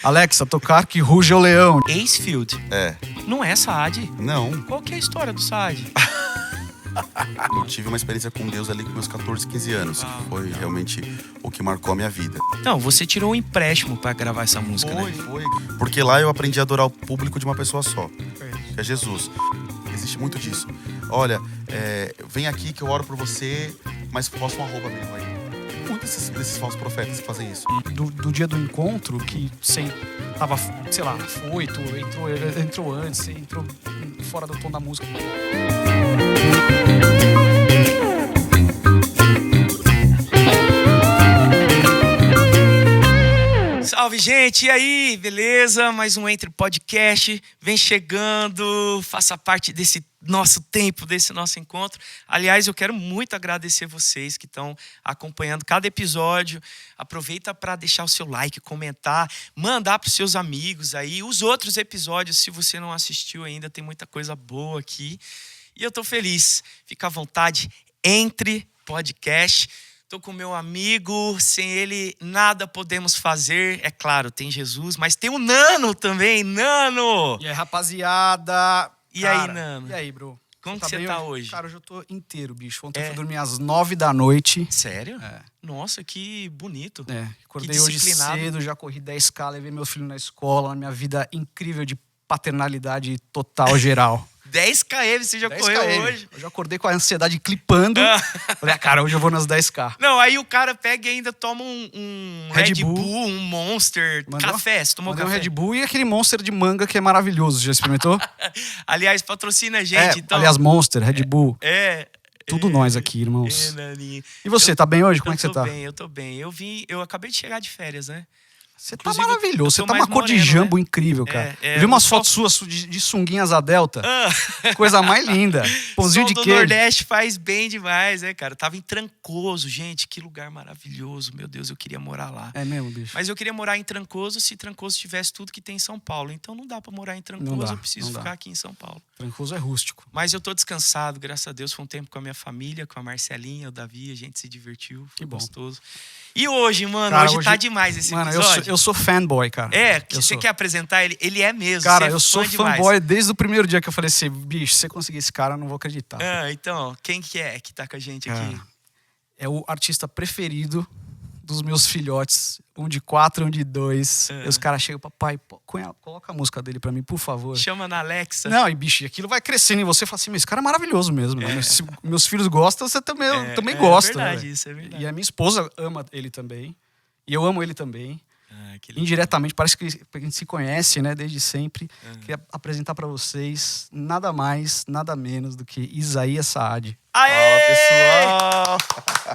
Alexa, tocar que ruge o leão. Acefield. É. Não é Saad. Não. Qual que é a história do Saad? Eu tive uma experiência com Deus ali com meus 14, 15 anos. Que foi realmente o que marcou a minha vida. Não, você tirou um empréstimo pra gravar essa música, né? Foi. Porque lá eu aprendi a adorar o público de uma pessoa só. Que é Jesus. Existe muito disso. Olha, vem aqui que eu oro por você, mas posta um arroba mesmo aí. Muitos desses falsos profetas que fazem isso. Do dia do encontro, que você tava, sei lá, afoito, entrou antes, você entrou fora do tom da música. Salve, gente! E aí, beleza? Mais um Entre Podcast. Vem chegando, faça parte desse nosso tempo, desse nosso encontro. Aliás, eu quero muito agradecer vocês que estão acompanhando cada episódio. Aproveita para deixar o seu like, comentar, mandar para os seus amigos aí. Os outros episódios, se você não assistiu ainda, tem muita coisa boa aqui. E eu tô feliz. Fica à vontade, Entre Podcast. Tô com meu amigo, sem ele nada podemos fazer. É claro, tem Jesus, mas tem o Nano também, Nano! E aí, rapaziada? E aí, Nano? E aí, bro? Como que você tá hoje? Cara, hoje eu tô inteiro, bicho. Ontem eu fui dormir às 9 da noite. Sério? É. Nossa, que bonito. Acordei Que hoje disciplinado. cedo, já corri 10K, levei meu filho na escola, minha vida incrível de paternalidade total, geral. 10 km você já 10 correu km. hoje? Eu já acordei com a ansiedade clipando. Falei, cara, hoje eu vou nas 10K. Não, aí o cara pega e ainda toma um Red Red Bull, Bull, um Monster, Mandou? café. Você tomou Mandei um café? Red Bull e aquele Monster de manga que é maravilhoso. Já experimentou? Aliás, patrocina a gente, então. Aliás, Monster, Red Bull. Tudo É, nós aqui, irmãos. Naninho. E você, tá bem hoje? Como é que você tá? Eu tô bem. Eu acabei de chegar de férias, né? Você tá Inclusive, maravilhoso. eu Você tô tá mais uma cor de moreno, jambo né? incrível, cara. É, Eu vi umas só- fotos suas de sunguinhas a Delta. Coisa mais linda. Pãozinho Sol de do queijo. Nordeste faz bem demais, né, cara? Eu tava em Trancoso, gente, que lugar maravilhoso. Meu Deus, eu queria morar lá. É mesmo, bicho. Mas eu queria morar em Trancoso se Trancoso tivesse tudo que tem em São Paulo. Então não dá pra morar em Trancoso, Não dá, eu preciso não dá. ficar aqui em São Paulo. Trancoso é rústico. Mas eu tô descansado, graças a Deus. Foi um tempo com a minha família, com a Marcelinha, o Davi, a gente se divertiu, foi Que bom. gostoso. E hoje, mano, Cara, hoje tá demais esse Mano, episódio. eu sou fanboy, cara. Você quer apresentar ele? Ele é mesmo. Cara, você é eu sou fã demais. fanboy desde o primeiro dia que eu falei assim, bicho, se você conseguir esse cara, eu não vou acreditar. Então, quem que é que tá com a gente aqui? Cara, é o artista preferido dos meus filhotes. Um de 4, um de 2. E os caras chegam, papai, coloca a música dele pra mim, por favor. Chama na Alexa. Não, e bicho, aquilo vai crescendo em você e fala assim, mas esse cara é maravilhoso mesmo. Né? Se meus filhos gostam, você também gosta. É verdade, né? isso é verdade. E a minha esposa ama ele também. E eu amo ele também. Que legal. Indiretamente, parece que a gente se conhece, né, desde sempre. Queria apresentar pra vocês nada mais, nada menos do que Isaías Saad. Aê! Pessoal!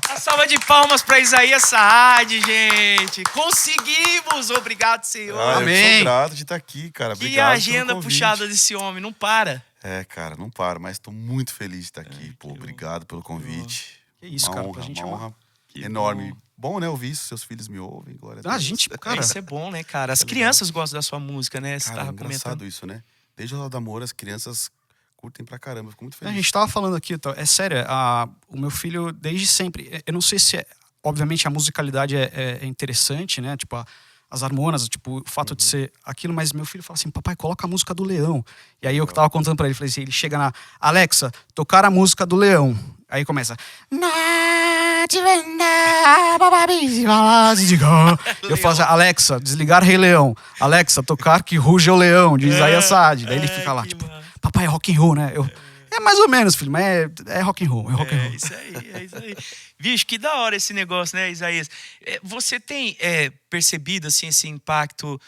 Uma salva de palmas para Isaías Saad, gente. Conseguimos! Obrigado, Senhor. Eu Amém. sou grato de estar aqui, cara. Que Obrigado agenda pelo convite. puxada desse homem, não para. Cara, não para, mas tô muito feliz de estar aqui. Pô, bom. obrigado pelo convite. Que isso, uma cara, honra, pra gente é uma uma- honra Que enorme. Bom, né, ouvir isso, seus filhos me ouvem. Glória a Deus. A gente, cara, Isso é bom, né, cara? As crianças gostam da sua música, né? Você Cara, é tava engraçado comentando. isso, né? Desde o Lado do Amor, as crianças curtem pra caramba. Eu fico muito a feliz. gente tava falando aqui, tá, é sério, o meu filho, desde sempre, eu não sei se, obviamente, a musicalidade é interessante, né? Tipo, as harmonas, tipo, o fato de ser aquilo, mas meu filho fala assim, papai, coloca a música do Leão. E aí eu que tava contando pra ele, falei assim, ele chega na, Alexa, tocar a música do Leão. Aí começa... Eu falo assim, Alexa, desligar Rei Leão. Alexa, tocar que ruge o leão, de Isaías Saad. Daí ele fica lá, que tipo, massa. papai, é rock and roll, né? É mais ou menos, filho, mas é rock and roll, é rock and É roll. isso aí, é isso aí. Bicho, que da hora esse negócio, né, Isaías? Você tem percebido, assim, esse impacto...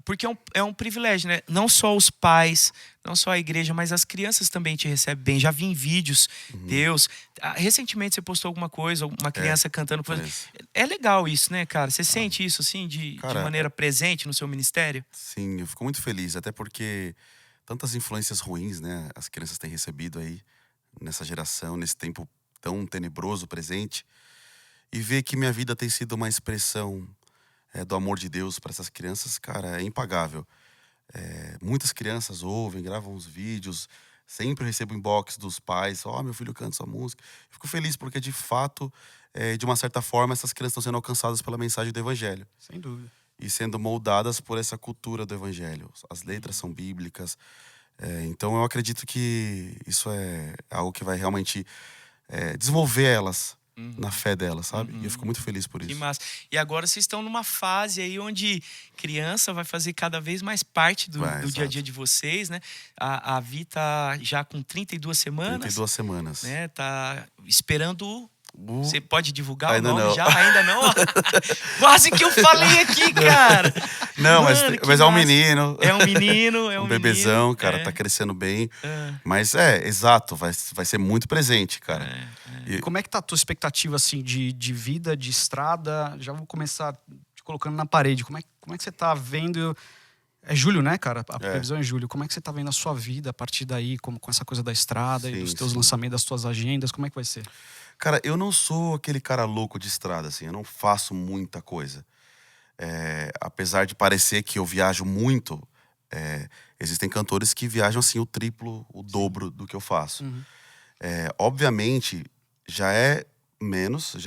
porque é um privilégio, né? Não só os pais, não só a igreja, mas as crianças também te recebem bem. Já vi em vídeos, Deus... recentemente você postou alguma coisa, uma criança cantando... É legal isso, né, cara? Você sente isso, assim, de maneira presente no seu ministério? Sim, eu fico muito feliz. Até porque tantas influências ruins, né? As crianças têm recebido aí nessa geração, nesse tempo tão tenebroso presente. E ver que minha vida tem sido uma expressão do amor de Deus para essas crianças, cara, é impagável. Muitas crianças ouvem, gravam os vídeos, sempre eu recebo inbox dos pais, meu filho canta sua música. Eu fico feliz porque, de fato, de uma certa forma, essas crianças estão sendo alcançadas pela mensagem do Evangelho. Sem dúvida. e sendo moldadas por essa cultura do evangelho. As letras são bíblicas. Então eu acredito que isso é algo que vai realmente desenvolver elas na fé delas, sabe? E eu fico muito feliz por isso. Que massa. E agora vocês estão numa fase aí onde criança vai fazer cada vez mais parte do dia a dia de vocês, né? A Vi tá já com 32 semanas. 32 semanas. Né? Tá esperando... Você pode divulgar ainda o nome não. já? Ainda não? Quase que eu falei aqui, cara. Não, Mano, mas é um menino. É um menino, um bebezão, cara, tá crescendo bem. Mas exato, vai ser muito presente, cara. E como é que tá a tua expectativa, assim, de vida, de estrada? Já vou começar te colocando na parede. Como é que você tá vendo... É julho, né, cara? A previsão é julho. Como é que você tá vendo a sua vida a partir daí, com essa coisa da estrada e dos teus lançamentos, das tuas agendas? Como é que vai ser? Cara, eu não sou aquele cara louco de estrada, assim. Eu não faço muita coisa. Apesar de parecer que eu viajo muito, existem cantores que viajam, assim, o triplo, o dobro do que eu faço. Obviamente, já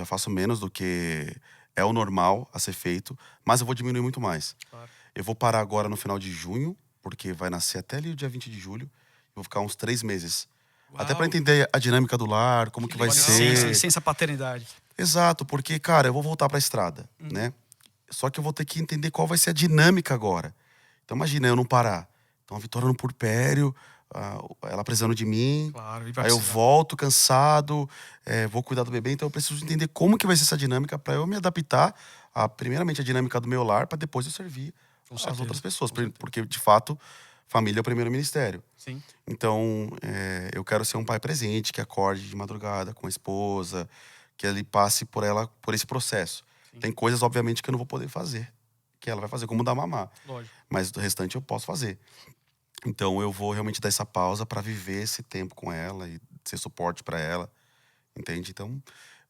faço menos do que é o normal a ser feito, mas eu vou diminuir muito mais. Claro. Eu vou parar agora no final de junho, porque vai nascer até ali o dia 20 de julho. Vou ficar uns 3 meses. Uau. Até pra entender a dinâmica do lar, como que vai ser. Licença paternidade. Exato, porque, cara, eu vou voltar pra estrada, né? Só que eu vou ter que entender qual vai ser a dinâmica agora. Então imagina eu não parar. Então a Vitória no puerpério, ela precisando de mim. Claro, aí eu volto cansado, vou cuidar do bebê. Então eu preciso entender como que vai ser essa dinâmica pra eu me adaptar primeiramente a dinâmica do meu lar, pra depois eu servir as outras pessoas. Porque, de fato, família é o primeiro ministério. Sim. Então, eu quero ser um pai presente, que acorde de madrugada com a esposa, que ele passe por esse processo. Sim. Tem coisas, obviamente, que eu não vou poder fazer, que ela vai fazer, como dar mamar. Lógico. Mas do restante eu posso fazer. Então, eu vou realmente dar essa pausa para viver esse tempo com ela e ser suporte para ela, entende? Então,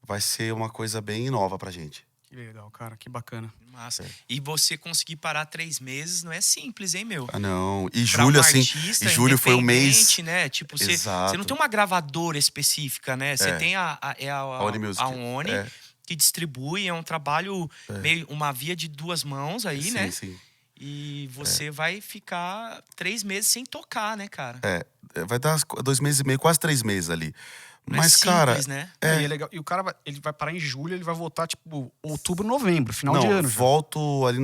vai ser uma coisa bem nova pra gente. Que legal, cara, que bacana. Massa. E você conseguir parar 3 meses não é simples, hein, meu? Não. E julho, assim. E julho foi um mês. Né? Tipo, você Exato. não tem uma gravadora específica, né? Você tem a Oni Music. Oni, que distribui, é um trabalho meio uma via de 2 mãos aí, né? Sim. E você vai ficar 3 meses sem tocar, né, cara? Vai dar 2 meses e meio, quase 3 meses ali. Não mas, é simples, cara, né? E é legal. E o cara ele vai parar em julho, ele vai voltar, tipo, outubro, novembro, final de ano. Volto ali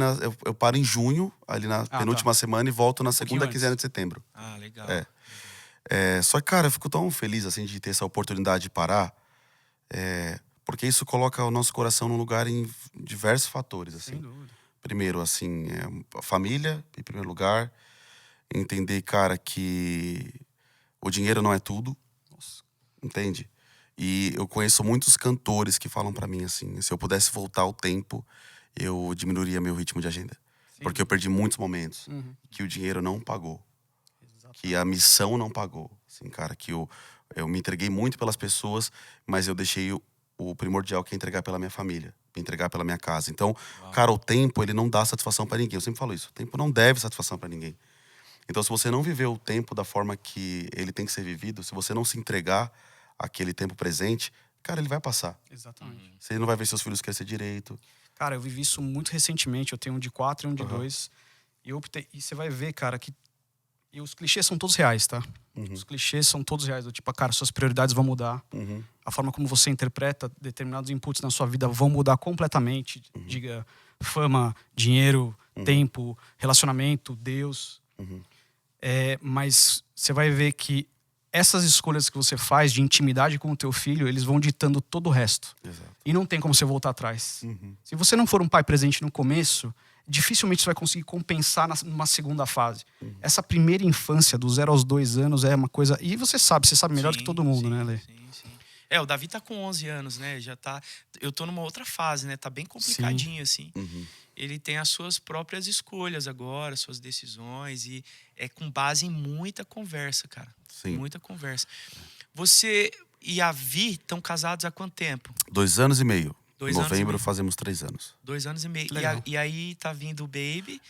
eu paro em junho, ali na penúltima semana, e volto na segunda quinzena de setembro. Ah, legal. Só que, cara, eu fico tão feliz, assim, de ter essa oportunidade de parar, porque isso coloca o nosso coração num lugar em diversos fatores, assim. Sem dúvida. Primeiro, assim, a família, em primeiro lugar. Entender, cara, que o dinheiro não é tudo. Nossa. Entende? E eu conheço muitos cantores que falam pra mim assim, se eu pudesse voltar ao tempo, eu diminuiria meu ritmo de agenda. Sim. Porque eu perdi muitos momentos que o dinheiro não pagou. Exatamente. Que a missão não pagou. Assim, cara, que eu me entreguei muito pelas pessoas, mas eu deixei o primordial, que é entregar pela minha família, me entregar pela minha casa. Então, cara, o tempo, ele não dá satisfação pra ninguém. Eu sempre falo isso. O tempo não deve satisfação pra ninguém. Então, se você não viver o tempo da forma que ele tem que ser vivido, se você não se entregar aquele tempo presente, cara, ele vai passar. Exatamente. Você não vai ver seus filhos crescer direito. Cara, eu vivi isso muito recentemente. Eu tenho um de 4 e um de 2. E você vai ver, cara, que... E os clichês são todos reais, tá? Os clichês são todos reais. Do tipo, cara, suas prioridades vão mudar. A forma como você interpreta determinados inputs na sua vida vão mudar completamente. Diga, fama, dinheiro, tempo, relacionamento, Deus. Mas você vai ver que essas escolhas que você faz de intimidade com o teu filho, eles vão ditando todo o resto. Exato. E não tem como você voltar atrás. Se você não for um pai presente no começo, dificilmente você vai conseguir compensar numa segunda fase. Essa primeira infância, do 0 aos 2 anos, é uma coisa... E você sabe melhor do que todo mundo, né, Lê? Sim. O Davi tá com 11 anos, né? Já tá... Eu tô numa outra fase, né? Tá bem complicadinho, assim. Ele tem as suas próprias escolhas agora, suas decisões, e é com base em muita conversa, cara. Sim. Muita conversa. Você e a Vi estão casados há quanto tempo? 2 anos e meio. 2 Em anos e novembro meio. fazemos 3 anos. 2 anos e meio. E aí tá vindo o baby.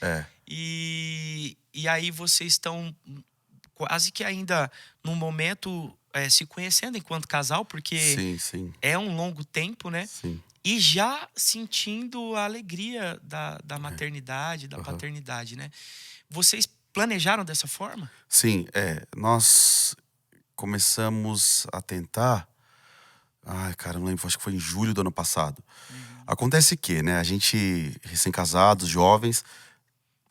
E aí vocês estão quase que ainda num momento se conhecendo enquanto casal, porque Sim. é um longo tempo, né? Sim. E já sentindo a alegria da maternidade, da paternidade, né? Vocês planejaram dessa forma? Sim, nós começamos a tentar. Ai, cara, não lembro, acho que foi em julho do ano passado. Acontece que, né, a gente, recém-casados, jovens,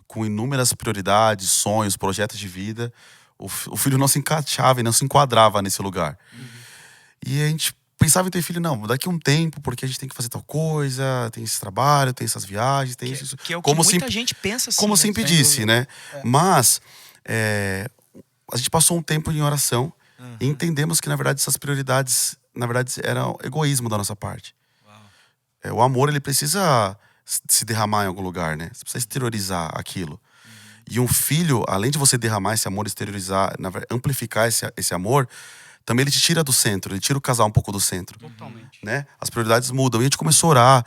com inúmeras prioridades, sonhos, projetos de vida, o filho não se encaixava e não se enquadrava nesse lugar. E a gente pensava em ter filho, não, daqui a um tempo, porque a gente tem que fazer tal coisa, tem esse trabalho, tem essas viagens, tem isso. Que é o que muita gente pensa assim. Como né? sempre disse, né? Mas a gente passou um tempo em oração e entendemos que, na verdade, essas prioridades, na verdade, eram egoísmo da nossa parte. O amor, ele precisa se derramar em algum lugar, né? Você precisa exteriorizar aquilo. E um filho, além de você derramar esse amor, exteriorizar, amplificar esse amor, também ele te tira do centro, ele tira o casal um pouco do centro. Totalmente. Né? As prioridades mudam. E a gente começou a orar,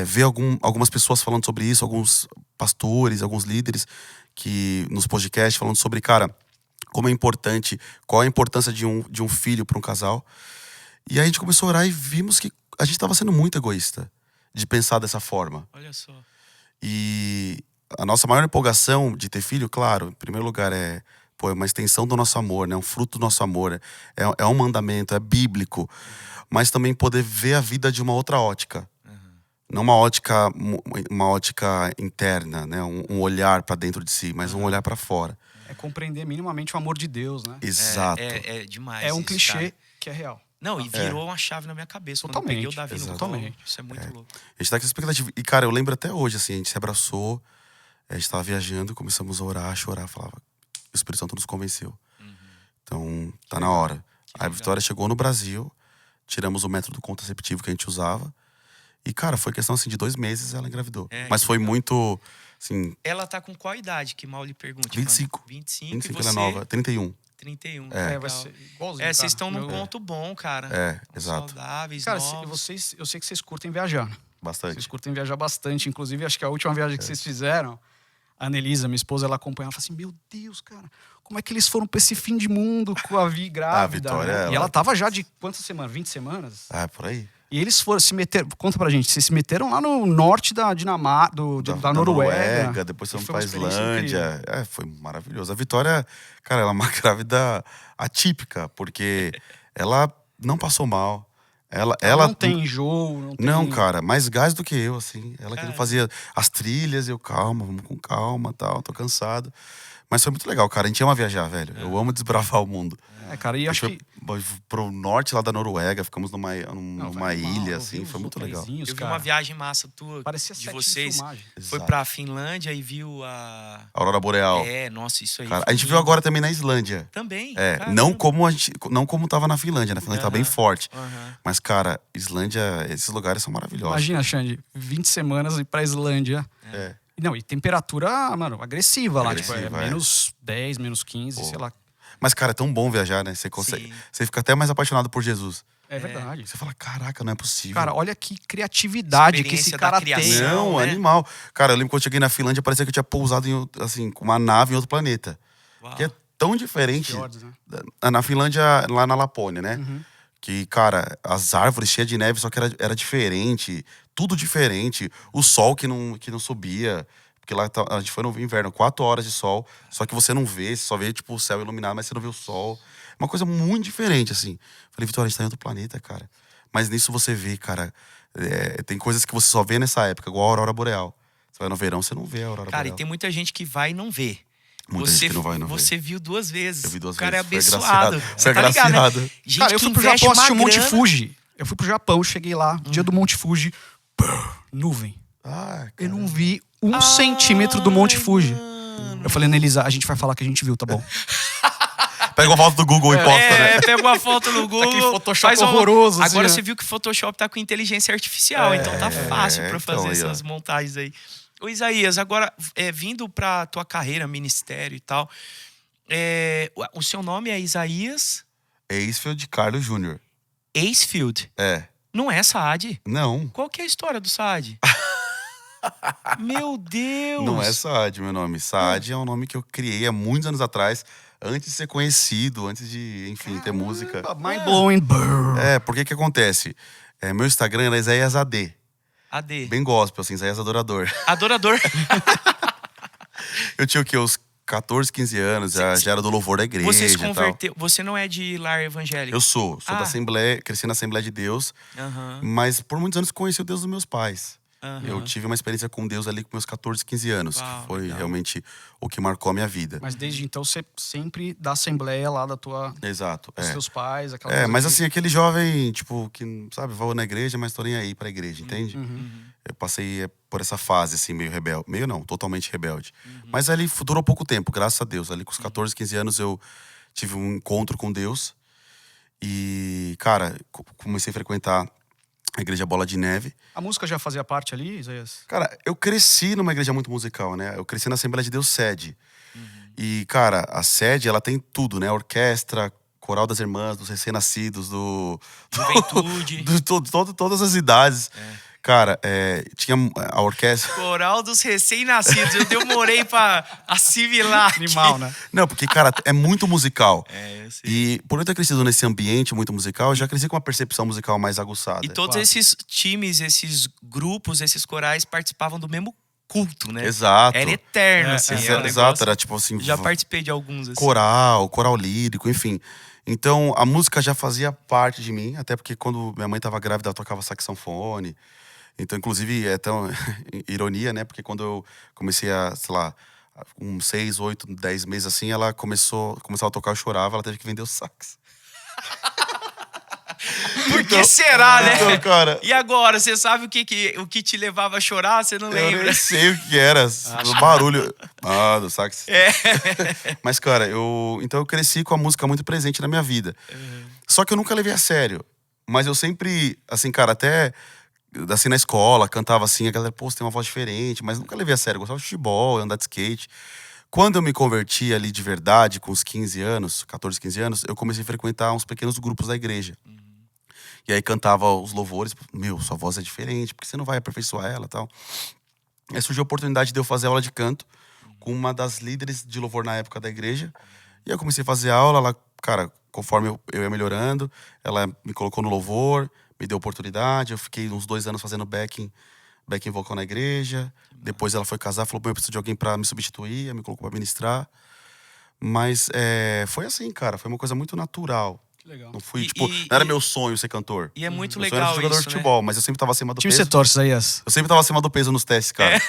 ver algumas pessoas falando sobre isso, alguns pastores, alguns líderes que nos podcasts falando sobre, cara, como é importante, qual a importância de um filho para um casal. E aí a gente começou a orar e vimos que a gente estava sendo muito egoísta de pensar dessa forma. Olha só. E a nossa maior empolgação de ter filho, claro, em primeiro lugar é uma extensão do nosso amor, né? Um fruto do nosso amor. É um mandamento, é bíblico. Mas também poder ver a vida de uma outra ótica. Não uma ótica interna, né? Um olhar para dentro de si, mas um olhar para fora. É compreender minimamente o amor de Deus, né? Exato. É demais. É um isso, clichê cara. que é real. Não, e virou uma chave na minha cabeça. Quando eu peguei o Davi no colo. Isso é muito louco. A gente tá com essa expectativa. E, cara, eu lembro até hoje, assim, a gente se abraçou, a gente tava viajando, começamos a orar, a chorar, falava. O Espírito Santo nos convenceu. Então, tá na hora. A Vitória chegou no Brasil, tiramos o método contraceptivo que a gente usava. E, cara, foi questão, assim, de 2 meses ela engravidou. Mas foi muito, assim... Ela tá com qual idade, que mal lhe pergunte? 25. 25 25, e você... ela é nova. 31. 31. Vai ser igualzinho. Vocês estão num ponto bom, cara. Exato. Saudáveis, Cara, novos. eu sei que vocês curtem viajar. Né? Bastante. Vocês curtem viajar bastante. Inclusive, acho que a última viagem que vocês fizeram, a Annelisa, minha esposa, ela acompanhava e falava assim, meu Deus, cara, como é que eles foram pra esse fim de mundo com a Vi grávida? A Vitória, né? E ela tava já de quantas semanas? 20 semanas? Por aí. E eles foram se meter, conta pra gente, vocês se meteram lá no norte da Dinamarca, da Noruega. Depois fomos pra Islândia. Foi maravilhoso. A Vitória, cara, ela é uma grávida atípica, porque ela não passou mal. Ela não tem enjoo, não tem... Não, cara, mais gás do que eu, assim. Ela que fazia as trilhas, eu, calma, vamos com calma, tal, tô cansado. Mas foi muito legal, cara. A gente ama viajar, velho. Eu amo desbravar o mundo. Cara, e acho que... Pro norte lá da Noruega, ficamos numa ilha, assim, foi muito legal. Eu vi uma viagem massa tua, parecia de vocês. De foi pra Finlândia e viu a... Aurora Boreal. Nossa, isso aí. Cara, a gente viu agora também na Islândia. Também? Não como tava na Finlândia. Na Finlândia tá bem forte. Mas, cara, Islândia, esses lugares são maravilhosos. Imagina, Xande, 20 semanas ir pra Islândia. Não, e temperatura, mano, agressiva lá. Tipo, menos 10, menos 15, sei lá. Mas, cara, é tão bom viajar, né? Você consegue. Você fica até mais apaixonado por Jesus. É verdade. Você fala, caraca, não é possível. Cara, olha que criatividade que esse cara tem. Não, né? animal. Cara, eu lembro quando eu cheguei na Finlândia, parecia que eu tinha pousado com uma nave em outro planeta. Uau. Que é tão diferente. Fiordes, né? Na Finlândia, lá na Lapônia, né? Que, cara, as árvores cheias de neve, só que era diferente. Tudo diferente. O sol que não subia. Porque lá a gente foi no inverno, 4 horas de sol. Só que você não vê, você só vê tipo, o céu iluminado, mas você não vê o sol. Uma coisa muito diferente, assim. Falei, Vitória, a gente tá em outro planeta, cara. Mas nisso você vê, cara... tem coisas que você só vê nessa época, igual a Aurora Boreal. Você vai no verão, você não vê a Aurora Boreal. Cara, e tem muita gente que vai e não vê. Muita gente que não vai não vê. Você viu 2 vezes. Eu vi 2 vezes. O cara é Foi abençoado. Você é Tá ligado, agraciado. né? Gente, Cara, eu fui pro Japão assistir o Monte Fuji. Eu fui pro Japão, cheguei lá, dia do Monte Fuji, nuvem. Eu não vi 1 centímetro do Monte Fuji. Eu falei, Annelisa, a gente vai falar que a gente viu, tá bom? Pega uma foto do Google e posta, né? Pega uma foto no Google. Aquele Photoshop horroroso. Agora assim, você viu que o Photoshop tá com inteligência artificial, então tá fácil pra fazer aí, essas montagens aí. Ô Isaías, agora, vindo pra tua carreira, ministério e tal, o seu nome é Isaías... Eisfield Carlos Jr. Acefield? Não é Saad? Não. Qual que é a história do Saad? Meu Deus! Não é Saad, meu nome. Saad é um nome que eu criei há muitos anos atrás, Antes de ser conhecido, antes de, enfim, ter música. Mind blowing. Porque que acontece? Meu Instagram era Isaías AD. AD. Bem gospel, assim, Isaías Adorador. Adorador. Eu tinha o quê? Uns 14, 15 anos, já era do louvor da igreja. Você se e tal. converteu. Você não é de lar evangélico? Eu sou da Assembleia, cresci na Assembleia de Deus, mas por muitos anos conheci o Deus dos meus pais. Eu tive uma experiência com Deus ali com meus 14, 15 anos, que foi legal. realmente o que marcou a minha vida. Mas desde então você sempre da Assembleia lá da tua... Exato. Dos teus pais, aquela coisa mas que- assim, aquele jovem, tipo, que, sabe, vou na igreja, mas tô nem aí pra igreja, entende? Eu passei por essa fase, assim, meio rebelde. Meio não, totalmente rebelde. Mas ali durou pouco tempo, graças a Deus. Ali com os 14, 15 anos eu tive um encontro com Deus. E, cara, comecei a frequentar a igreja Bola de Neve. A música já fazia parte ali, Isaías? Cara, eu cresci numa igreja muito musical, né? Eu cresci na Assembleia de Deus Sede. E, cara, a Sede, ela tem tudo, né? Orquestra, coral das irmãs, dos recém-nascidos, Juventude. todas as idades. Cara, tinha a orquestra... Coral dos recém-nascidos. Eu demorei pra assimilar. Animal, né? Não, porque, cara, é muito musical. Eu sei. E por eu ter crescido nesse ambiente muito musical, eu já cresci com uma percepção musical mais aguçada. E todos Claro. esses times, esses grupos, esses corais participavam do mesmo culto, né? Exato. Era eterno, assim. era um Exato, negócio- era tipo assim... Já participei de alguns, assim. coral lírico, enfim. Então, a música já fazia parte de mim, até porque quando minha mãe estava grávida, ela tocava saxofone. Então, inclusive, é tão ironia, né? Porque quando eu comecei a, sei lá, uns 6, 8, 10 meses assim, ela começou a tocar, eu chorava, ela teve que vender o sax. Por que será, né? Então, cara, E agora, você sabe o que te levava a chorar? Você não eu lembra? nem sei o que era, o barulho. Do sax. Mas, cara, então eu cresci com a música muito presente na minha vida. Só que eu nunca levei a sério. Mas eu sempre, assim, cara, até assim na escola, cantava assim, a galera, pô, você tem uma voz diferente, mas nunca levei a sério. Eu gostava de futebol, andar de skate. Quando eu me converti ali de verdade, com os 15 anos, 14, 15 anos, eu comecei a frequentar uns pequenos grupos da igreja. E aí cantava os louvores, sua voz é diferente, porque você não vai aperfeiçoar ela e tal. Aí surgiu a oportunidade de eu fazer aula de canto com uma das líderes de louvor na época da igreja. E aí eu comecei a fazer aula, ela, cara, conforme eu ia melhorando, ela me colocou no louvor, me deu oportunidade, eu fiquei uns 2 anos fazendo backing vocal na igreja. Depois ela foi casar, falou, eu preciso de alguém pra me substituir, aí me colocou pra ministrar. Mas foi assim, cara, foi uma coisa muito natural. Que legal. Não fui, Não era meu sonho ser cantor. E é muito Meu sonho era legal ser jogador isso, de futebol, mas eu sempre tava acima do Time peso. você torce, Isaías? Eu sempre tava acima do peso nos testes, cara.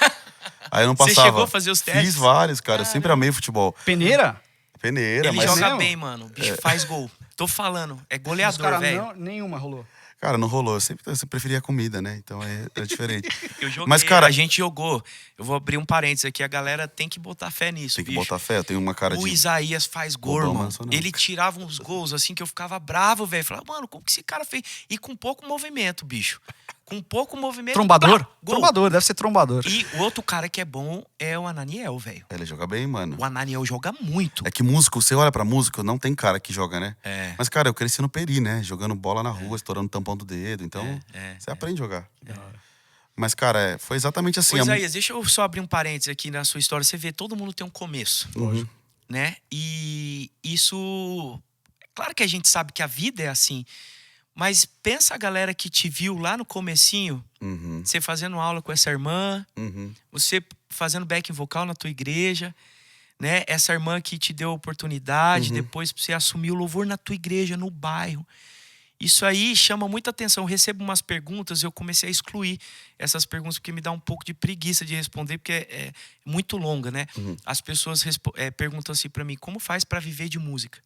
Aí eu não Você passava. chegou a fazer os testes? Fiz vários, cara. Eu sempre amei futebol. Peneira? Peneira, Ele mas... joga não. bem, mano. O bicho faz gol. Tô falando. É Os goleador, cara, velho. não, nenhuma rolou. Cara, não rolou. Eu sempre preferia a comida, né? Então é diferente. Eu joguei, Mas, cara... a gente jogou. Eu vou abrir um parênteses aqui. A galera tem que botar fé nisso, Tem que bicho. botar fé. Eu tenho uma cara O de... Isaías faz gol, Bobão, mano. não sou não. Ele tirava uns gols assim que eu ficava bravo, velho. Falava, mano, como que esse cara fez? E com pouco movimento, bicho. Com pouco movimento. Trombador? pá, gol. Trombador, deve ser trombador. E o outro cara que é bom é o Ananiel, velho. Ele joga bem, mano. O Ananiel joga muito. É que músico, você olha pra músico, não tem cara que joga, né? É. Mas, cara, eu cresci no Peri, né? Jogando bola na rua, estourando o tampão do dedo. Então, você aprende a jogar. Mas, cara, foi exatamente assim. Ô, Isaías, deixa eu só abrir um parênteses aqui na sua história. Você vê, todo mundo tem um começo. Uhum. Né? E isso... Claro que a gente sabe que a vida é assim. Mas pensa a galera que te viu lá no comecinho, Uhum. você fazendo aula com essa irmã, Uhum. você fazendo backing vocal na tua igreja, né? Essa irmã que te deu a oportunidade, depois você assumir o louvor na tua igreja, no bairro. Isso aí chama muita atenção. Eu recebo umas perguntas, eu comecei a excluir essas perguntas porque me dá um pouco de preguiça de responder, porque é muito longa, né? As pessoas perguntam assim pra mim, como faz pra viver de música?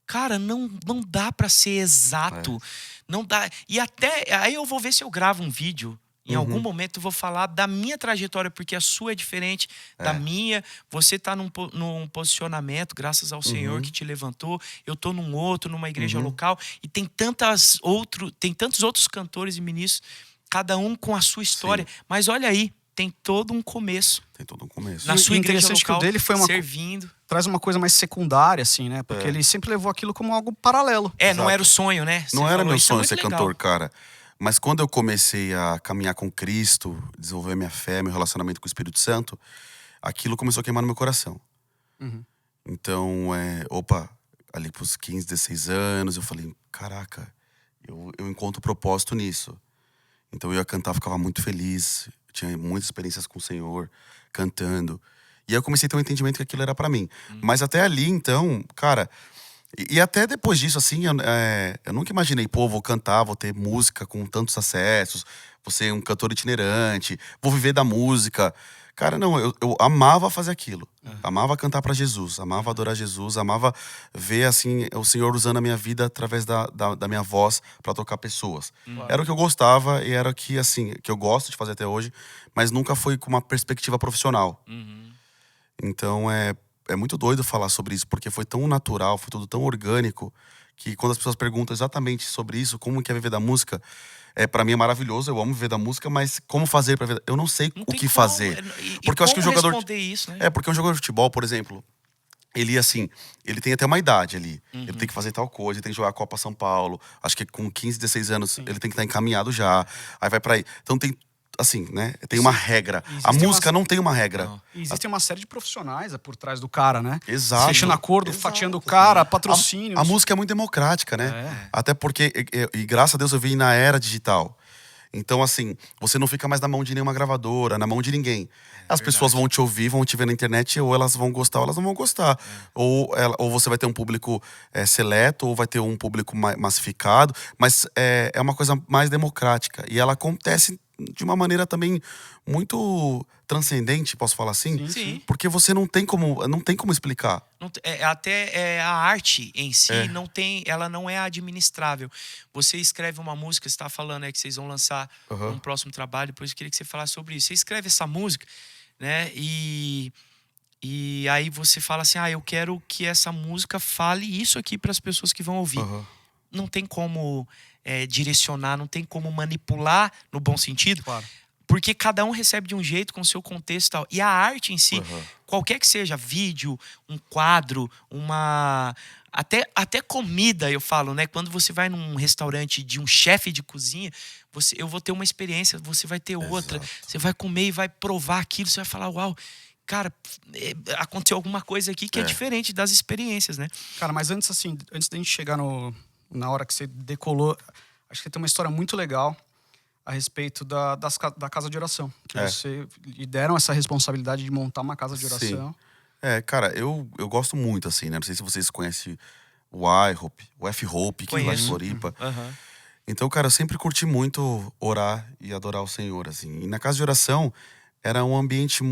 Cara, não dá pra ser exato. Não dá. E até aí eu vou ver se eu gravo um vídeo. Em algum momento eu vou falar da minha trajetória, porque a sua é diferente da minha. Você tá num posicionamento, graças ao Senhor que te levantou. Eu tô num outro, numa igreja local. E tem tantos outros cantores e ministros, cada um com a sua história. Mas olha aí, tem todo um começo. Tem todo um começo. Na sua E igreja interessante que o local, dele foi servindo. Traz uma coisa mais secundária, assim, né? Porque ele sempre levou aquilo como algo paralelo. Não Exato. era o sonho, né? Você Não era falou, meu isso é sonho muito ser legal. cantor, cara. Mas quando eu comecei a caminhar com Cristo, desenvolver minha fé, meu relacionamento com o Espírito Santo, aquilo começou a queimar no meu coração. Então, ali pros 15, 16 anos, eu falei, caraca, eu encontro propósito nisso. Então eu ia cantar, ficava muito feliz, tinha muitas experiências com o Senhor, cantando. E aí eu comecei a ter um entendimento que aquilo era pra mim. Mas até ali, então, cara, e até depois disso, assim, eu nunca imaginei, pô, vou cantar, vou ter música com tantos acessos, vou ser um cantor itinerante, vou viver da música. Cara, não, eu amava fazer aquilo. Amava cantar pra Jesus, amava adorar Jesus, amava ver, assim, o Senhor usando a minha vida através da minha voz pra tocar pessoas. Era o que eu gostava e era o que, assim, que eu gosto de fazer até hoje, mas nunca foi com uma perspectiva profissional. Então, é muito doido falar sobre isso, porque foi tão natural, foi tudo tão orgânico, que quando as pessoas perguntam exatamente sobre isso, como que é viver da música, para mim é maravilhoso, eu amo viver da música, mas como fazer pra viver? Eu não sei Não o tem que como, fazer. Porque eu acho que o como jogador responder isso, né? porque um jogador de futebol, por exemplo, ele assim, ele tem até uma idade ali. Ele tem que fazer tal coisa, ele tem que jogar a Copa São Paulo. Acho que com 15, 16 anos ele tem que estar encaminhado já. Aí vai pra aí. Então tem assim, né? Tem uma regra. A Existem música não tem uma regra. Não. E existe uma série de profissionais por trás do cara, né? Exato. Fechando acordo, Exato. fatiando o cara, patrocínio. A música é muito democrática, né? É. Até porque, e graças a Deus eu vim na era digital. Então, assim, você não fica mais na mão de nenhuma gravadora, na mão de ninguém. As pessoas vão te ouvir, vão te ver na internet, ou elas vão gostar ou elas não vão gostar. Ou você vai ter um público seleto, ou vai ter um público massificado. Mas é uma coisa mais democrática. E ela acontece de uma maneira também muito transcendente, posso falar assim? Sim. Porque você não tem como explicar. Até a arte em si ela não é administrável. Você escreve uma música, você está falando que vocês vão lançar um próximo trabalho, depois eu queria que você falasse sobre isso. Você escreve essa música, né? E aí você fala assim, eu quero que essa música fale isso aqui para as pessoas que vão ouvir. Não tem como direcionar, não tem como manipular no bom sentido. Claro. Porque cada um recebe de um jeito, com o seu contexto e tal. E a arte em si, qualquer que seja, vídeo, um quadro, até comida, eu falo, né? Quando você vai num restaurante de um chefe de cozinha, eu vou ter uma experiência, você vai ter outra. Exato. Você vai comer e vai provar aquilo, você vai falar, uau, cara, aconteceu alguma coisa aqui que é diferente das experiências, né? Cara, mas antes da gente chegar na hora que você decolou, acho que tem uma história muito legal a respeito da casa de oração. Que você lhe deram essa responsabilidade de montar uma casa de oração. Sim. Cara, eu gosto muito, assim, né? Não sei se vocês conhecem o iHope, o F-Hope, que lá de Floripa. Então, cara, eu sempre curti muito orar e adorar o Senhor, assim. E na casa de oração era um ambiente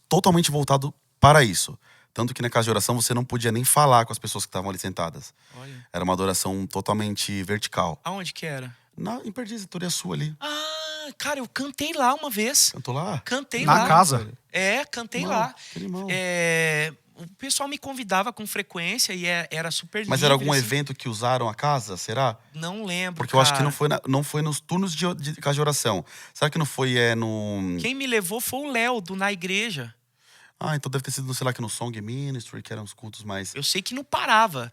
totalmente voltado para isso. Tanto que na casa de oração você não podia nem falar com as pessoas que estavam ali sentadas. Olha. Era uma adoração totalmente vertical. Aonde que era? Em Perdizes, Toria Sul ali. Cara, eu cantei lá uma vez. Cantou lá? Cantei Na lá. casa? Cantei Irmão, lá. que animal. O pessoal me convidava com frequência e era super livre. Mas era algum assim. evento que usaram a casa, será? Não lembro, Porque eu acho que cara. não foi nos turnos de casa de oração. Será que não foi no... Quem me levou foi o Léo, Na Igreja. Então deve ter sido, sei lá, que no Song Ministry, que eram os cultos mais... Eu sei que não parava.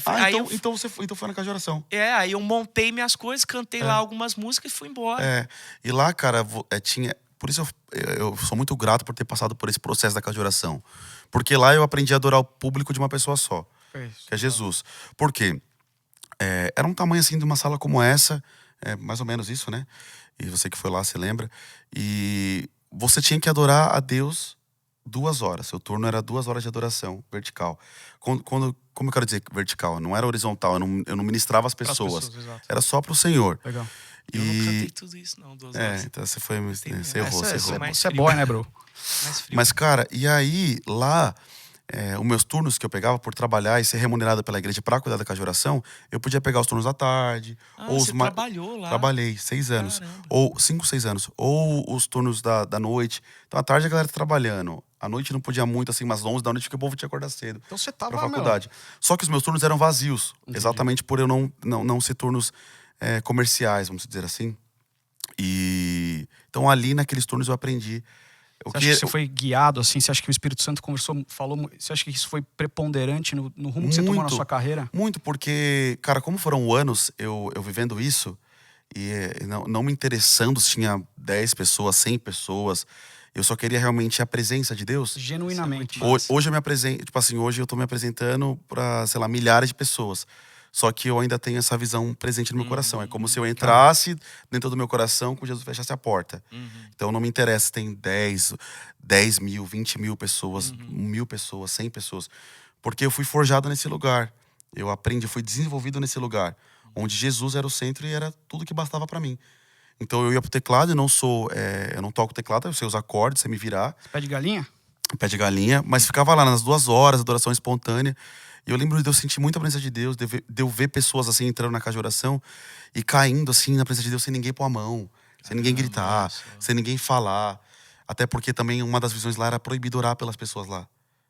Aí então foi na casa de oração. aí eu montei minhas coisas, cantei lá algumas músicas e fui embora. E lá, cara, tinha... Por isso eu sou muito grato por ter passado por esse processo da casa de oração. Porque lá eu aprendi a adorar o público de uma pessoa só. Que é Jesus. Por quê? Era um tamanho assim de uma sala como essa, mais ou menos isso, né? E você que foi lá, você lembra? E você tinha que adorar a Deus 2 horas. Seu turno era 2 horas de adoração vertical. Como eu quero dizer vertical? Não era horizontal, eu não ministrava as pessoas. Exato. Era só pro Senhor. Legal. Eu não cantei tudo isso, não, 2 horas. Então você errou, você errou. mais Você é frio. boy, né, bro? Mais frio. Mas, cara, e aí, lá, os meus turnos que eu pegava por trabalhar e ser remunerado pela igreja para cuidar da casa de oração, eu podia pegar os turnos da tarde. Ou você trabalhou lá? Trabalhei 6 anos. Caramba. Ou 5, 6 anos. Ou os turnos da noite. Então, à tarde a galera tá trabalhando. À noite não podia muito, assim, umas 11 da noite, porque o povo tinha que acordar cedo. Então você Pra tava, faculdade. Só que os meus turnos eram vazios. Entendi. Exatamente por eu não ser turnos comerciais, vamos dizer assim. Então, ali naqueles turnos eu aprendi... Você acha que você foi guiado, assim? Você acha que o Espírito Santo falou? Você acha que isso foi preponderante no rumo que você tomou na sua carreira? Muito, porque, cara, como foram anos eu vivendo isso, e não me interessando se tinha 10 pessoas, 100 pessoas, Eu só queria realmente a presença de Deus. Genuinamente. Isso é muito Hoje eu me apresento, tipo assim, hoje eu tô me apresentando pra, sei lá, milhares de pessoas. Só que eu ainda tenho essa visão presente no meu coração. É como se eu entrasse dentro do meu coração com Jesus fechasse a porta. Então não me interessa se tem 10 mil, 20 mil pessoas, 1.000 pessoas, 100 pessoas. Porque eu fui forjado nesse lugar. Eu aprendi, fui desenvolvido nesse lugar. Onde Jesus era o centro e era tudo que bastava pra mim. Então eu ia pro teclado, eu não toco teclado, eu sei os acordes, sei me virar. Pé de galinha? Pé de galinha, mas ficava lá nas 2 horas, adoração espontânea. E eu lembro de eu sentir muita presença de Deus, de eu ver pessoas assim entrando na casa de oração e caindo assim na presença de Deus sem ninguém pôr a mão, sem ninguém gritar, nossa. sem ninguém falar. Até porque também uma das visões lá era proibido orar pelas pessoas lá.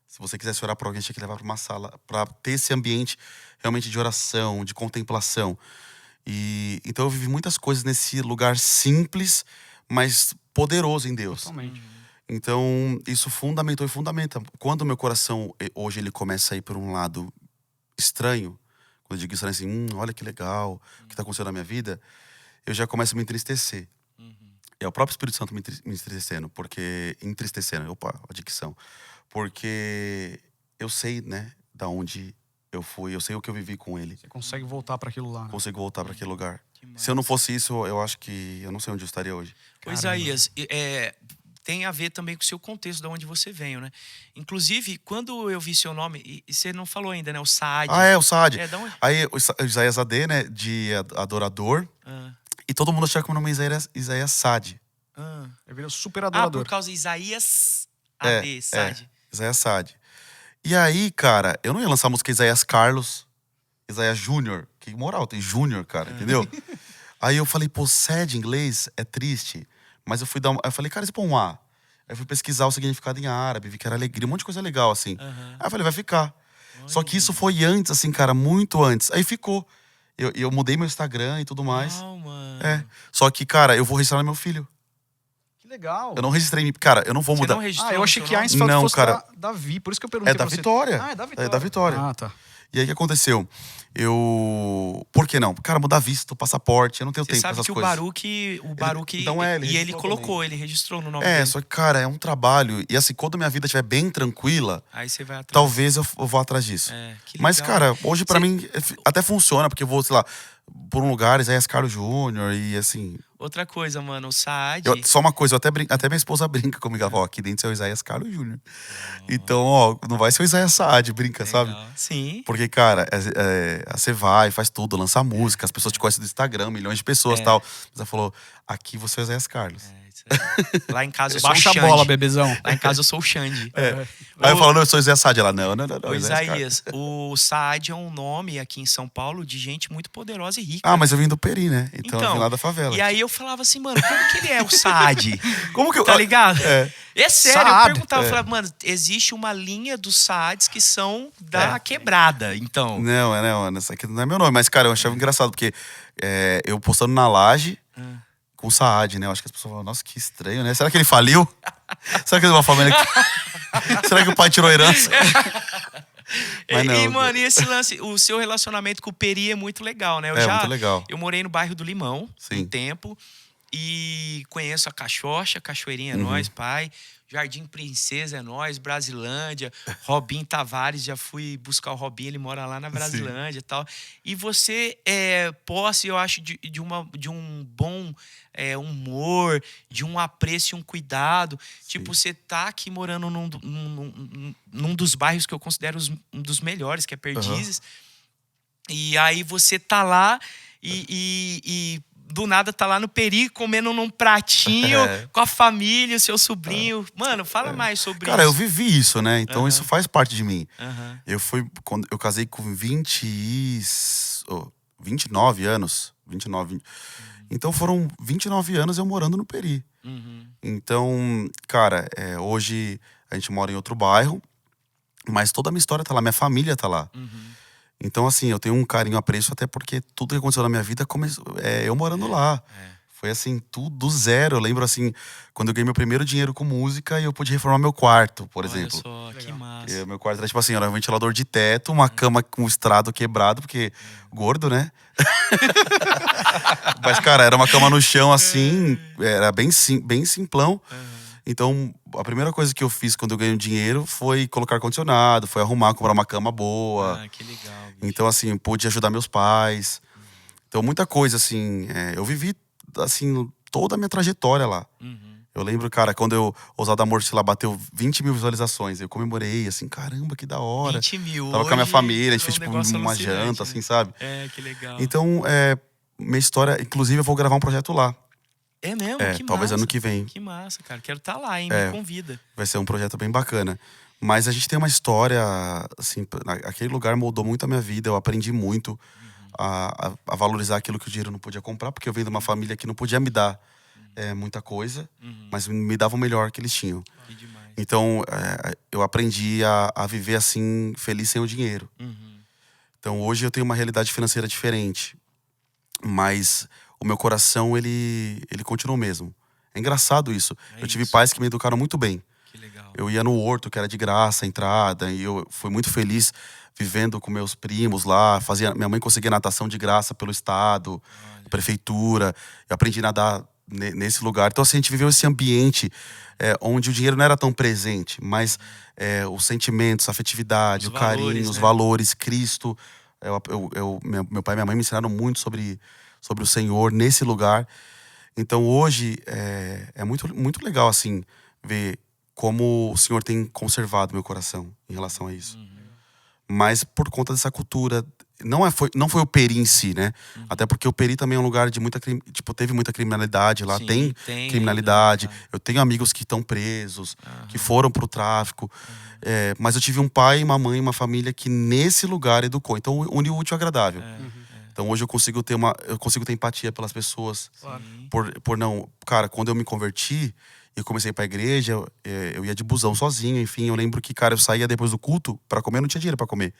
Se você quisesse orar por alguém, tinha que levar para uma sala para ter esse ambiente realmente de oração, de contemplação. E então eu vivi muitas coisas nesse lugar simples, mas poderoso em Deus. Totalmente. Então, isso fundamentou e fundamenta. Quando o meu coração, hoje, ele começa a ir por um lado estranho, quando eu digo estranho assim, olha que legal, o que está acontecendo na minha vida, eu já começo a me entristecer. É o próprio Espírito Santo me entristecendo, porque... Entristecendo, opa, a dicção. Porque eu sei, né, da onde eu fui, eu sei o que eu vivi com ele. Você consegue voltar para aquilo lá. Né? Consigo voltar para aquele lugar. massa. Se eu não fosse isso, eu acho que... Eu não sei onde eu estaria hoje. Ô, Isaías, tem a ver também com o seu contexto, de onde você veio, né? Inclusive, quando eu vi seu nome, e você não falou ainda, né? O Saad. Ah, é, o Saad. É, da onde? Aí, o Isaías AD, né, de adorador. Ah, E todo mundo achava que o meu nome é Isaías Saad. ah. Eu virei super Ah, adorador. por causa de Isaías É, AD, Saad. Isaías Saad. E aí, cara, eu não ia lançar a música Isaías Carlos, Isaías Júnior. Que moral, tem Júnior, cara, entendeu? Aí eu falei, pô, Saad em inglês é triste. Mas eu fui dar uma... Eu falei, cara, se pôr um A. Aí eu fui pesquisar o significado em árabe, vi que era alegria, um monte de coisa legal, assim. Aí eu falei, vai ficar. Só que isso foi antes, assim, cara, muito antes. Aí ficou. Eu mudei meu Instagram e tudo mais. Uau, mano. É. Só que, cara, eu vou registrar no meu filho. Que legal. Eu não registrei, cara, eu não vou Você mudar. não registrou Eu achei no que seu Einsfeld Não, fosse cara. da Vi, por isso que eu perguntei É da pra você. Vitória. Ah, é da Vitória. É da Vitória. Ah, tá. E aí, o que aconteceu? Por que não? Cara, mudar visto, passaporte, eu não tenho Você tempo pra sabe essas que coisas. o Baruch então ele e ele registrou colocou, também. ele registrou no nome É, dele. só que, cara, é um trabalho. E assim, quando minha vida estiver bem tranquila, Aí você vai atrás. talvez eu vou atrás disso. É, que Mas, legal. cara, hoje pra Você- mim até funciona, porque eu vou, sei lá, por um lugar, Isaías Carlos Júnior e assim. Outra coisa, mano, o Saad... Só uma coisa, até minha esposa brinca comigo. Ela fala, ó, aqui dentro é o Isaías Carlos Júnior. Então, ó, não vai ser o Isaías Saad, brinca, sabe? Legal. Sim. Porque, cara, você vai, faz tudo, lança música, as pessoas te conhecem do Instagram, milhões de pessoas e tal. Mas ela falou, aqui você é o Isaías Carlos. Isso aí. Lá em casa eu sou o Baixa a Xande. bola, bebezão. Lá em casa eu sou o Xande. Aí eu falo, não, eu sou o Isaías Saad. Ela, não, Ô, Isaías Carlos. Isaías, o Saad é um nome aqui em São Paulo de gente muito poderosa e rica. Ah, mas eu vim do Peri, né? Então eu vim lá da favela. E aí eu falava assim, mano, como que ele é o Saad? Como que eu... Tá ligado? É. É sério, Saad. eu perguntava, eu falava, mano, existe uma linha dos Saads que são da quebrada, então. Não, essa aqui não é meu nome. Mas, cara, eu achava engraçado, porque eu postando na laje com o Saad, né? Eu acho que as pessoas falam, nossa, que estranho, né? Será que ele faliu? Será que ele é uma família que... Será que o pai tirou a herança? Mas não, E, mano, e esse lance, o seu relacionamento com o Peri é muito legal, né? muito legal. Eu morei no bairro do Limão Sim. um tempo e conheço a Cachocha, Cachoeirinha é Uhum. nós, pai. Jardim Princesa é nós, Brasilândia. Robin Tavares, já fui buscar o Robin, ele mora lá na Brasilândia e tal. E você posse, eu acho, de um bom humor, de um apreço e um cuidado. Tipo, você tá aqui morando num dos bairros que eu considero um dos melhores, que é Perdizes. E aí você tá lá e do nada tá lá no Peri comendo num pratinho com a família, o seu sobrinho. Mano, fala mais sobre Cara, eu isso. vivi isso, né? Então isso faz parte de mim. Aham. Eu casei com 29 anos. 29. Então foram 29 anos eu morando no Peri. Uhum. Então, cara, hoje a gente mora em outro bairro, mas toda a minha história tá lá, minha família tá lá. Uhum. Então, assim, eu tenho um carinho, apreço, até porque tudo que aconteceu na minha vida eu morando lá. Foi assim, tudo do zero. Eu lembro, assim, quando eu ganhei meu primeiro dinheiro com música e eu pude reformar meu quarto, por exemplo. Olha só, que massa. Meu quarto era tipo assim, era um ventilador de teto, uma cama com o estrado quebrado, porque gordo, né? Mas, cara, era uma cama no chão assim, era bem simplão. Então, a primeira coisa que eu fiz quando eu ganhei dinheiro foi colocar ar-condicionado, foi arrumar, comprar uma cama boa. Ah, que legal. Bicho. Então, assim, pude ajudar meus pais. Então, muita coisa, assim, eu vivi, assim, toda a minha trajetória lá. Eu lembro, cara, quando eu Ousado Amor, sei lá, bateu 20 mil visualizações, eu comemorei, assim, caramba, que da hora. 20 mil. Tava com a minha família, a gente é fez, um tipo, negócio uma alucinante, janta, né? assim, sabe? Que legal. Então, minha história, inclusive, eu vou gravar um projeto lá. É mesmo? Que Talvez massa. ano que vem. Que massa, cara. Quero estar lá, hein? Me convida. Vai ser um projeto bem bacana. Mas a gente tem uma história, assim, aquele lugar moldou muito a minha vida, eu aprendi muito a valorizar aquilo que o dinheiro não podia comprar, porque eu venho de uma família que não podia me dar muita coisa, mas me dava o melhor que eles tinham. Que demais. Então, eu aprendi a viver assim, feliz sem o dinheiro. Então, hoje eu tenho uma realidade financeira diferente, mas o meu coração, ele continua o mesmo. É engraçado isso. Eu tive pais que me educaram muito bem. Que legal. Eu ia no horto, que era de graça a entrada, e eu fui muito feliz vivendo com meus primos lá. Minha mãe conseguia natação de graça pelo estado, prefeitura. Eu aprendi a nadar nesse lugar. Então, assim, a gente viveu esse ambiente onde o dinheiro não era tão presente, mas os sentimentos, a afetividade, o carinho, os valores, Cristo. Meu pai e minha mãe me ensinaram muito sobre o Senhor nesse lugar. Então, hoje, é muito, muito legal, assim, ver como o Senhor tem conservado meu coração em relação a isso. Mas por conta dessa cultura, não foi o Peri em si, né? Até porque o Peri também é um lugar de teve muita criminalidade lá. Sim, tem criminalidade. Eu tenho amigos que estão presos, que foram pro tráfico. Mas eu tive um pai, uma mãe, uma família que nesse lugar educou. Então, uniu o útil ao agradável. Então, hoje eu consigo ter empatia pelas pessoas. Por não... Cara, quando eu me converti, eu comecei pra igreja, eu ia de busão sozinho, enfim. Eu lembro que, cara, eu saía depois do culto pra comer, eu não tinha dinheiro pra comer.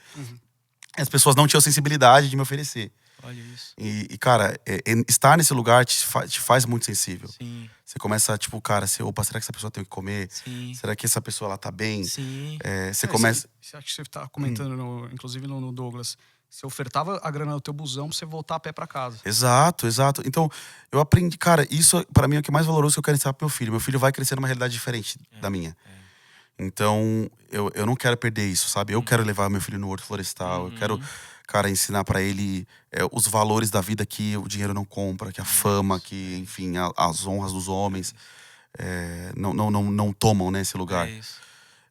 As pessoas não tinham sensibilidade de me oferecer. Olha isso. E cara, estar nesse lugar te faz muito sensível. Sim. Você começa, tipo, cara, opa, será que essa pessoa tem o que comer? Sim. Será que essa pessoa, ela tá bem? Sim. Você começa... Você acha que você tá comentando, inclusive no Douglas, você ofertava a grana do teu busão pra você voltar a pé pra casa. Exato. Então, eu aprendi, cara, isso pra mim é o que é mais valoroso que eu quero ensinar pro meu filho. Meu filho vai crescer numa realidade diferente da minha. Então, eu não quero perder isso, sabe? Eu quero levar meu filho no horto florestal. Eu quero, cara, ensinar pra ele os valores da vida que o dinheiro não compra, que a fama, que, enfim, as honras dos homens não tomam, né, esse lugar.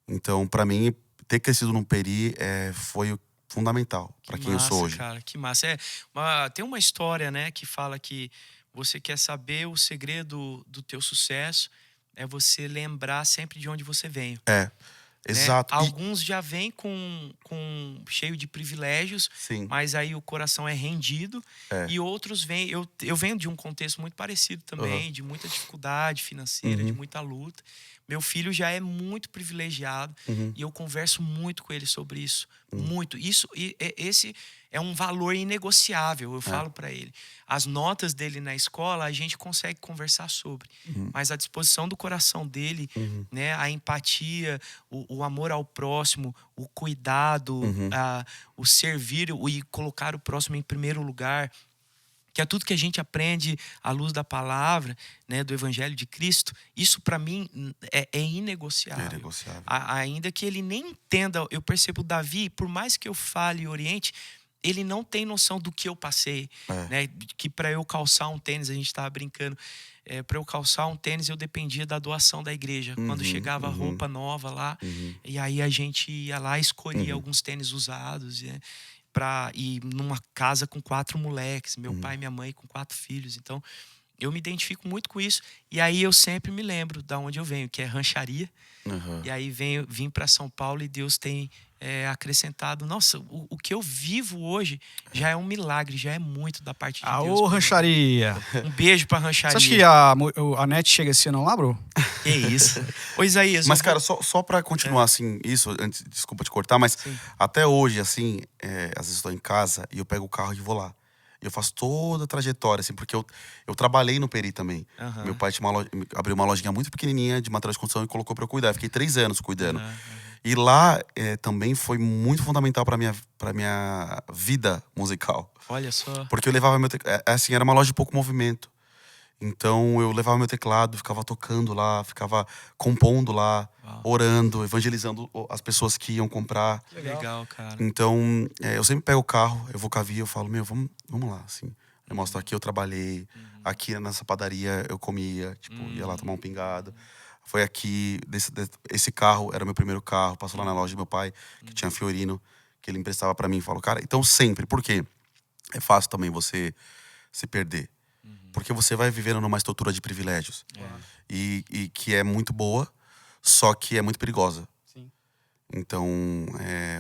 Então, pra mim, ter crescido num Peri foi fundamental pra quem eu sou hoje. Cara, que massa. Tem uma história, né, que fala que você quer saber o segredo do teu sucesso é você lembrar sempre de onde você veio. Exato. Né? Alguns já vêm com cheio de privilégios, Sim. mas aí o coração é rendido. E outros vêm... Eu venho de um contexto muito parecido também, de muita dificuldade financeira, de muita luta. Meu filho já é muito privilegiado e eu converso muito com ele sobre isso. Muito. Esse é um valor inegociável, eu falo para ele. As notas dele na escola, a gente consegue conversar sobre. Mas a disposição do coração dele, né, a empatia, o amor ao próximo, o cuidado, o servir e colocar o próximo em primeiro lugar, que é tudo que a gente aprende à luz da palavra, né, do Evangelho de Cristo, isso para mim é inegociável. É inegociável. Ainda que ele nem entenda, eu percebo Davi, por mais que eu fale e oriente, ele não tem noção do que eu passei. Né? Que para eu calçar um tênis, a gente estava brincando, para eu calçar um tênis eu dependia da doação da igreja. Quando chegava roupa nova lá, e aí a gente ia lá e escolhia alguns tênis usados, né? E numa casa com 4 moleques, meu pai e minha mãe com 4 filhos. Então, eu me identifico muito com isso. E aí eu sempre me lembro de onde eu venho, que é rancharia. E aí vim para São Paulo e Deus tem acrescentado. Nossa, o que eu vivo hoje já é um milagre, já é muito da parte de Deus. Ô, rancharia! Um beijo pra rancharia. Você acha que a NET chega esse ano lá, bro? Que isso. Ô, Isaías. Mas, cara, só pra continuar assim, isso, antes, desculpa te cortar, mas até hoje, assim, às vezes estou em casa e eu pego o carro e vou lá. E eu faço toda a trajetória, assim, porque eu trabalhei no Peri também. Meu pai abriu uma lojinha muito pequenininha de material de construção e colocou pra eu cuidar. Eu fiquei 3 anos cuidando. E lá também foi muito fundamental pra minha vida musical. Olha só. Porque eu levava assim, era uma loja de pouco movimento. Então eu levava meu teclado, ficava tocando lá, ficava compondo lá, orando, evangelizando as pessoas que iam comprar. Legal, cara. Então eu sempre pego o carro, eu vou com a Via, eu falo, vamos lá, assim. Eu mostro aqui eu trabalhei, aqui nessa padaria eu comia, tipo, ia lá tomar um pingado. Foi aqui, esse carro era meu primeiro carro, passou lá na loja do meu pai, que tinha Fiorino, que ele emprestava pra mim. E falou, cara, então sempre, por quê? É fácil também você se perder. Porque você vai vivendo numa estrutura de privilégios. E que é muito boa, só que é muito perigosa. Sim. Então,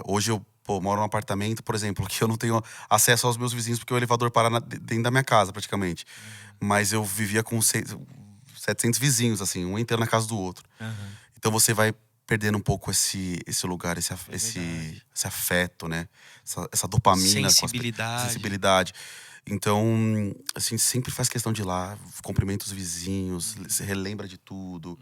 hoje eu moro num apartamento, por exemplo, que eu não tenho acesso aos meus vizinhos, porque o elevador para dentro da minha casa, praticamente. Mas eu vivia com 700 vizinhos, assim, um inteiro na casa do outro. Então você vai perdendo um pouco esse lugar, esse afeto, né? Essa dopamina. Sensibilidade. Então, assim, sempre faz questão de ir lá, cumprimenta os vizinhos, se relembra de tudo.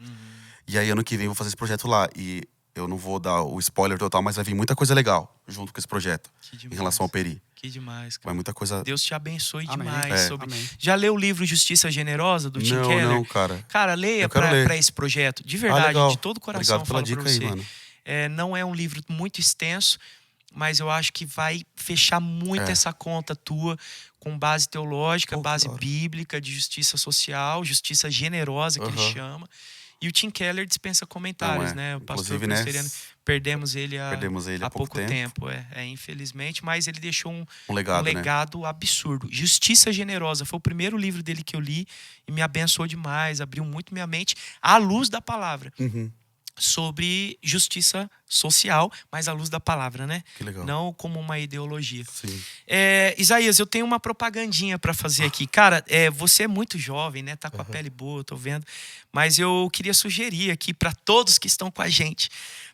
E aí, ano que vem, eu vou fazer esse projeto lá. E eu não vou dar o spoiler total, mas vai vir muita coisa legal junto com esse projeto. Em relação ao Peri. Que demais, cara. Vai muita coisa... Deus te abençoe Amém. demais. Amém. Já leu o livro Justiça Generosa, do Tim Keller? Não, cara. Cara, leia pra esse projeto. De verdade, legal. de todo o coração. Obrigado pela dica aí, mano. Não é um livro muito extenso, mas eu acho que vai fechar muito essa conta tua com base teológica, base bíblica, de justiça social, justiça generosa, que ele chama. E o Tim Keller dispensa comentários, né? O pastor presbiteriano, perdemos ele há pouco tempo. Infelizmente, mas ele deixou um legado absurdo. Justiça Generosa foi o primeiro livro dele que eu li e me abençoou demais, abriu muito minha mente à luz da palavra. Sobre justiça social, mas à luz da palavra, né? Que legal. Não como uma ideologia. Sim. Isaías, eu tenho uma propagandinha para fazer aqui. Cara, você é muito jovem, né? Tá com a pele boa, tô vendo. Mas eu queria sugerir aqui para todos que estão com a gente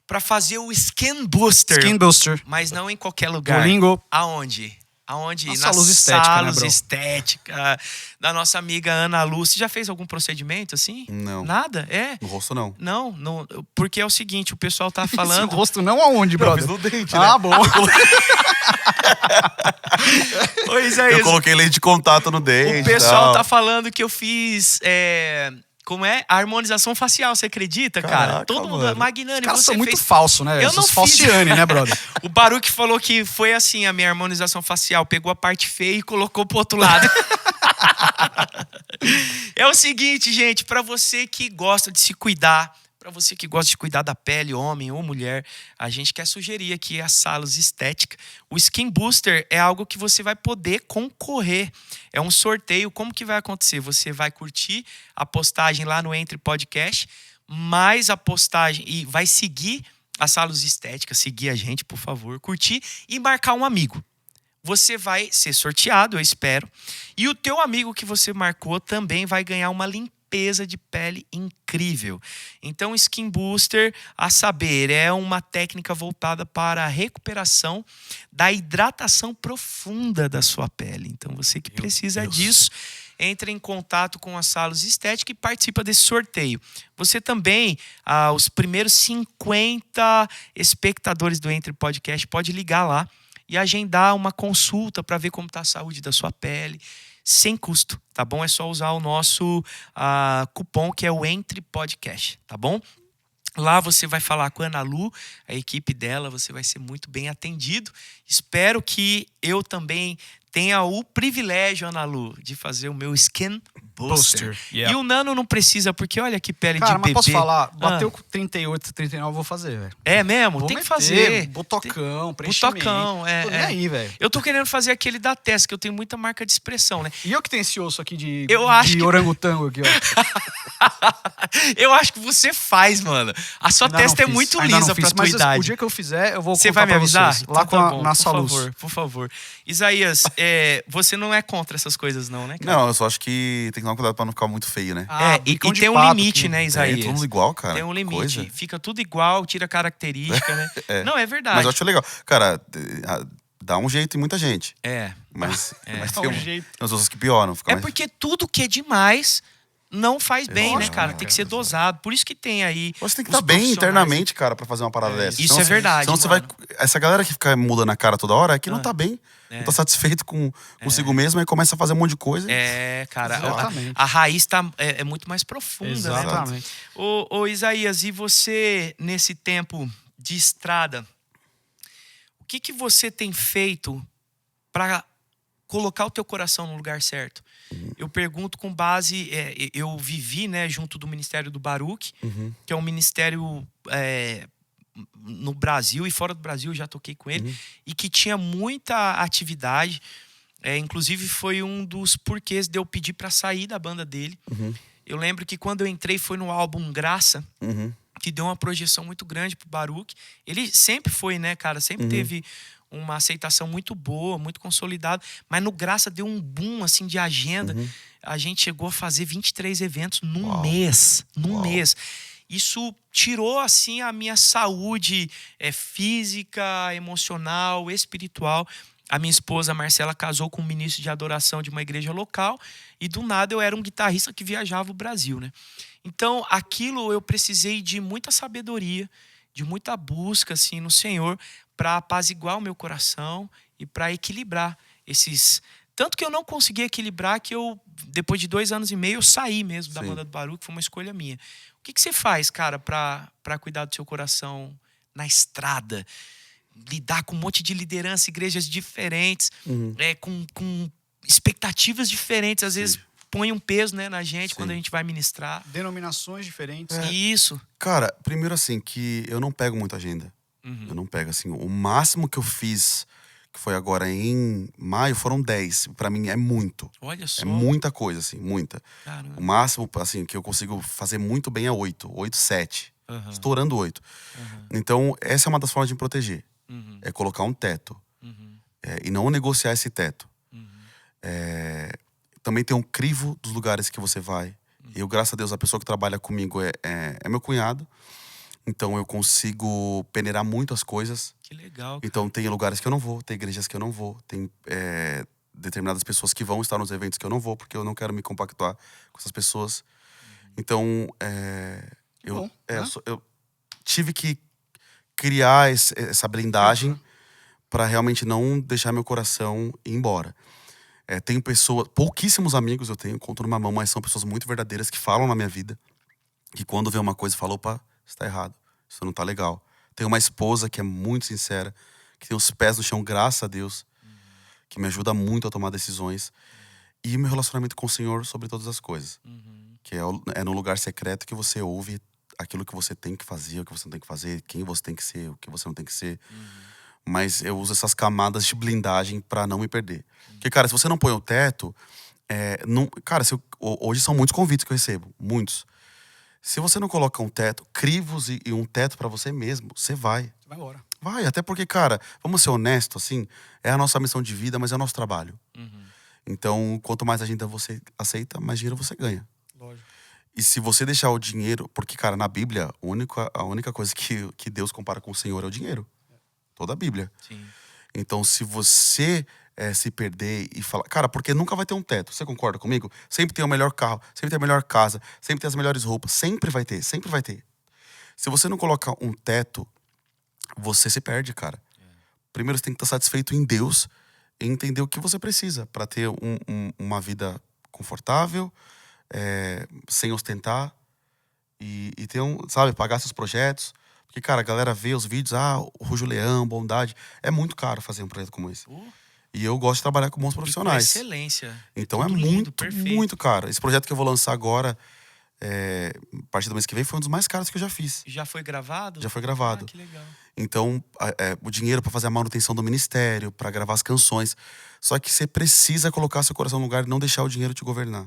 para fazer o Skin Booster. Skin Booster. Mas não em qualquer lugar. Duolingo. Aonde? Na Salus Estética, Salus né, bro? Estética, da nossa amiga Ana Lu. Você já fez algum procedimento assim? Não. Nada? No rosto, não. Não, porque é o seguinte, o pessoal tá falando... Esse rosto não aonde, brother? Eu fiz no dente, né? Ah, bom. Pois é isso. Eu coloquei lente de contato no dente. O pessoal tal. tá falando que eu fiz... Como é? A harmonização facial, você acredita, cara? Caraca, Todo mundo... mano. Magnânimo, Os caras você são muito fez... falsos, né? Eu não Essas fiz. falciane, né, brother? O Baruch falou que foi assim a minha harmonização facial. Pegou a parte feia e colocou pro outro lado. É o seguinte, gente. Pra você que gosta de se cuidar, pra você que gosta de cuidar da pele, homem ou mulher, a gente quer sugerir aqui a Salus Estética. O Skin Booster é algo que você vai poder concorrer. É um sorteio. Como que vai acontecer? Você vai curtir a postagem lá no Entre Podcast, mais a postagem e vai seguir a Salus Estética, seguir a gente, por favor, curtir e marcar um amigo. Você vai ser sorteado, eu espero. E o teu amigo que você marcou também vai ganhar uma limpeza de pele incrível. Então, Skin Booster, a saber, é uma técnica voltada para a recuperação da hidratação profunda da sua pele. Então, você que precisa disso, entre em contato com a Salus Estética e participa desse sorteio. Você também, os primeiros 50 espectadores do Entre Podcast, pode ligar lá e agendar uma consulta para ver como está a saúde da sua pele, sem custo, tá bom? É só usar o nosso cupom, que é o Entre Podcast, tá bom? Lá você vai falar com a Ana Lu, a equipe dela, você vai ser muito bem atendido. Espero que eu também tenha o privilégio, Ana Lu, de fazer o meu Skin Booster. Yeah. E o Nano não precisa, porque olha que pele Cara, de bebê. mas posso falar? Bateu com 38, 39, eu vou fazer, velho. É mesmo? Vou Tem que meter fazer. Botocão, preenchimento. Botocão, Tô nem aí, velho. Eu tô querendo fazer aquele da testa, que eu tenho muita marca de expressão, né? E eu que tenho esse osso aqui de orangotango aqui, ó. Eu acho que você faz, mano. A sua Ainda testa é não fiz, muito ainda lisa não pra fiz, tua mas idade. O dia que eu fizer, eu vou Você contar vai me pra avisar? vocês, lá Então tá bom, na Salus. por favor. Isaías, você não é contra essas coisas não, né, cara? Não, eu só acho que tem que tomar cuidado pra não ficar muito feio, né? E bicão de tem um pato limite, aqui. né, Isaías? Tudo igual, cara. Tem um limite. Coisa. Fica tudo igual, tira característica, né? Não, é verdade. Mas eu acho legal. Cara, dá um jeito em muita gente. Mas Dá tem um jeito. tem as pessoas que pioram. Fica mais... porque tudo que é demais não faz bem, né, Lógico, cara? né, Tem que ser cara? dosado. Por isso que tem aí. Você tem que os estar bem profissionais. internamente, cara, pra fazer uma parada dessa. Isso Senão é verdade, Senão você mano. vai. Essa galera que fica mudando a cara toda hora é que não tá bem. É. Não tá satisfeito consigo mesmo e começa a fazer um monte de coisa. Cara, Exatamente. a raiz é muito mais profunda, né? Exatamente. Ô, Isaías, e você, nesse tempo de estrada, o que você tem feito para colocar o teu coração no lugar certo? Eu pergunto com base... eu vivi, né, junto do Ministério do Baruch, que é um ministério no Brasil e fora do Brasil, já toquei com ele, e que tinha muita atividade. Inclusive, foi um dos porquês de eu pedir para sair da banda dele. Eu lembro que quando eu entrei foi no álbum Graça, que deu uma projeção muito grande pro Baruch. Ele sempre foi, né, cara? Sempre teve uma aceitação muito boa, muito consolidada. Mas no Graça deu um boom, assim, de agenda. A gente chegou a fazer 23 eventos num mês. Num mês. Isso tirou, assim, a minha saúde física, emocional, espiritual. A minha esposa, Marcela, casou com um ministro de adoração de uma igreja local e, do nada, eu era um guitarrista que viajava o Brasil, né? Então, aquilo eu precisei de muita sabedoria, de muita busca, assim, no Senhor para apaziguar o meu coração e para equilibrar esses... Tanto que eu não consegui equilibrar que eu, depois de 2 anos e meio, eu saí mesmo da banda do Baruch, que foi uma escolha minha. O que você faz, cara, para cuidar do seu coração na estrada? Lidar com um monte de liderança, igrejas diferentes, com expectativas diferentes. Às vezes põe um peso, né, na gente quando a gente vai ministrar. Denominações diferentes. Isso. Cara, primeiro assim, que eu não pego muita agenda. Eu não pego, assim, o máximo que eu fiz, que foi agora em maio, foram 10. Pra mim é muito. Olha só. É muita coisa, assim, muita. Caramba. O máximo, assim, que eu consigo fazer muito bem é 8, 7. Estourando 8. Então, essa é uma das formas de me proteger. É colocar um teto. E não negociar esse teto. Também tem um crivo dos lugares que você vai. Eu, graças a Deus, a pessoa que trabalha comigo é meu cunhado. Então eu consigo peneirar muito as coisas. Que legal. Cara. Então tem lugares que eu não vou, tem igrejas que eu não vou, tem determinadas pessoas que vão estar nos eventos que eu não vou, porque eu não quero me compactuar com essas pessoas. Então eu tive que criar essa blindagem para realmente não deixar meu coração ir embora. Tenho pouquíssimos amigos eu tenho, conto numa mão, mas são pessoas muito verdadeiras que falam na minha vida, que quando vê uma coisa falam, opa, isso tá errado, isso não tá legal. Tenho uma esposa que é muito sincera, que tem os pés no chão, graças a Deus, que me ajuda muito a tomar decisões. E meu relacionamento com o Senhor sobre todas as coisas. Que é no lugar secreto que você ouve aquilo que você tem que fazer, o que você não tem que fazer, quem você tem que ser, o que você não tem que ser. Mas eu uso essas camadas de blindagem pra não me perder. Porque, cara, se você não põe o teto... cara, hoje são muitos convites que eu recebo, muitos. Se você não coloca um teto, crivos e um teto pra você mesmo, você vai. Você vai embora. Vai, até porque, cara, vamos ser honestos, assim, é a nossa missão de vida, mas é o nosso trabalho. Então, quanto mais agenda você aceita, mais dinheiro você ganha. Lógico. E se você deixar o dinheiro... Porque, cara, na Bíblia, a única coisa que Deus compara com o Senhor é o dinheiro. Toda a Bíblia. Sim. Então, se você se perder e falar... Cara, porque nunca vai ter um teto. Você concorda comigo? Sempre tem o melhor carro, sempre tem a melhor casa, sempre tem as melhores roupas. Sempre vai ter, sempre vai ter. Se você não colocar um teto, você se perde, cara. Primeiro, você tem que estar satisfeito em Deus e entender o que você precisa para ter uma vida confortável, sem ostentar e ter sabe, pagar seus projetos. Porque, cara, a galera vê os vídeos, o Rujo Leão, Bondade. É muito caro fazer um projeto como esse. E eu gosto de trabalhar com bons profissionais. Com excelência. Então é Tudo muito, lindo, perfeito. muito caro. Esse projeto que eu vou lançar agora, a partir do mês que vem, foi um dos mais caros que eu já fiz. Já foi gravado? Já foi gravado. Ah, que legal. Então, o dinheiro para fazer a manutenção do ministério, para gravar as canções. Só que você precisa colocar seu coração no lugar e não deixar o dinheiro te governar.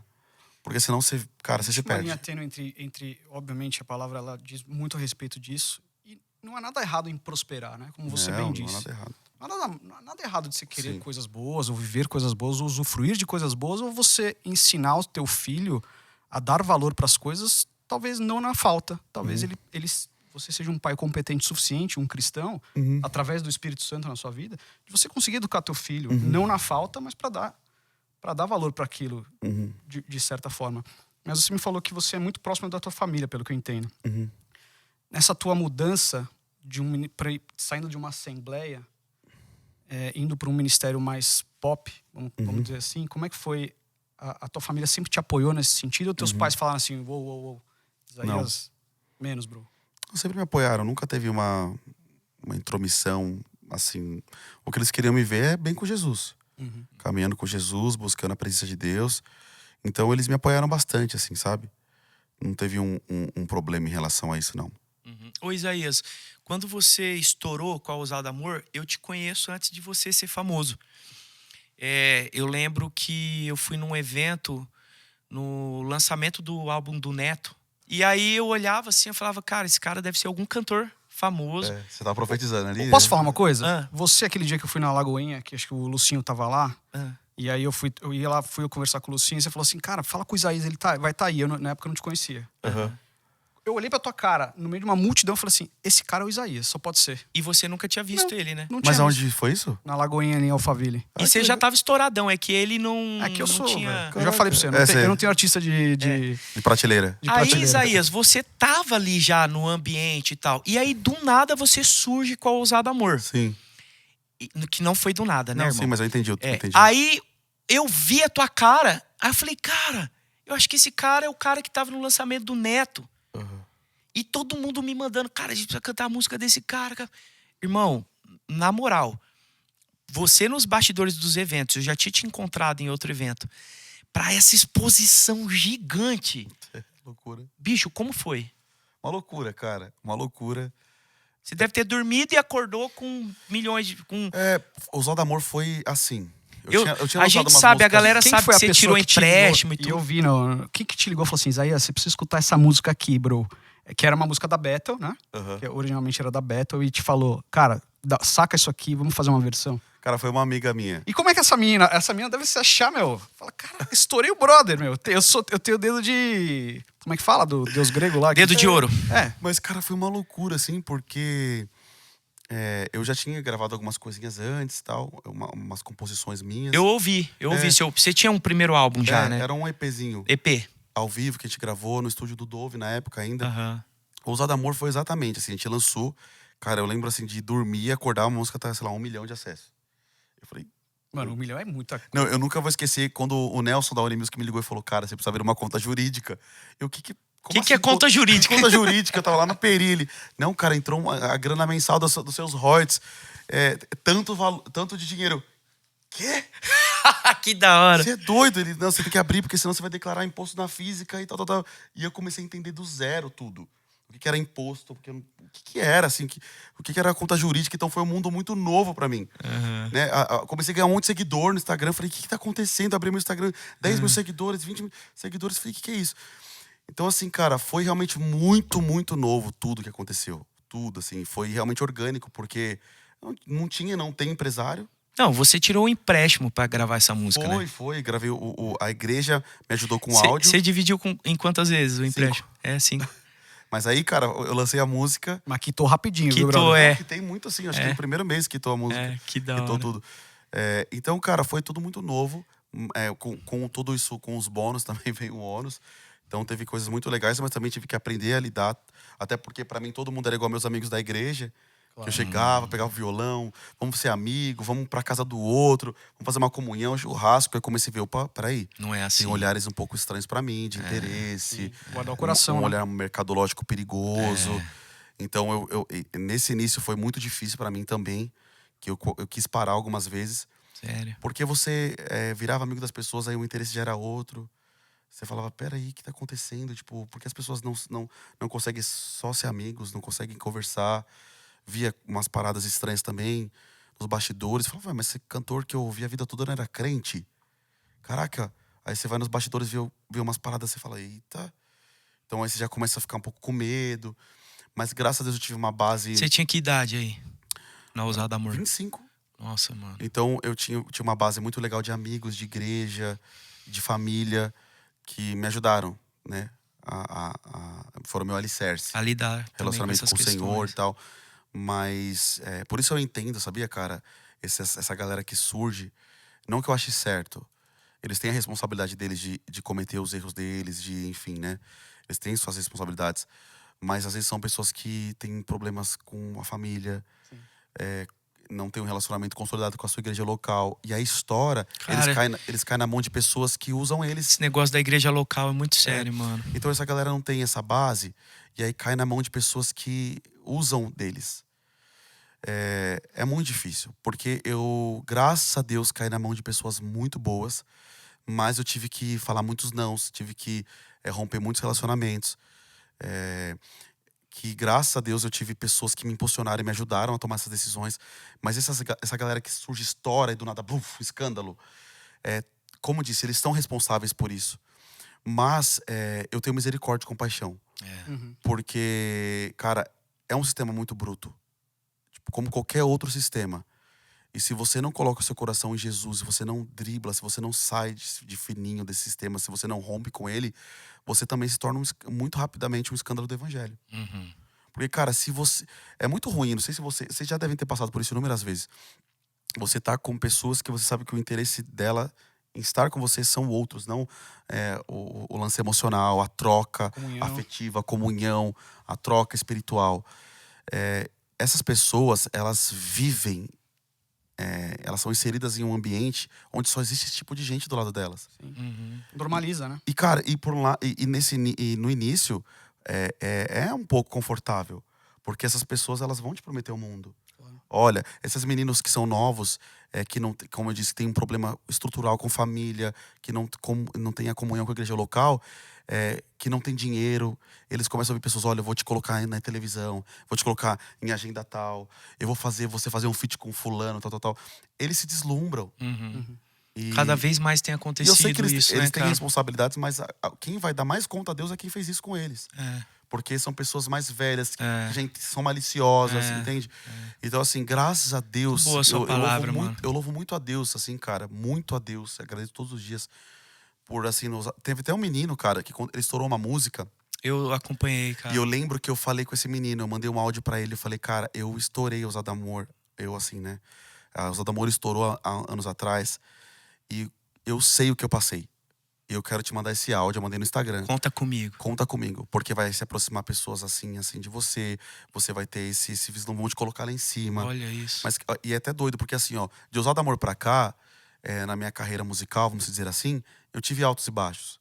Porque senão você se Uma perde. linha tênue entre, obviamente, a palavra ela diz muito a respeito disso. E não há nada errado em prosperar, né? Como você bem disse. Não há nada errado. Não há nada errado de você querer Sim. coisas boas, ou viver coisas boas, ou usufruir de coisas boas, ou você ensinar o teu filho a dar valor para as coisas, talvez não na falta. Talvez você seja um pai competente o suficiente, um cristão, através do Espírito Santo na sua vida, de você conseguir educar teu filho, não na falta, mas para dar valor para aquilo, de certa forma. Mas você me falou que você é muito próximo da tua família, pelo que eu entendo. Uhum. Nessa tua mudança, saindo de uma assembleia, indo para um ministério mais pop, vamos dizer assim, como é que foi? A tua família sempre te apoiou nesse sentido? Ou teus pais falaram assim, uou, Isaías, menos, bro? Sempre me apoiaram, nunca teve uma intromissão, assim. O que eles queriam me ver é bem com Jesus. Caminhando com Jesus, buscando a presença de Deus. Então eles me apoiaram bastante, assim, sabe? Não teve um problema em relação a isso, não. Ô Isaías, quando você estourou com a Ousado Amor, eu te conheço antes de você ser famoso. Eu lembro que eu fui num evento no lançamento do álbum do Neto. E aí eu olhava assim, eu falava, cara, esse cara deve ser algum cantor famoso. Você tava profetizando ali, Posso né? falar uma coisa? Ah. Você, aquele dia que eu fui na Lagoinha, que acho que o Lucinho tava lá, e aí eu ia lá, fui conversar com o Lucinho, e você falou assim, cara, fala com o Isaías, ele vai estar aí. Na época eu não te conhecia. Eu olhei pra tua cara, no meio de uma multidão, e falei assim, esse cara é o Isaías, só pode ser. E você nunca tinha visto ele, né? Não tinha Mas visto. aonde foi isso? Na Lagoinha, ali em Alphaville. E você já tava estouradão, é que ele não, É que eu não sou, tinha... velho. Eu já falei pra você, eu não tenho artista de De prateleira. de Aí, prateleira. Isaías, você tava ali já no ambiente e tal. E aí, do nada, você surge com a Ousado Amor. Sim. Que não foi do nada, né, Não, irmão? sim, mas eu entendi. Entendi. Aí, eu vi a tua cara. Aí eu falei, cara, eu acho que esse cara é o cara que tava no lançamento do Neto. E todo mundo me mandando, cara, a gente precisa cantar a música desse cara. Irmão, na moral, você nos bastidores dos eventos, eu já tinha te encontrado em outro evento, pra essa exposição gigante. Loucura. Bicho, como foi? Uma loucura, cara. Uma loucura. Você deve ter dormido e acordou com milhões de... O Ousado Amor foi assim. A gente sabe, a galera Quem sabe foi que a você pessoa tirou que te ligou? empréstimo e E tudo. eu vi, quem que te ligou e falou assim, Isaías, você precisa escutar essa música aqui, bro. Que era uma música da Battle, né? Que originalmente era da Battle. E te falou, cara, saca isso aqui, vamos fazer uma versão. Cara, foi uma amiga minha. E como é que essa menina deve se achar, meu? Fala, cara, estourei o brother, meu. Eu tenho o dedo de... Como é que fala? Do deus grego lá? Dedo de ouro. Mas, cara, foi uma loucura, assim, porque eu já tinha gravado algumas coisinhas antes e tal, umas composições minhas. Eu ouvi. Você tinha um primeiro álbum já, né? Era um EPzinho EP. ao vivo que a gente gravou no estúdio do Dove na época ainda. Aham. O Ousado Amor foi exatamente assim, a gente lançou. Cara, eu lembro assim de dormir e acordar, a música tá, sei lá, 1 milhão de acessos. Eu falei... Mano, 1 milhão é muita coisa. Não, eu nunca vou esquecer quando o Nelson da Unimusic me ligou e falou, cara, você precisa ver uma conta jurídica. Eu, O que é conta jurídica? Conta jurídica, eu tava lá no Perilli. Não, cara, entrou a grana mensal dos seus royalties. Tanto de dinheiro. Quê? Que da hora. Você é doido? Ele, não, você tem que abrir, porque senão você vai declarar imposto na física e tal. E eu comecei a entender do zero tudo. O que era imposto, o que era, assim, o que era a conta jurídica. Então foi um mundo muito novo pra mim. Né? Comecei a ganhar um monte de seguidor no Instagram. Falei, o que tá acontecendo? Abri meu Instagram, 10 mil seguidores, 20 mil seguidores. Falei, o que é isso? Então, assim, cara, foi realmente muito, muito novo tudo que aconteceu. Tudo, assim, foi realmente orgânico, porque não tem empresário. Não, você tirou um empréstimo pra gravar essa música, né? Foi. Gravei a igreja, me ajudou com o áudio. Você dividiu em quantas vezes o empréstimo? 5. Mas aí, cara, eu lancei a música. Mas quitou rapidinho, viu, Quitou, brother? Quitei muito, assim, acho que no primeiro mês quitou a música. Que da Quitou hora. tudo. Então, cara, foi tudo muito novo. Com tudo isso, com os bônus também veio o ônus. Então teve coisas muito legais, mas também tive que aprender a lidar. Até porque pra mim todo mundo era igual meus amigos da igreja. Que eu chegava, pegava o violão, vamos ser amigo, vamos pra casa do outro, vamos fazer uma comunhão, churrasco. Aí eu comecei a ver, opa, peraí. Não é assim. Tem olhares um pouco estranhos pra mim, de interesse. Guardar o coração, Um né? olhar mercadológico perigoso. Então, nesse início foi muito difícil pra mim também. Que eu quis parar algumas vezes. Sério. Porque você virava amigo das pessoas, aí o interesse já era outro. Você falava, peraí, o que tá acontecendo? Tipo, porque as pessoas não conseguem só ser amigos, não conseguem conversar. Via umas paradas estranhas também, nos bastidores. Falava, mas esse cantor que eu ouvi a vida toda não era crente? Caraca. Aí você vai nos bastidores, vê umas paradas, você fala, eita. Então aí você já começa a ficar um pouco com medo. Mas graças a Deus eu tive uma base... Você tinha que idade aí? Na Ousado Amor? 25. Nossa, mano. Então eu tinha uma base muito legal de amigos, de igreja, de família, que me ajudaram, né? Foram meu alicerce. A lidar Relacionamento também com o essas Senhor questões. e tal. Mas por isso eu entendo, sabia, cara? Essa galera que surge. Não que eu ache certo. Eles têm a responsabilidade deles de cometer os erros deles, enfim, né? Eles têm suas responsabilidades. Mas às vezes são pessoas que têm problemas com a família, não têm um relacionamento consolidado com a sua igreja local. E aí estoura, Cara, eles caem na mão de pessoas que usam eles. esse negócio da igreja local é muito sério, mano. Então essa galera não tem essa base, e aí cai na mão de pessoas que usam deles. É muito difícil, porque eu, graças a Deus, caí na mão de pessoas muito boas, mas eu tive que falar muitos nãos, tive que romper muitos relacionamentos. Que graças a Deus eu tive pessoas que me impulsionaram e me ajudaram a tomar essas decisões. Mas essa galera que surge, estoura e do nada, buf, escândalo. Como eu disse, eles estão responsáveis por isso. Mas eu tenho misericórdia e compaixão. Porque, cara, é um sistema muito bruto. Tipo, como qualquer outro sistema. E se você não coloca o seu coração em Jesus, se você não dribla, se você não sai de fininho desse sistema, se você não rompe com ele, você também se torna muito rapidamente um escândalo do evangelho. Porque, cara, se você... É muito ruim, não sei se vocês já devem ter passado por isso inúmeras vezes. Você tá com pessoas que você sabe que o interesse dela em estar com você são outros, não o lance emocional, a troca afetiva, a comunhão, a troca espiritual. Essas pessoas, elas vivem... elas são inseridas em um ambiente onde só existe esse tipo de gente do lado delas. Normaliza, né? E, cara, no início é um pouco confortável. Porque essas pessoas, elas vão te prometer o mundo. Claro. Olha, esses meninos que são novos, que não, como eu disse, tem um problema estrutural com família, que não tem a comunhão com a igreja local, que não tem dinheiro, eles começam a ouvir pessoas, olha, eu vou te colocar na televisão, vou te colocar em agenda tal, eu vou fazer você fazer um feat com fulano, tal. Eles se deslumbram. E cada vez mais tem acontecido eu sei que isso, eles né, têm cara? responsabilidades, mas quem vai dar mais conta a Deus é quem fez isso com eles. Porque são pessoas mais velhas, gente, são maliciosas, entende? Então, assim, graças a Deus, boa a sua palavra, eu louvo muito a Deus, assim, cara, muito a Deus, agradeço todos os dias por, assim, teve até um menino, cara, que quando ele estourou uma música, eu acompanhei, cara. e eu lembro que eu falei com esse menino, eu mandei um áudio pra ele, eu falei, cara, eu estourei Ousado Amor, eu assim, né, a Ousado Amor estourou há anos atrás, e eu sei o que eu passei. Eu quero te mandar esse áudio, eu mandei no Instagram. Conta comigo. Conta comigo, porque vai se aproximar pessoas assim de você. Você vai ter esse vislumbre, vão te colocar lá em cima. Olha isso. Mas, e é até doido, porque assim, ó, de Ousado Amor pra cá, na minha carreira musical, vamos dizer assim, eu tive altos e baixos.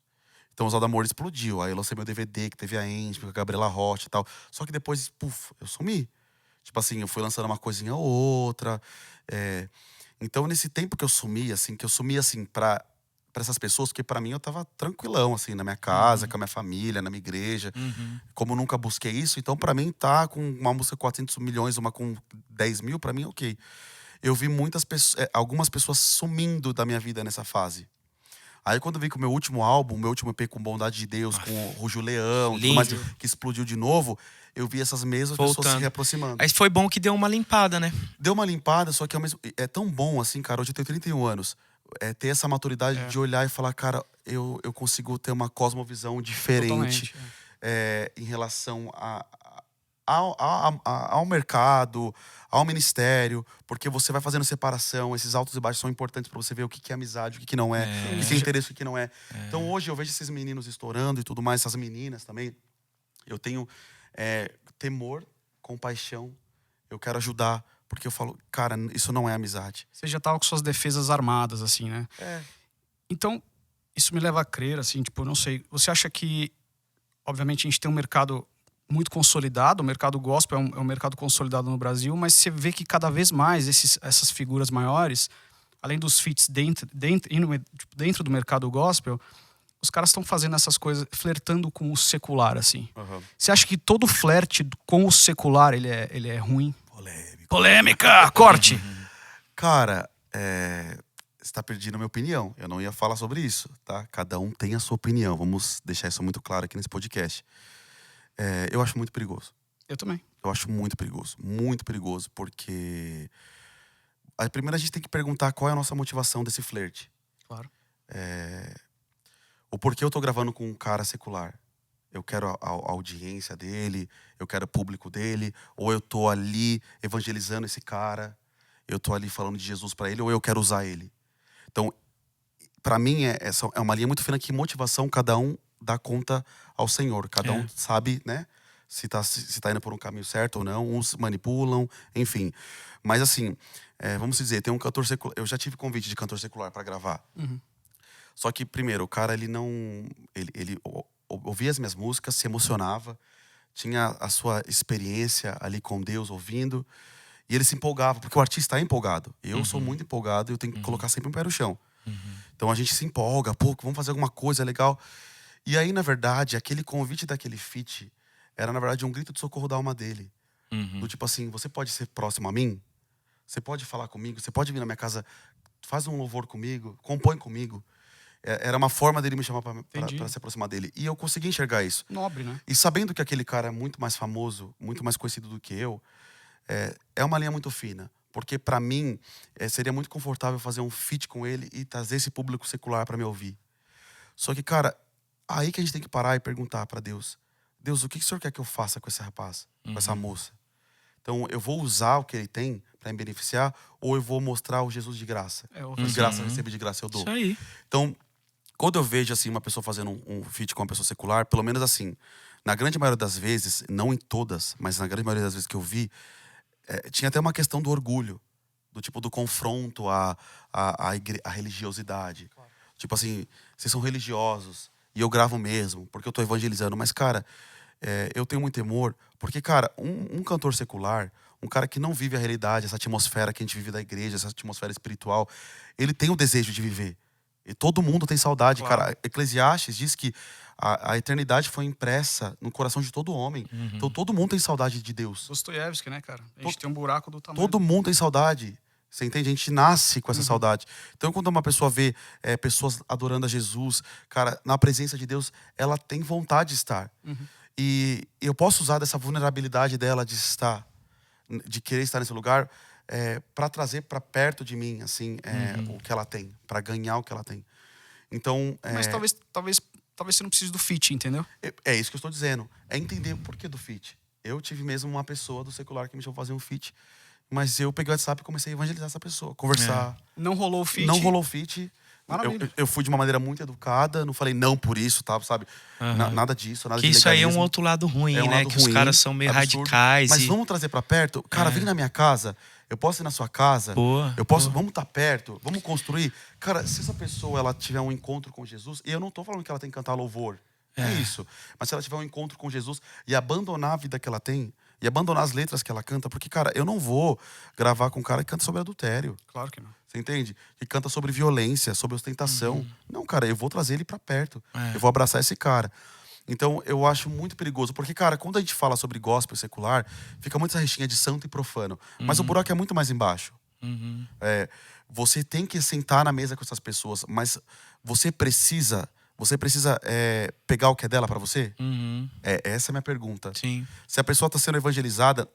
Então, Ousado Amor explodiu. Aí eu lancei meu DVD, que teve a Angie, com a Gabriela Rocha e tal. Só que depois, puf, eu sumi. Tipo assim, eu fui lançando uma coisinha ou outra. Então, nesse tempo que eu sumi, assim, pra essas pessoas, porque pra mim eu tava tranquilão, assim, na minha casa, com a minha família, na minha igreja. Como eu nunca busquei isso, então pra mim tá com uma música com 400 milhões, uma com 10 mil, pra mim ok. Eu vi algumas pessoas sumindo da minha vida nessa fase. Aí quando eu vi com o meu último álbum, meu último EP com Bondade de Deus, com o Rujo Leão, tudo mais, que explodiu de novo, eu vi essas mesmas pessoas se reaproximando. Aí foi bom que deu uma limpada, né? Deu uma limpada, só que é tão bom, assim, cara, hoje eu tenho 31 anos, ter essa maturidade de olhar e falar, cara, eu consigo ter uma cosmovisão diferente em relação ao mercado, ao ministério, porque você vai fazendo separação, esses altos e baixos são importantes para você ver o que é amizade, o que não é, o que é interesse, o que não é. Então hoje eu vejo esses meninos estourando e tudo mais, essas meninas também, eu tenho temor, compaixão, eu quero ajudar, porque eu falo, cara, isso não é amizade. Você já tava com suas defesas armadas, assim, né? Então, isso me leva a crer, assim, tipo, não sei, você acha que, obviamente, a gente tem um mercado muito consolidado, o mercado gospel é um mercado consolidado no Brasil, mas você vê que cada vez mais essas figuras maiores, além dos feats dentro do mercado gospel, os caras estão fazendo essas coisas, flertando com o secular, assim. Você acha que todo flerte com o secular, ele é ruim? Polêmica! Corte! Cara, você tá perdendo a minha opinião. Eu não ia falar sobre isso, tá? Cada um tem a sua opinião. Vamos deixar isso muito claro aqui nesse podcast. Eu acho muito perigoso. Eu também. Eu acho muito perigoso, porque primeiro a gente tem que perguntar qual é a nossa motivação desse flerte. Claro. O porquê eu tô gravando com um cara secular. Eu quero a audiência dele, eu quero o público dele, ou eu tô ali evangelizando esse cara, eu tô ali falando de Jesus pra ele, ou eu quero usar ele. Então, pra mim, é uma linha muito fina que motivação, cada um dá conta ao Senhor. Cada um sabe, né? Se tá indo por um caminho certo ou não. Uns manipulam, enfim. Mas assim, vamos dizer, tem um cantor secular. Eu já tive convite de cantor secular pra gravar. Uhum. Só que, primeiro, o cara, ele não... Ele ouvia as minhas músicas, se emocionava. Tinha a sua experiência ali com Deus, ouvindo. E ele se empolgava, porque o artista é empolgado. Eu sou muito empolgado e eu tenho que colocar sempre um pé no chão. Então a gente se empolga, pô, vamos fazer alguma coisa legal. E aí, na verdade, aquele convite daquele feat era, na verdade, um grito de socorro da alma dele. Do tipo assim, você pode ser próximo a mim? Você pode falar comigo? Você pode vir na minha casa, faz um louvor comigo, compõe comigo? Era uma forma dele me chamar pra se aproximar dele. E eu consegui enxergar isso. Nobre, né? E sabendo que aquele cara é muito mais famoso, muito mais conhecido do que eu, é uma linha muito fina. Porque pra mim, seria muito confortável fazer um feat com ele e trazer esse público secular pra me ouvir. Só que, cara, aí que a gente tem que parar e perguntar pra Deus. Deus, o que o Senhor quer que eu faça com esse rapaz, com essa moça? Então, eu vou usar o que ele tem pra me beneficiar ou eu vou mostrar o Jesus de graça? De graça, eu recebi de graça, eu dou. Isso aí. Então, quando eu vejo assim uma pessoa fazendo um feat com uma pessoa secular, pelo menos assim, na grande maioria das vezes, não em todas, mas na grande maioria das vezes que eu vi, tinha até uma questão do orgulho, do tipo do confronto à religiosidade. Claro. Tipo assim, vocês são religiosos e eu gravo mesmo, porque eu tô evangelizando. Mas, cara, eu tenho muito temor, porque, cara, um cantor secular, um cara que não vive a realidade, essa atmosfera que a gente vive da igreja, essa atmosfera espiritual, ele tem o desejo de viver. E todo mundo tem saudade, claro. Cara. Eclesiastes diz que a eternidade foi impressa no coração de todo homem. Então todo mundo tem saudade de Deus. Dostoiévski, né, cara? A gente tem um buraco do tamanho. Todo mundo tem saudade. Você entende? A gente nasce com essa saudade. Então quando uma pessoa vê pessoas adorando a Jesus, cara, na presença de Deus, ela tem vontade de estar. E eu posso usar dessa vulnerabilidade dela de estar, de querer estar nesse lugar, para trazer para perto de mim, assim, o que ela tem, para ganhar o que ela tem. Então, mas talvez você não precise do feat, entendeu? É isso que eu estou dizendo. É entender o porquê do feat. Eu tive mesmo uma pessoa do secular que me chamou fazer um feat, mas eu peguei o WhatsApp e comecei a evangelizar essa pessoa, conversar. Não rolou o feat? Não rolou o feat. Eu fui de uma maneira muito educada, não falei não por isso, tá, sabe? Nada disso, nada de legalismo. Que isso aí é um outro lado ruim, né? Lado que ruim, os caras são meio absurdo. radicais. Mas vamos trazer pra perto? Cara, vem na minha casa, eu posso ir na sua casa, vamos estar perto, vamos construir. Cara, se essa pessoa ela tiver um encontro com Jesus, e eu não tô falando que ela tem que cantar louvor, é isso. Mas se ela tiver um encontro com Jesus e abandonar a vida que ela tem, e abandonar as letras que ela canta, porque, cara, eu não vou gravar com um cara que canta sobre adultério. Claro que não. Você entende? Que canta sobre violência, sobre ostentação. Não, cara, eu vou trazer ele pra perto. Eu vou abraçar esse cara. Então, eu acho muito perigoso. Porque, cara, quando a gente fala sobre gospel secular, fica muito essa restinha de santo e profano. Mas o buraco é muito mais embaixo. Você tem que sentar na mesa com essas pessoas, mas você precisa pegar o que é dela pra você? Essa é a minha pergunta. Sim. Se a pessoa tá sendo evangelizada,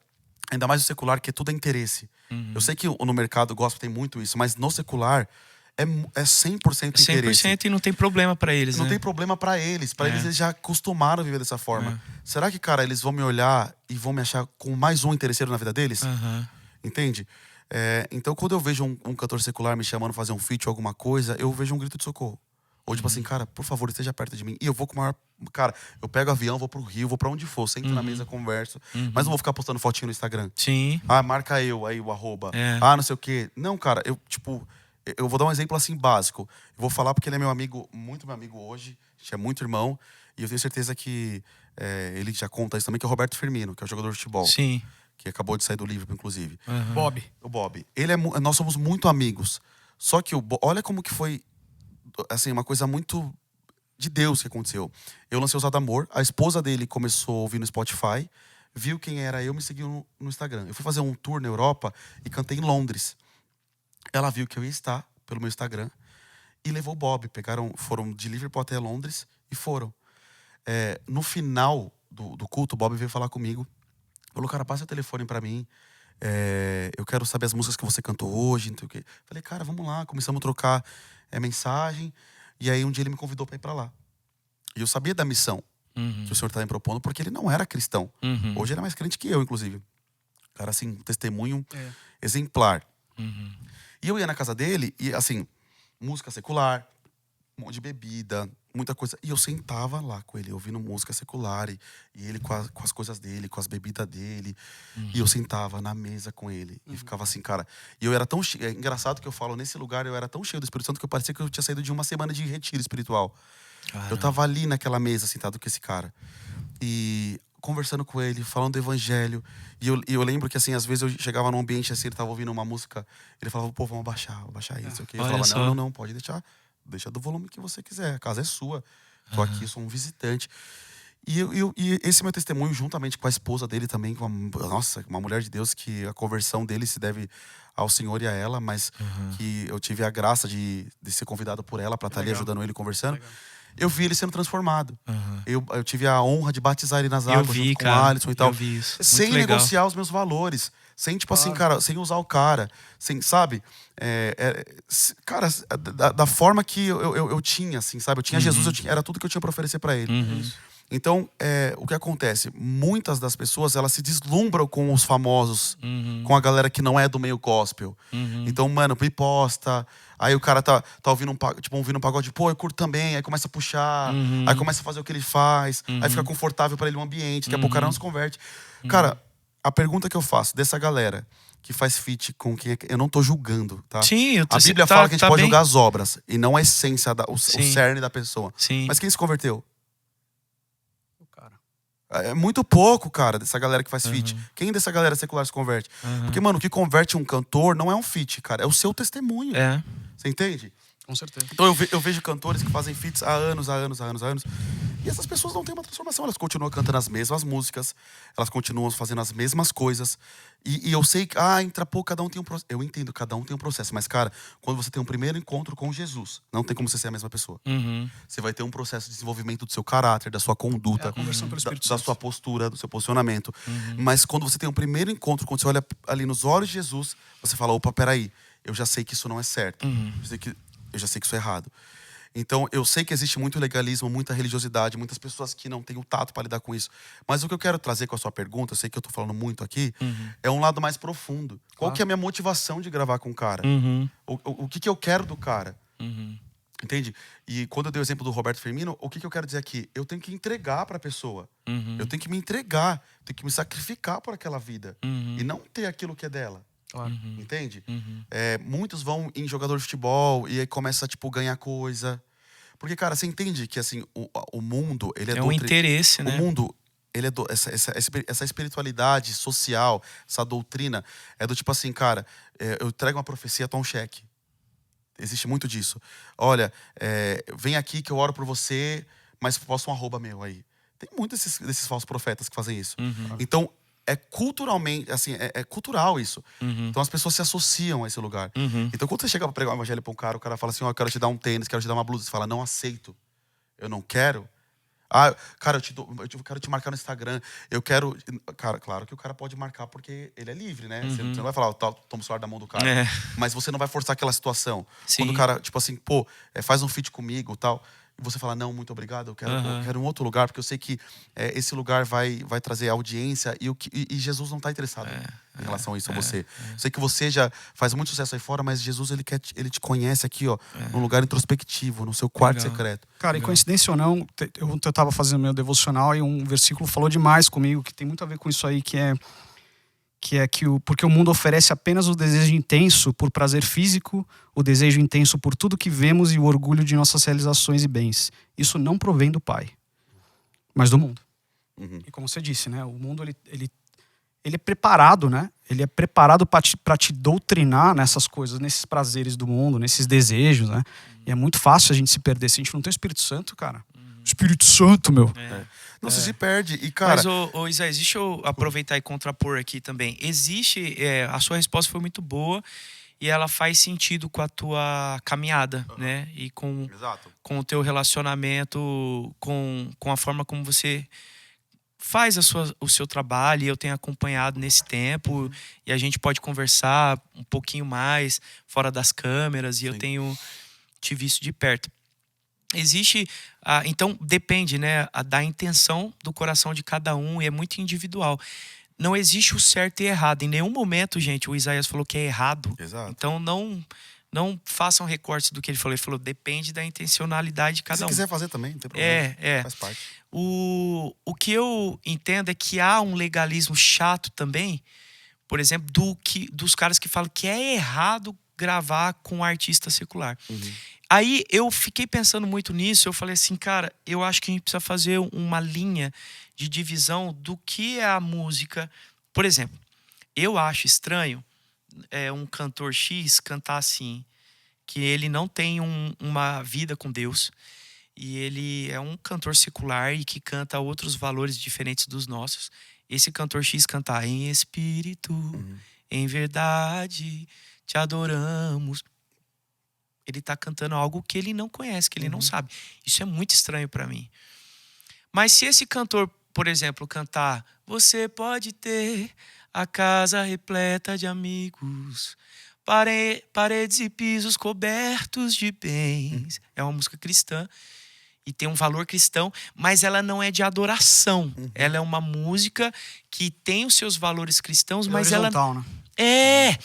ainda mais no secular, que tudo é interesse. Eu sei que no mercado gospel tem muito isso, mas no secular é 100% interesse. 100% e não tem problema pra eles, Não né? tem problema pra eles. Pra eles já acostumaram a viver dessa forma. Será que, cara, eles vão me olhar e vão me achar com mais um interesseiro na vida deles? Entende? Então, quando eu vejo um cantor secular me chamando pra fazer um feat ou alguma coisa, eu vejo um grito de socorro. Ou tipo assim, cara, por favor, esteja perto de mim. E eu vou com o maior... Cara, eu pego avião, vou pro Rio, vou pra onde for. Sento na mesa, converso. Mas não vou ficar postando fotinho no Instagram. Sim. Ah, marca eu, aí o arroba. Ah, não sei o quê. Não, cara, eu vou dar um exemplo assim, básico. Eu vou falar porque ele é meu amigo, muito meu amigo hoje. A gente é muito irmão. E eu tenho certeza que ele já conta isso também, que é o Roberto Firmino, que é o jogador de futebol. Sim. Que acabou de sair do Liverpool, inclusive. Bob. O Bob. Nós somos muito amigos. Só que olha como que foi... Assim, uma coisa muito de Deus que aconteceu. Eu lancei Ousado Amor, a esposa dele começou a ouvir no Spotify, viu quem era eu, me seguiu no Instagram. Eu fui fazer um tour na Europa e cantei em Londres. Ela viu que eu ia estar pelo meu Instagram e levou o Bob. Foram de Liverpool até Londres e foram. No final do culto, o Bob veio falar comigo. Falou, cara, passa o telefone pra mim. Eu quero saber as músicas que você cantou hoje. Não sei o quê. Falei, cara, vamos lá. Começamos a trocar mensagem. E aí um dia ele me convidou para ir para lá. E eu sabia da missão que o senhor estava me propondo, porque ele não era cristão. Hoje ele é mais crente que eu, inclusive. Cara, assim, um testemunho exemplar. E eu ia na casa dele e, assim, música secular, um monte de bebida, muita coisa. E eu sentava lá com ele, ouvindo música secular. E ele com as coisas dele, com as bebidas dele. E eu sentava na mesa com ele. E ficava assim, cara. E eu era tão cheio. É engraçado que eu falo, nesse lugar eu era tão cheio do Espírito Santo que eu parecia que eu tinha saído de uma semana de retiro espiritual. Eu tava ali naquela mesa, sentado com esse cara. E conversando com ele, falando do evangelho. E eu lembro que, assim, às vezes eu chegava num ambiente assim, ele tava ouvindo uma música, ele falava, pô, vamos abaixar isso aqui. Eu falava, não, pode deixar. Deixa do volume que você quiser, a casa é sua. Tô aqui, sou um visitante. E esse meu testemunho, juntamente com a esposa dele também, uma mulher de Deus, que a conversão dele se deve ao Senhor e a ela, mas que eu tive a graça de ser convidado por ela para estar ali ajudando ele conversando. Legal. Eu vi ele sendo transformado. Eu tive a honra de batizar ele nas águas junto com o Alisson e tal. Sem negociar os meus valores. Sem, tipo assim, cara, sem usar o cara. Sem, sabe? Cara, da forma que eu tinha, assim, sabe? Eu tinha Jesus, era tudo que eu tinha pra oferecer pra ele. Então, o que acontece? Muitas das pessoas, elas se deslumbram com os famosos, com a galera que não é do meio gospel. Então, mano, posta. Aí o cara tá ouvindo ouvindo um pagode, pô, eu curto também. Aí começa a puxar, aí começa a fazer o que ele faz, aí fica confortável pra ele no ambiente, daqui a pouco o cara não se converte. Cara, a pergunta que eu faço dessa galera que faz feat com quem eu não tô julgando, tá? Sim, a Bíblia fala que a gente pode julgar as obras e não a essência, o cerne da pessoa. Sim. Mas quem se converteu? É muito pouco, cara, dessa galera que faz feat. Quem dessa galera secular se converte? Porque, mano, o que converte um cantor não é um feat, cara. É o seu testemunho. Você entende? Com certeza. Então eu vejo cantores que fazem feats há anos. E essas pessoas não têm uma transformação. Elas continuam cantando as mesmas músicas. Elas continuam fazendo as mesmas coisas. E eu sei que, cada um tem um processo. Eu entendo, cada um tem um processo. Mas, cara, quando você tem um primeiro encontro com Jesus, não tem como você ser a mesma pessoa. Você vai ter um processo de desenvolvimento do seu caráter, da sua conduta, da sua postura, do seu posicionamento. Mas quando você tem um primeiro encontro, quando você olha ali nos olhos de Jesus, você fala, opa, peraí, eu já sei que isso não é certo. Eu já sei que isso é errado. Então, eu sei que existe muito legalismo, muita religiosidade, muitas pessoas que não têm o tato para lidar com isso. Mas o que eu quero trazer com a sua pergunta, eu sei que eu tô falando muito aqui, é um lado mais profundo. Qual que é a minha motivação de gravar com o cara? O que eu quero do cara? Entende? E quando eu dei o exemplo do Roberto Firmino, o que eu quero dizer aqui? Eu tenho que entregar para a pessoa. Eu tenho que me entregar, tenho que me sacrificar por aquela vida. E não ter aquilo que é dela. Claro. Entende? Muitos vão em jogador de futebol e aí começa a, ganhar coisa. Porque, cara, você entende que, assim, o mundo, ele é um interesse, né? O mundo, ele é essa espiritualidade social, essa doutrina, é do tipo assim, cara, eu trago uma profecia, toma um cheque. Existe muito disso. Olha, vem aqui que eu oro por você, mas posta um arroba meu aí. Tem muitos desses falsos profetas que fazem isso. Então, é culturalmente, assim, é cultural isso. Então as pessoas se associam a esse lugar. Então quando você chega pra pregar o evangelho pra um cara, o cara fala assim, eu quero te dar um tênis, quero te dar uma blusa. Você fala, não aceito. Eu não quero. Cara, eu quero te marcar no Instagram. Eu quero... Cara, claro que o cara pode marcar porque ele é livre, né? Você não vai falar, toma o celular da mão do cara. Mas você não vai forçar aquela situação. Sim. Quando o cara, tipo assim, pô, faz um feat comigo e tal... E você fala, não, muito obrigado, eu quero um outro lugar, porque eu sei que esse lugar vai trazer audiência e Jesus não está interessado em relação a isso a você. Eu sei que você já faz muito sucesso aí fora, mas Jesus, ele te conhece aqui, ó, num lugar introspectivo, no seu quarto secreto. Cara, e coincidência ou não, eu estava fazendo meu devocional e um versículo falou demais comigo, que tem muito a ver com isso aí, porque o mundo oferece apenas o desejo intenso por prazer físico, o desejo intenso por tudo que vemos e o orgulho de nossas realizações e bens. Isso não provém do Pai, mas do mundo. E como você disse, né, o mundo ele é preparado, né? Ele é preparado para te doutrinar nessas coisas, nesses prazeres do mundo, nesses desejos, né? E é muito fácil a gente se perder. Se a gente não tem o Espírito Santo, cara. Espírito Santo, meu. Não, você se perde. E, cara... Mas, Isaías, deixa eu aproveitar e contrapor aqui também. Existe... a sua resposta foi muito boa e ela faz sentido com a tua caminhada, né? E com o teu relacionamento, com a forma como você faz o seu trabalho. E eu tenho acompanhado nesse tempo e a gente pode conversar um pouquinho mais fora das câmeras e eu tenho te visto de perto. Existe, então depende, né, da intenção do coração de cada um e é muito individual. Não existe o certo e errado. Em nenhum momento, gente, o Isaías falou que é errado. Exato. Então não façam recortes do que ele falou. Ele falou, depende da intencionalidade de Se cada um. quiser fazer também, não tem problema. É. Faz parte. O que eu entendo é que há um legalismo chato também, por exemplo, dos caras que falam que é errado gravar com um artista secular. Aí eu fiquei pensando muito nisso, eu falei assim, cara, eu acho que a gente precisa fazer uma linha de divisão do que é a música. Por exemplo, eu acho estranho um cantor X cantar assim, que ele não tem uma vida com Deus, e ele é um cantor secular e que canta outros valores diferentes dos nossos. Esse cantor X cantar em espírito, em verdade, te adoramos. Ele está cantando algo que ele não conhece, que ele não sabe. Isso é muito estranho para mim. Mas se esse cantor, por exemplo, cantar você pode ter a casa repleta de amigos, paredes e pisos cobertos de bens. É uma música cristã e tem um valor cristão, mas ela não é de adoração. Ela é uma música que tem os seus valores cristãos, mas ela... Né? É...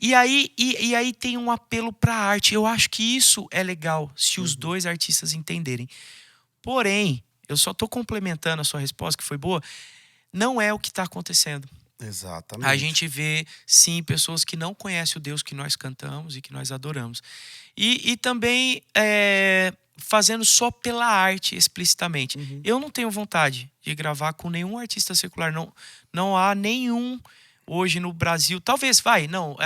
E aí tem um apelo para a arte. Eu acho que isso é legal, se os dois artistas entenderem. Porém, eu só estou complementando a sua resposta, que foi boa, não é o que está acontecendo. Exatamente. A gente vê, sim, pessoas que não conhecem o Deus que nós cantamos e que nós adoramos. E também fazendo só pela arte, explicitamente. Eu não tenho vontade de gravar com nenhum artista secular. Não há nenhum... Hoje no Brasil, talvez o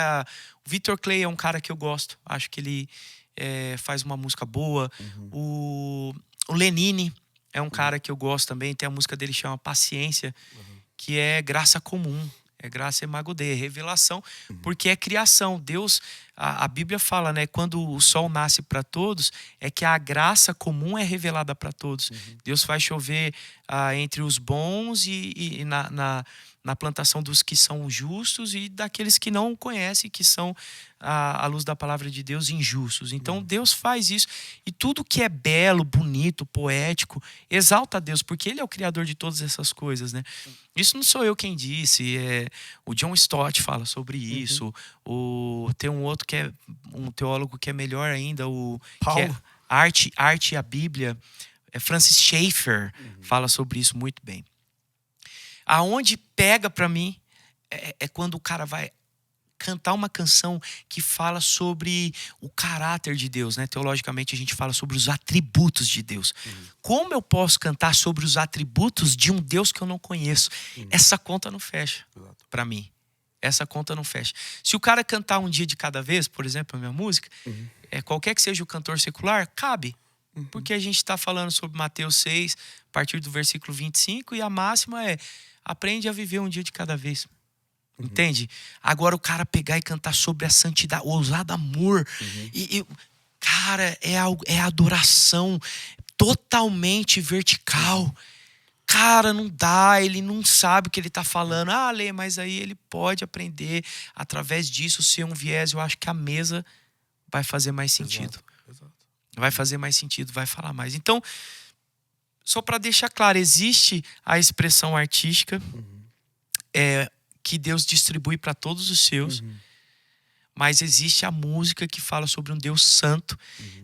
Victor Clay é um cara que eu gosto. Acho que ele faz uma música boa. O Lenine é um cara que eu gosto também. Tem a música dele que chama Paciência, que é graça comum. É graça emagodê, é revelação, porque é criação. Deus, a Bíblia fala, né? Quando o sol nasce para todos, é que a graça comum é revelada para todos. Deus faz chover entre os bons e na plantação dos que são justos e daqueles que não conhecem, que são, à luz da palavra de Deus, injustos. Então, Deus faz isso. E tudo que é belo, bonito, poético, exalta a Deus, porque Ele é o criador de todas essas coisas, né? Isso não sou eu quem disse. O John Stott fala sobre isso. Tem um outro que é um teólogo que é melhor ainda, Paulo. que é Arte e a Bíblia. Francis Schaeffer fala sobre isso muito bem. Aonde pega para mim é quando o cara vai cantar uma canção que fala sobre o caráter de Deus, né? Teologicamente a gente fala sobre os atributos de Deus. Como eu posso cantar sobre os atributos de um Deus que eu não conheço? Essa conta não fecha para mim. Essa conta não fecha. Se o cara cantar um dia de cada vez, por exemplo, a minha música, qualquer que seja o cantor secular, cabe. Porque a gente está falando sobre Mateus 6, a partir do versículo 25, e a máxima é: aprende a viver um dia de cada vez. Entende? Agora o cara pegar e cantar sobre a santidade, o ousado amor. Cara, é adoração totalmente vertical. Cara, não dá, ele não sabe o que ele está falando. Lê, mas aí ele pode aprender através disso ser um viés. Eu acho que a mesa vai fazer mais sentido. Exato. Vai fazer mais sentido, vai falar mais. Então, só para deixar claro, existe a expressão artística que Deus distribui para todos os seus, mas existe a música que fala sobre um Deus santo.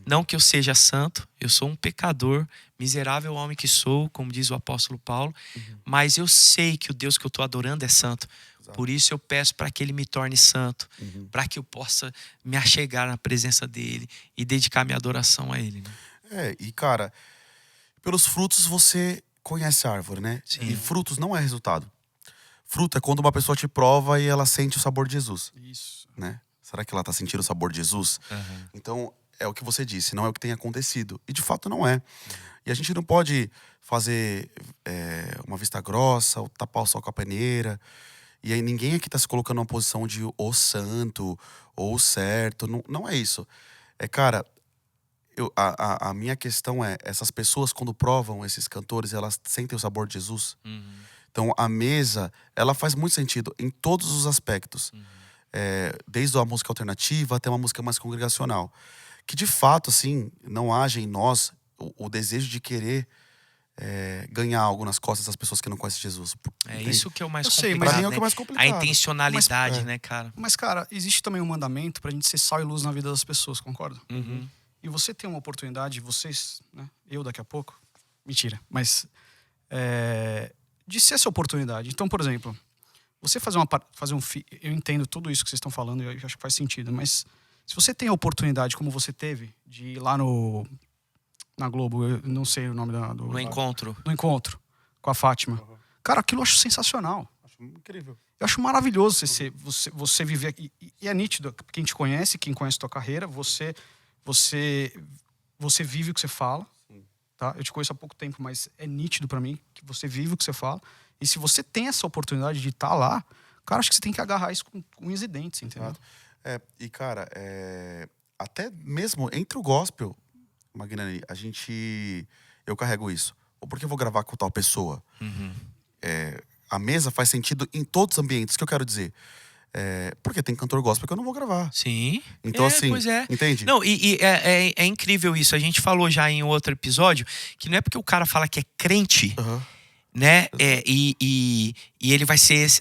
Não que eu seja santo, eu sou um pecador, miserável homem que sou, como diz o apóstolo Paulo, mas eu sei que o Deus que eu estou adorando é santo. Por isso eu peço para que Ele me torne santo, para que eu possa me achegar na presença dEle e dedicar minha adoração a Ele. Né? E cara, pelos frutos você conhece a árvore, né? Sim. E frutos não é resultado. Fruto é quando uma pessoa te prova e ela sente o sabor de Jesus. Isso. Né? Será que ela está sentindo o sabor de Jesus? Então, é o que você disse, não é o que tem acontecido. E de fato não é. E a gente não pode fazer uma vista grossa ou tapar o sol com a peneira. E aí ninguém aqui está se colocando numa posição de o santo ou o certo. Não é isso. Cara, a minha questão é, essas pessoas quando provam esses cantores, elas sentem o sabor de Jesus? Então a mesa, ela faz muito sentido em todos os aspectos. Desde a música alternativa até uma música mais congregacional. Que de fato, assim, não haja em nós o desejo de querer ganhar algo nas costas das pessoas que não conhecem Jesus. É Entende? isso que é o mais Eu sei, complicado, mas Pra mim é o né? que é mais complicado. A intencionalidade, Mas, né, cara? Mas, cara, existe também um mandamento pra gente ser sal e luz na vida das pessoas, concorda? Uhum. E você tem uma oportunidade, vocês, né? Eu daqui a pouco, mentira, mas de ser essa oportunidade. Então, por exemplo, você fazer eu entendo tudo isso que vocês estão falando, eu acho que faz sentido, mas se você tem a oportunidade, como você teve, de ir lá na Globo, eu não sei o nome No encontro. no encontro com a Fátima. Cara, aquilo eu acho sensacional. Acho incrível. Eu acho maravilhoso você viver. E é nítido, quem te conhece, quem conhece tua carreira, você vive o que você fala. Tá? Eu te conheço há pouco tempo, mas é nítido pra mim que você vive o que você fala. E se você tem essa oportunidade de estar lá, cara, acho que você tem que agarrar isso com unhas e dentes, entendeu? E, cara, até mesmo entre o gospel, Magnani, eu carrego isso. Ou porque eu vou gravar com tal pessoa. Uhum. A mesa faz sentido em todos os ambientes. O que eu quero dizer? Porque tem cantor gospel que eu não vou gravar. Sim. Então, assim, Pois é. entende? Não, é incrível isso. A gente falou já em outro episódio que não é porque o cara fala que é crente, Uhum. né? E ele vai ser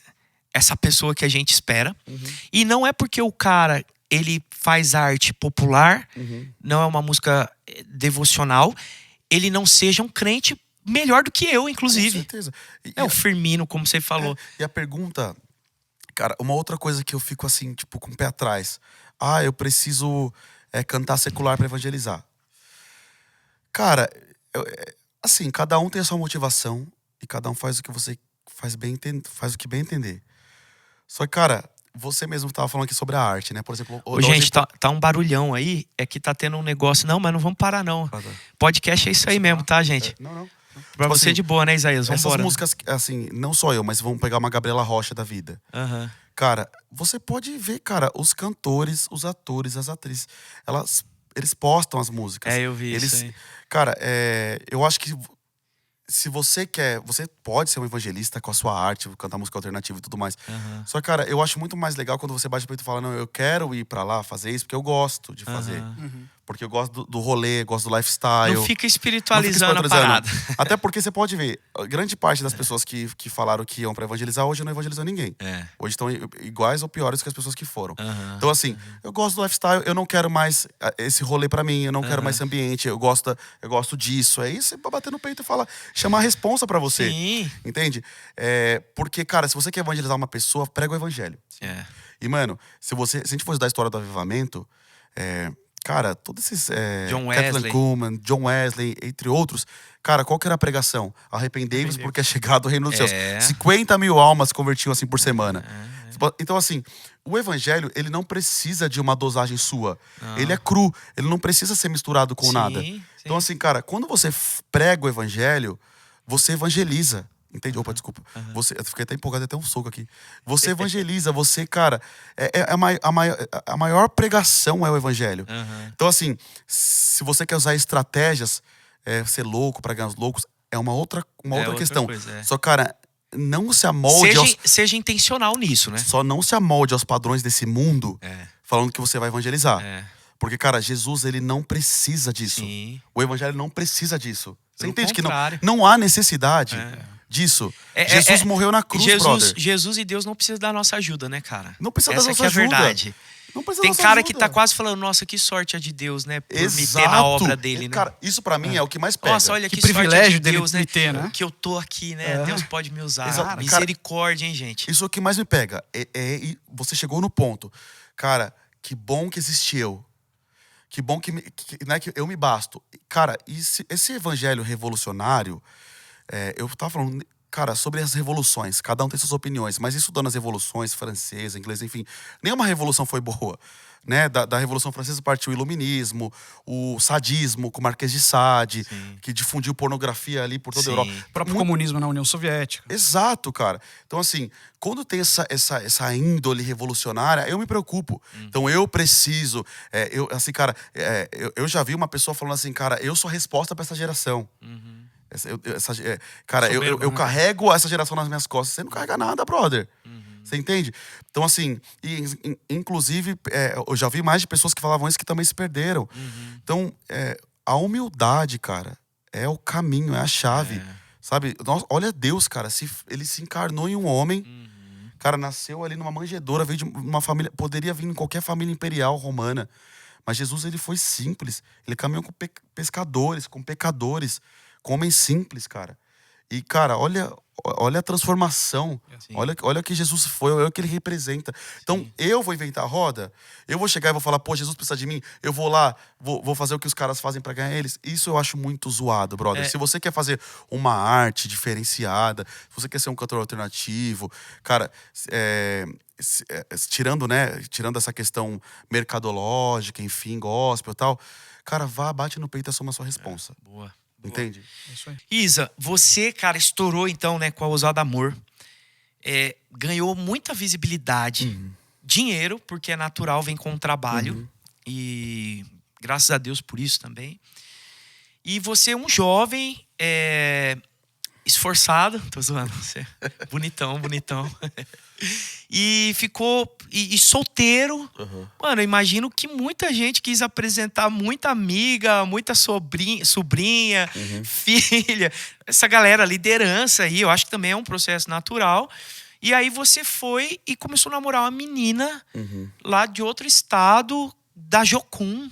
essa pessoa que a gente espera. Uhum. E não é porque o cara ele faz arte popular, Uhum. não é uma música devocional, ele não seja um crente melhor do que eu, Com inclusive. certeza. É o Firmino, como você falou. E a pergunta... Cara, uma outra coisa que eu fico assim, tipo, com o pé atrás. Eu preciso cantar secular pra evangelizar. Cara, assim, cada um tem a sua motivação e cada um faz o que você faz o que bem entender. Só que, cara, você mesmo tava falando aqui sobre a arte, né? Por exemplo, Ô, gente, tá um barulhão aí. É que tá tendo um negócio. Não, mas não vamos parar, não. Podcast é isso aí mesmo, tá, gente? Não. Pra Tipo você assim, de boa, né, Isaías? Vamos Essas embora. músicas, assim, não só eu, mas vamos pegar uma Gabriela Rocha da vida. Aham. Cara, você pode ver, cara, os cantores, os atores, as atrizes, eles postam as músicas. Eu vi isso aí. Cara, eu acho que se você quer, você pode ser um evangelista com a sua arte, cantar música alternativa e tudo mais. Aham. Só que, cara, eu acho muito mais legal quando você bate o peito e fala, não, eu quero ir pra lá fazer isso porque eu gosto de fazer. Aham. Porque eu gosto do rolê, gosto do lifestyle. Não fica espiritualizando Não fica a parada. Até porque você pode ver, grande parte das pessoas que falaram que iam pra evangelizar, hoje não evangelizam ninguém. Hoje estão iguais ou piores que as pessoas que foram. Aham. Então, assim, eu gosto do lifestyle, eu não quero mais esse rolê pra mim, eu não quero mais esse ambiente, eu gosto disso. É isso, é pra bater no peito e falar, chamar a responsa pra você. Sim. Entende? Porque, cara, se você quer evangelizar uma pessoa, prega o evangelho. E, mano, se a gente for estudar a história do avivamento, cara, todos esses... John Kathleen Wesley. Kuhlman, John Wesley, entre outros. Cara, qual que era a pregação? Arrependei-vos porque é chegado o reino dos céus. 50 mil almas se convertiam assim por semana. Então, assim, o evangelho, ele não precisa de uma dosagem sua. Ele é cru, ele não precisa ser misturado com nada. Então, assim, cara, quando você prega o evangelho, você evangeliza. Entende? Opa, desculpa. Eu fiquei até empolgado, até um soco aqui. Você evangeliza, você, cara... A maior pregação é o evangelho. Então, assim, se você quer usar estratégias, ser louco pra ganhar os loucos, é uma outra questão. Coisa, Só, cara, não se amolde seja intencional nisso, né? Só não se amolde aos padrões desse mundo falando que você vai evangelizar. Porque, cara, Jesus, ele não precisa disso. Sim. O evangelho não precisa disso. Você Pelo entende contrário. que não há necessidade disso. Jesus morreu na cruz, brother. Jesus e Deus não precisam da nossa ajuda, né, cara? Não precisa da Essa nossa que é a ajuda. verdade. Não precisa Tem da nossa cara ajuda. que tá quase falando, nossa, que sorte a de Deus, né? Por me ter Exato. na obra dele, né? Cara, isso pra mim é o que mais pega. Nossa, olha Que que sorte privilégio de dele Deus, né? me ter, né? Que eu tô aqui, né? Deus pode me usar. Exato. Cara, Misericórdia, hein, gente? Isso é o que mais me pega. Você chegou no ponto. Cara, que bom que existe eu. Que bom que eu me basto. Cara, esse evangelho revolucionário, eu tava falando, cara, sobre as revoluções. Cada um tem suas opiniões, mas estudando as revoluções, francesa, inglesa, enfim, nenhuma revolução foi boa. Né? Da Revolução Francesa partiu o iluminismo, o sadismo com o Marquês de Sade, que difundiu pornografia ali por toda a Europa. O próprio comunismo na União Soviética. Exato, cara. Então, assim, quando tem essa índole revolucionária, eu me preocupo. Então, eu preciso... eu já vi uma pessoa falando assim, cara, eu sou a resposta pra essa geração. Cara, Soberbo, eu né? carrego essa geração nas minhas costas. Você não carrega nada, brother. Você entende? Então, assim, inclusive, eu já vi mais de pessoas que falavam isso que também se perderam. Então, a humildade, cara, é o caminho, é a chave. Sabe? Olha Deus, cara. Ele se encarnou em um homem. Cara, nasceu ali numa manjedoura, veio de uma família... Poderia vir em qualquer família imperial romana. Mas Jesus, ele foi simples. Ele caminhou com pescadores, com pecadores, com homens simples, cara. E, cara, olha a transformação. Olha o que Jesus foi, olha o que ele representa. Então, eu vou inventar a roda? Eu vou chegar e vou falar, pô, Jesus precisa de mim? Eu vou lá, vou fazer o que os caras fazem pra ganhar eles? Isso eu acho muito zoado, brother. Se você quer fazer uma arte diferenciada, se você quer ser um cantor alternativo, cara, tirando essa questão mercadológica, enfim, gospel e tal, cara, vá, bate no peito e assuma a sua responsa. Boa. Entende? É isso aí. Isa, você, cara, estourou então, né, com a Ousado Amor. Ganhou muita visibilidade, dinheiro, porque é natural, vem com o trabalho. E graças a Deus por isso também. E você é um jovem esforçado, tô zoando você. Bonitão. E ficou solteiro. Mano, eu imagino que muita gente quis apresentar muita amiga, muita sobrinha, filha, essa galera, liderança aí, eu acho que também é um processo natural. E aí você foi e começou a namorar uma menina lá de outro estado, da Jocum,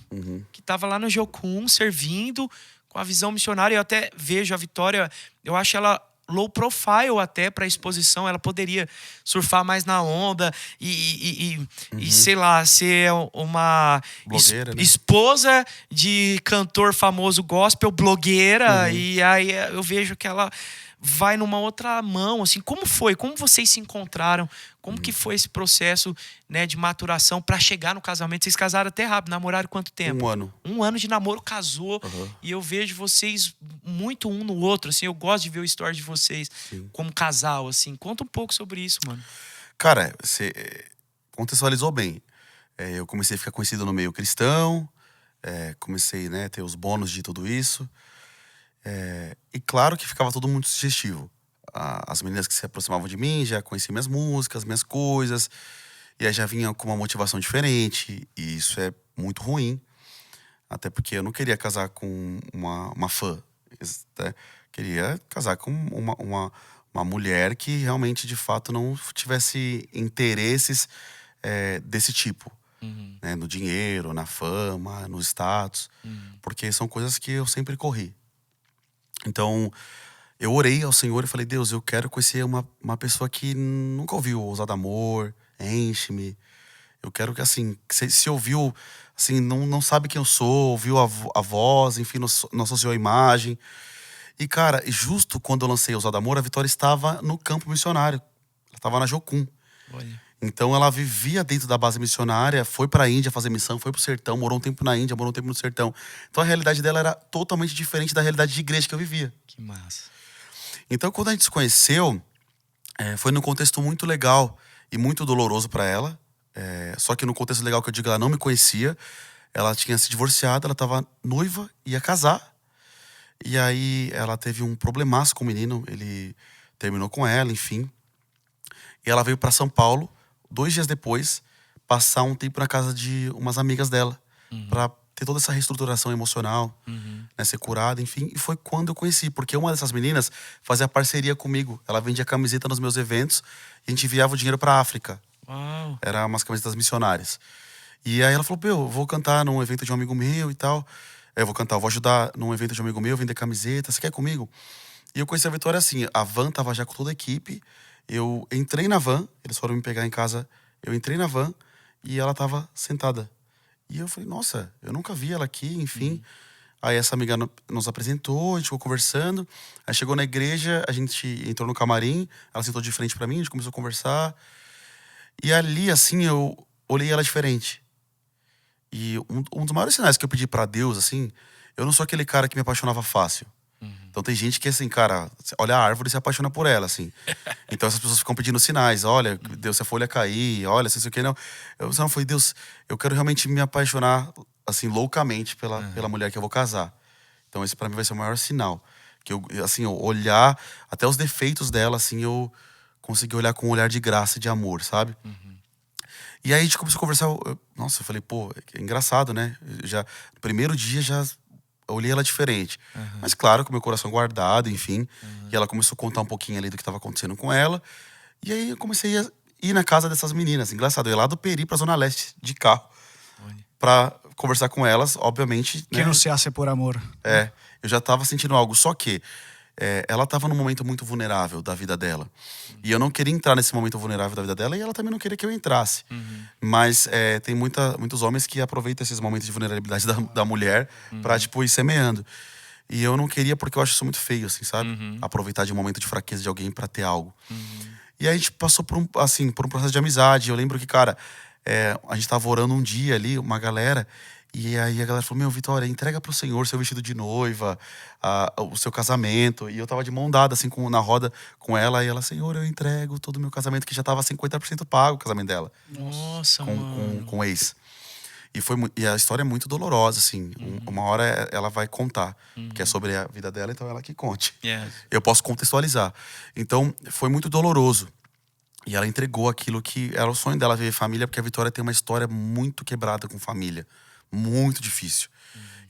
que tava lá no Jocum, servindo, com a visão missionária. Eu até vejo a Vitória, eu acho ela low profile até para exposição. Ela poderia surfar mais na onda e sei lá, ser uma blogueira, né? Esposa de cantor famoso gospel, blogueira. E aí eu vejo que ela vai numa outra mão, assim. Como foi? Como vocês se encontraram? Como que foi esse processo, né, de maturação para chegar no casamento? Vocês casaram até rápido, namoraram quanto tempo? 1 ano. 1 ano de namoro, casou. E eu vejo vocês muito um no outro, assim. Eu gosto de ver o story de vocês como casal, assim. Conta um pouco sobre isso, mano. Cara, você contextualizou bem. Eu comecei a ficar conhecido no meio cristão, comecei, né, a ter os bônus de tudo isso. E claro que ficava tudo muito sugestivo. As meninas que se aproximavam de mim já conheciam minhas músicas, minhas coisas. E aí já vinham com uma motivação diferente. E isso é muito ruim. Até porque eu não queria casar com uma fã. Queria casar com uma mulher que realmente, de fato, não tivesse interesses desse tipo. Né? No dinheiro, na fama, no status. Porque são coisas que eu sempre corri. Então, eu orei ao Senhor e falei, Deus, eu quero conhecer uma pessoa que nunca ouviu Ousado Amor, enche-me. Eu quero que, assim, se ouviu, assim, não sabe quem eu sou, ouviu a voz, enfim, não associou a imagem. E, cara, justo quando eu lancei Ousado Amor, a Vitória estava no campo missionário. Ela estava na Jocum. Olha. Então, ela vivia dentro da base missionária, foi pra Índia fazer missão, foi pro sertão, morou um tempo na Índia, morou um tempo no sertão. Então, a realidade dela era totalmente diferente da realidade de igreja que eu vivia. Que massa. Então, quando a gente se conheceu, foi num contexto muito legal e muito doloroso pra ela. Só que no contexto legal que eu digo, ela não me conhecia. Ela tinha se divorciado, ela estava noiva, ia casar. E aí, ela teve um problemaço com o menino, ele terminou com ela, enfim. E ela veio pra São Paulo, 2 dias depois, passar um tempo na casa de umas amigas dela. Pra ter toda essa reestruturação emocional, né, ser curada, enfim. E foi quando eu conheci, porque uma dessas meninas fazia parceria comigo. Ela vendia camiseta nos meus eventos e a gente enviava o dinheiro pra África. Uau. Era umas camisetas missionárias. E aí ela falou, eu vou cantar num evento de um amigo meu e tal. Eu vou ajudar num evento de um amigo meu, vender camiseta, você quer ir comigo? E eu conheci a Vitória assim, a van tava já com toda a equipe. Eu entrei na van, eles foram me pegar em casa. Eu entrei na van e ela tava sentada. E eu falei, nossa, eu nunca vi ela aqui, enfim. Aí essa amiga nos apresentou, a gente ficou conversando. Aí chegou na igreja, a gente entrou no camarim, ela sentou de frente pra mim, a gente começou a conversar. E ali, assim, eu olhei ela diferente. E um dos maiores sinais que eu pedi pra Deus, assim, eu não sou aquele cara que me apaixonava fácil. Então tem gente que, assim, cara, olha a árvore e se apaixona por ela, assim. Então essas pessoas ficam pedindo sinais. Olha, Deus, se a folha cair, olha, sei o que, não. Eu não falei, Deus, eu quero realmente me apaixonar, assim, loucamente pela mulher que eu vou casar. Então esse pra mim vai ser o maior sinal. Que eu, assim, eu olhar até os defeitos dela, assim, eu consegui olhar com um olhar de graça e de amor, sabe? E aí a gente começou a conversar. Nossa, eu falei, pô, é engraçado, né? No primeiro dia já olhei ela diferente. Mas claro, com o meu coração guardado, enfim. E ela começou a contar um pouquinho ali do que estava acontecendo com ela. E aí eu comecei a ir na casa dessas meninas. Engraçado, eu ia lá do Peri pra Zona Leste de carro. Pra conversar com elas, obviamente. Que não se hace por amor. Eu já tava sentindo algo. Só que ela tava num momento muito vulnerável da vida dela. E eu não queria entrar nesse momento vulnerável da vida dela e ela também não queria que eu entrasse. Mas tem muitos homens que aproveitam esses momentos de vulnerabilidade da mulher pra, tipo, ir semeando. E eu não queria porque eu acho isso muito feio, assim, sabe? Aproveitar de um momento de fraqueza de alguém pra ter algo. E aí a gente passou por um processo de amizade. Eu lembro que, cara, a gente tava orando um dia ali, uma galera... E aí a galera falou, meu, Vitória, entrega pro Senhor seu vestido de noiva, o seu casamento. E eu tava de mão dada, assim, na roda com ela. E ela, Senhor, eu entrego todo o meu casamento, que já tava 50% pago o casamento dela. Nossa, mano. Com o ex. E a história é muito dolorosa, assim. Uma hora ela vai contar, que é sobre a vida dela, então ela que conte. Eu posso contextualizar. Então, foi muito doloroso. E ela entregou aquilo que era o sonho dela, ver família, porque a Vitória tem uma história muito quebrada com família. Muito difícil.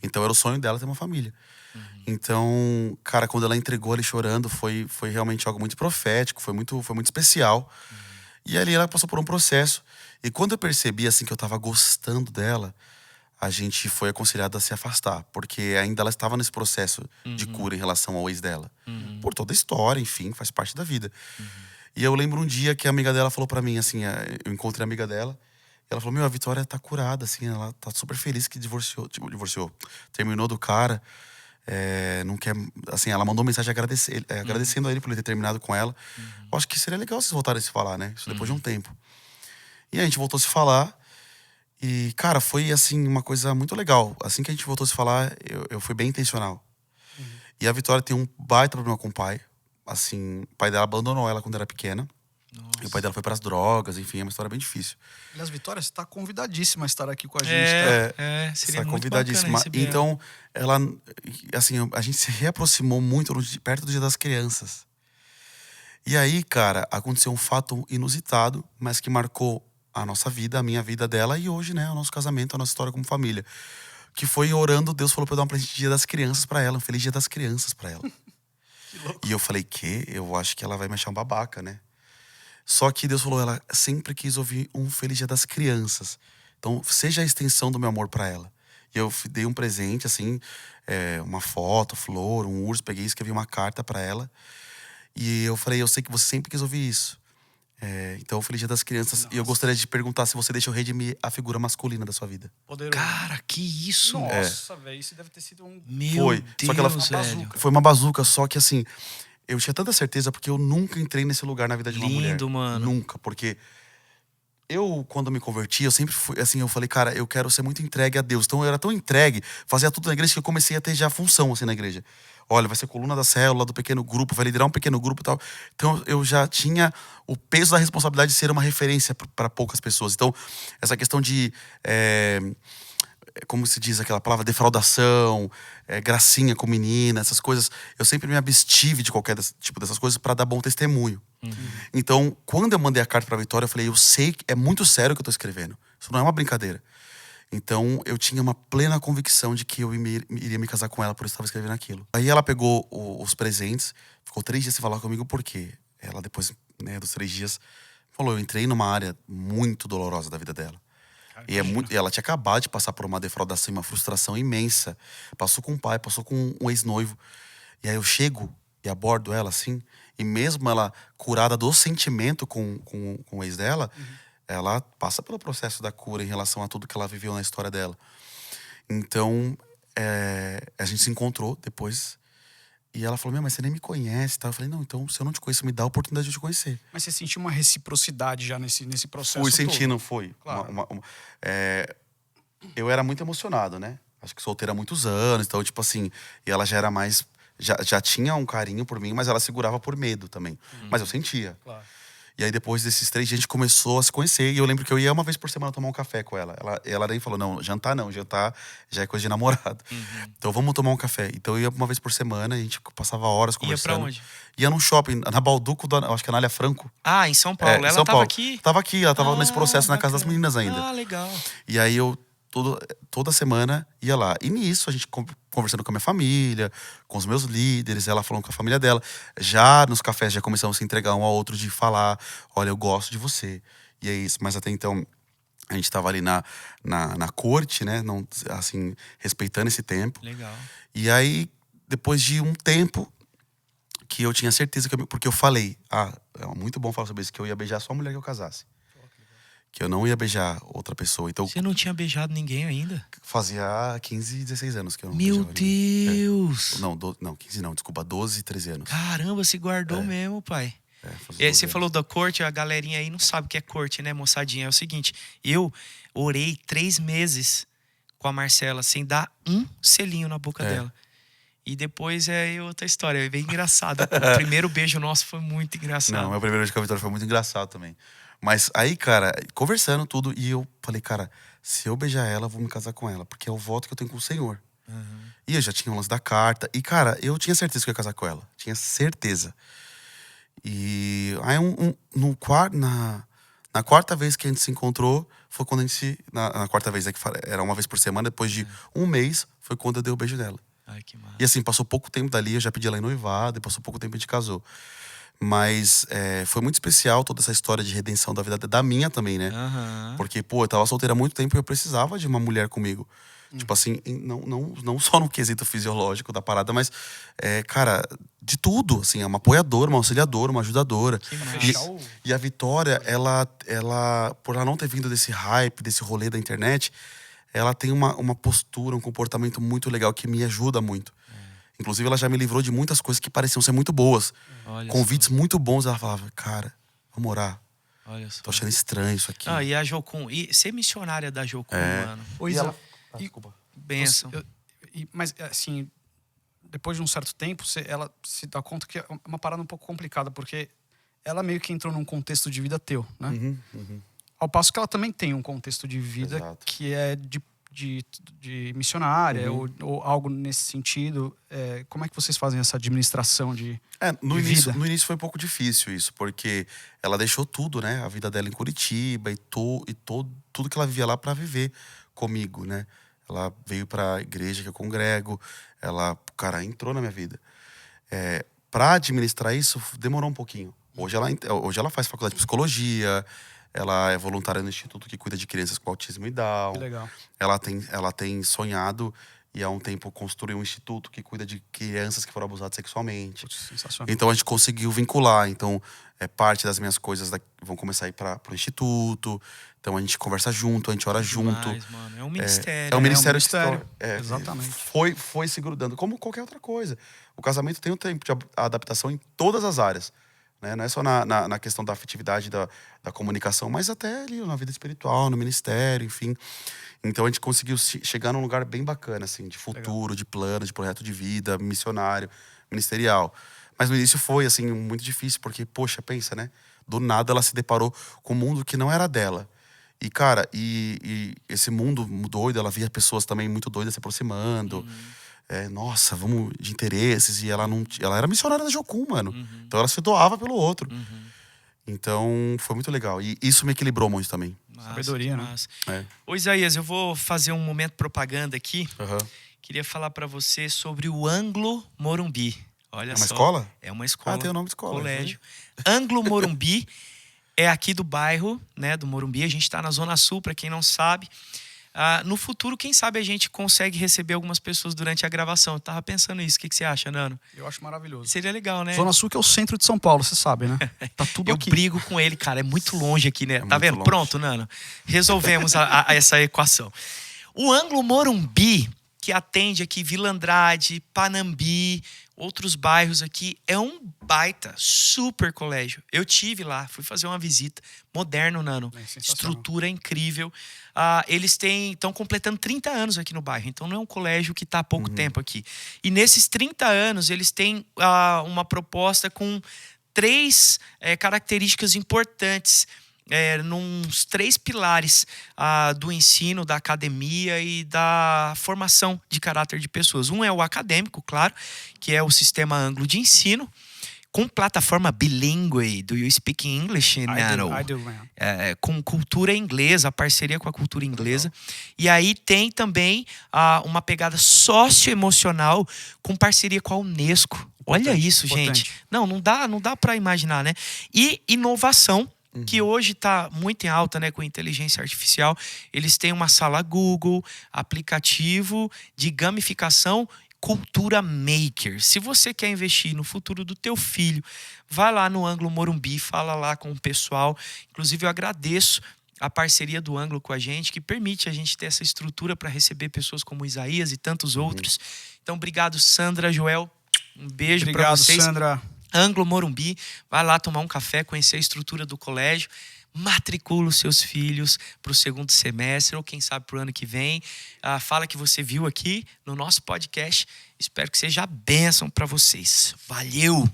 Então era o sonho dela ter uma família. Então, cara, quando ela entregou ali chorando, foi realmente algo muito profético, foi muito especial. E ali ela passou por um processo. E quando eu percebi, assim, que eu tava gostando dela, a gente foi aconselhado a se afastar. Porque ainda ela estava nesse processo de cura em relação ao ex dela. Por toda a história, enfim, faz parte da vida. E eu lembro um dia que a amiga dela falou pra mim, assim, eu encontrei a amiga dela. Ela falou, meu, a Vitória tá curada, assim, ela tá super feliz que divorciou, terminou do cara, não quer, assim, ela mandou mensagem agradecendo a ele por ele ter terminado com ela. Eu acho que seria legal vocês voltarem a se falar, né, isso depois de um tempo. E a gente voltou a se falar e, cara, foi, assim, uma coisa muito legal. Assim que a gente voltou a se falar, eu fui bem intencional. E a Vitória tem um baita problema com o pai, assim, o pai dela abandonou ela quando era pequena. Nossa. E o pai dela foi para as drogas, enfim, é uma história bem difícil. Aliás, Vitória, você tá convidadíssima a estar aqui com a gente. Seria muito convidadíssima. Então, ela, assim, a gente se reaproximou muito perto do Dia das Crianças. E aí, cara, aconteceu um fato inusitado, mas que marcou a nossa vida, a minha vida dela e hoje, né, o nosso casamento, a nossa história como família. Que foi orando, Deus falou pra eu dar um presente de Dia das Crianças pra ela, um feliz Dia das Crianças pra ela. Que louco. E eu falei, eu acho que ela vai me achar um babaca, né? Só que Deus falou, ela sempre quis ouvir um Feliz Dia das Crianças. Então, seja a extensão do meu amor pra ela. E eu dei um presente, assim, uma foto, flor, um urso. Peguei e escrevi uma carta pra ela. E eu falei, eu sei que você sempre quis ouvir isso. Então, Feliz Dia das Crianças. Nossa. E eu gostaria de te perguntar se você deixou redimir a figura masculina da sua vida. Poderoso. Cara, que isso? Nossa, velho, isso deve ter sido um... Foi. Deus, só que ela velho. foi uma bazuca, só que assim... Eu tinha tanta certeza porque eu nunca entrei nesse lugar na vida de uma mulher. Lindo, mano. Nunca, porque quando me converti, eu sempre fui assim, eu falei, cara, eu quero ser muito entregue a Deus. Então eu era tão entregue, fazia tudo na igreja que eu comecei a ter já função assim na igreja. Olha, vai ser coluna da célula, do pequeno grupo, vai liderar um pequeno grupo e tal. Então eu já tinha o peso da responsabilidade de ser uma referência para poucas pessoas. Então, essa questão de como se diz aquela palavra, defraudação, gracinha com menina, essas coisas. Eu sempre me abstive de qualquer tipo dessas coisas para dar bom testemunho. Então, quando eu mandei a carta pra Vitória, eu falei, eu sei que é muito sério o que eu tô escrevendo. Isso não é uma brincadeira. Então, eu tinha uma plena convicção de que eu iria me casar com ela, por isso eu estava escrevendo aquilo. Aí ela pegou os presentes, ficou 3 dias sem falar comigo, porque ela depois, né, dos 3 dias, falou, eu entrei numa área muito dolorosa da vida dela. E ela tinha acabado de passar por uma defraudação e uma frustração imensa. Passou com o pai, passou com um ex-noivo. E aí eu chego e abordo ela assim. E mesmo ela curada do sentimento com o ex dela, ela passa pelo processo da cura em relação a tudo que ela viveu na história dela. Então, a gente se encontrou depois. E ela falou, mas você nem me conhece. Tá? Eu falei, não, então se eu não te conheço, me dá a oportunidade de te conhecer. Mas você sentiu uma reciprocidade já nesse processo? Fui sentindo, foi. Claro. Eu era muito emocionado, né? Acho que solteira há muitos anos, então, tipo assim, e ela já era mais. Já tinha um carinho por mim, mas ela segurava por medo também. Mas eu sentia. Claro. E aí, depois desses 3 dias, a gente começou a se conhecer. E eu lembro que eu ia uma vez por semana tomar um café com ela. Ela nem falou, não, jantar já é coisa de namorado. Então, vamos tomar um café. Então, eu ia uma vez por semana, a gente passava horas conversando. Ia pra onde? Ia num shopping, na Balduco, acho que é na Anália Franco. Ah, em São Paulo. Ela São tava Paulo. aqui? Tava aqui, ela tava nesse processo na casa das bacana. meninas ainda. Ah, legal. E aí, eu toda semana ia lá. E nisso, a gente conversando com a minha família, com os meus líderes, ela falando com a família dela. Já nos cafés, já começamos a se entregar um ao outro de falar, olha, eu gosto de você. E é isso. Mas até então, a gente estava ali na corte, né? Não, assim, respeitando esse tempo. Legal. E aí, depois de um tempo, que eu tinha certeza porque eu falei, é muito bom falar sobre isso, que eu ia beijar só a mulher que eu casasse. Que eu não ia beijar outra pessoa. Então, Você não tinha beijado ninguém ainda? fazia 15, 16 anos que eu não Meu beijava ninguém. Deus! Não, 15 não, desculpa, 12, 13 anos. Caramba, se guardou mesmo, pai. Fazia E aí, 12 você anos. falou da corte, a galerinha aí não sabe o que é corte, né, moçadinha? É o seguinte, eu orei 3 meses com a Marcela sem dar um selinho na boca dela. E depois é outra história, é bem engraçado. O primeiro beijo nosso foi muito engraçado. Não, meu primeiro beijo com a Vitória foi muito engraçado também. Mas aí, cara, conversando tudo, e eu falei, cara, se eu beijar ela, eu vou me casar com ela, porque é o voto que eu tenho com o Senhor. E eu já tinha o lance da carta. E, cara, eu tinha certeza que eu ia casar com ela. Tinha certeza. E aí, na quarta vez que a gente se encontrou, foi quando a gente. Na quarta vez, era uma vez por semana, depois de um mês, foi quando eu dei o beijo dela. Ai, que massa. E assim, passou pouco tempo dali, eu já pedi ela em noivado, e passou pouco tempo e a gente casou. Mas foi muito especial toda essa história de redenção da vida, da minha também, né? Porque, pô, eu tava solteira há muito tempo e eu precisava de uma mulher comigo. Tipo assim, não só no quesito fisiológico da parada, mas, cara, de tudo, assim, é uma apoiadora, uma auxiliadora, uma ajudadora. E a Vitória, ela, por ela não ter vindo desse hype, desse rolê da internet, ela tem uma postura, um comportamento muito legal que me ajuda muito. Inclusive, ela já me livrou de muitas coisas que pareciam ser muito boas. Olha Convites só. muito bons. Ela falava, cara, vamos orar. Olha só. Tô achando estranho isso aqui. E a Jocum, e ser missionária da Jocum, mano. Pois E é. ela- desculpa. Benção. Mas, assim, depois de um certo tempo, ela se dá conta que é uma parada um pouco complicada, porque ela meio que entrou num contexto de vida teu, né? Ao passo que ela também tem um contexto de vida Exato. que é de missionária ou algo nesse sentido. Como é que vocês fazem essa administração de No vida? início foi um pouco difícil isso, porque ela deixou tudo, né? A vida dela em Curitiba tudo que ela vivia lá pra viver comigo, né? Ela veio pra igreja que eu congrego, cara, entrou na minha vida. Pra administrar isso, demorou um pouquinho. Hoje ela faz faculdade de psicologia, ela é voluntária no instituto que cuida de crianças com autismo e Down. Que legal. Ela tem sonhado e há um tempo construiu um instituto que cuida de crianças que foram abusadas sexualmente. Putz, sensacional. Então a gente conseguiu vincular. Então, parte das minhas coisas vão começar a ir pro instituto. Então a gente conversa junto, a gente ora junto. Demais, mano. É um ministério. É um ministério. ministério. É, Exatamente. Foi se grudando, como qualquer outra coisa. O casamento tem um tempo de adaptação em todas as áreas. Né? Não é só na questão da afetividade, da comunicação, mas até ali na vida espiritual, no ministério, enfim. Então a gente conseguiu chegar num lugar bem bacana, assim, de futuro, legal, de plano, de projeto de vida, missionário, ministerial. Mas no início foi, assim, muito difícil, porque, poxa, pensa, né? Do nada ela se deparou com um mundo que não era dela. E, cara, esse mundo doido, ela via pessoas também muito doidas se aproximando. Nossa, vamos de interesses. E ela era missionária da Jocum, mano. Então ela se doava pelo outro. Então foi muito legal. E isso me equilibrou muito também. Massa, sabedoria, né? Ô, Isaías, eu vou fazer um momento propaganda aqui. Uhum. Queria falar pra você sobre o Anglo Morumbi. Olha só. É uma escola? É uma escola. Tem o nome de escola. Colégio. Anglo Morumbi é aqui do bairro, né, do Morumbi. A gente está na Zona Sul, para quem não sabe. No futuro, quem sabe a gente consegue receber algumas pessoas durante a gravação. Eu tava pensando nisso. O que você acha, Nano? Eu acho maravilhoso. Seria legal, né? Zona Sul que é o centro de São Paulo, você sabe, né? Tá tudo Eu aqui. brigo com ele, cara. É muito longe aqui, né? Tá vendo? longe. Pronto, Nano. Resolvemos essa equação. O Anglo Morumbi, que atende aqui Vila Andrade, Panambi, outros bairros aqui, é um baita, super colégio. Eu tive lá, fui fazer uma visita. Moderno, Nano. Estrutura incrível. Eles estão completando 30 anos aqui no bairro. Então não é um colégio que está há pouco tempo aqui. E nesses 30 anos, eles têm uma proposta com 3 características importantes. Nos 3 pilares do ensino, da academia e da formação de caráter de pessoas. Um é o acadêmico, claro, que é o sistema Anglo de ensino, com plataforma bilíngue. Do you speak English, Nano? I do, man. Com cultura inglesa, parceria com a cultura inglesa. E aí tem também uma pegada socioemocional com parceria com a Unesco. Olha isso, gente. Não dá para imaginar, né? E inovação, que hoje está muito em alta, né, com inteligência artificial. Eles têm uma sala Google, aplicativo de gamificação, Cultura Maker. Se você quer investir no futuro do teu filho, vai lá no Ângulo Morumbi, fala lá com o pessoal. Inclusive, eu agradeço a parceria do Ângulo com a gente, que permite a gente ter essa estrutura para receber pessoas como Isaías e tantos outros. Então, obrigado, Sandra, Joel. Um beijo para vocês. Obrigado, Sandra. Ângulo Morumbi, vai lá tomar um café, conhecer a estrutura do colégio, matricula os seus filhos para o segundo semestre ou quem sabe para o ano que vem. Fala que você viu aqui no nosso podcast. Espero que seja a bênção para vocês. Valeu!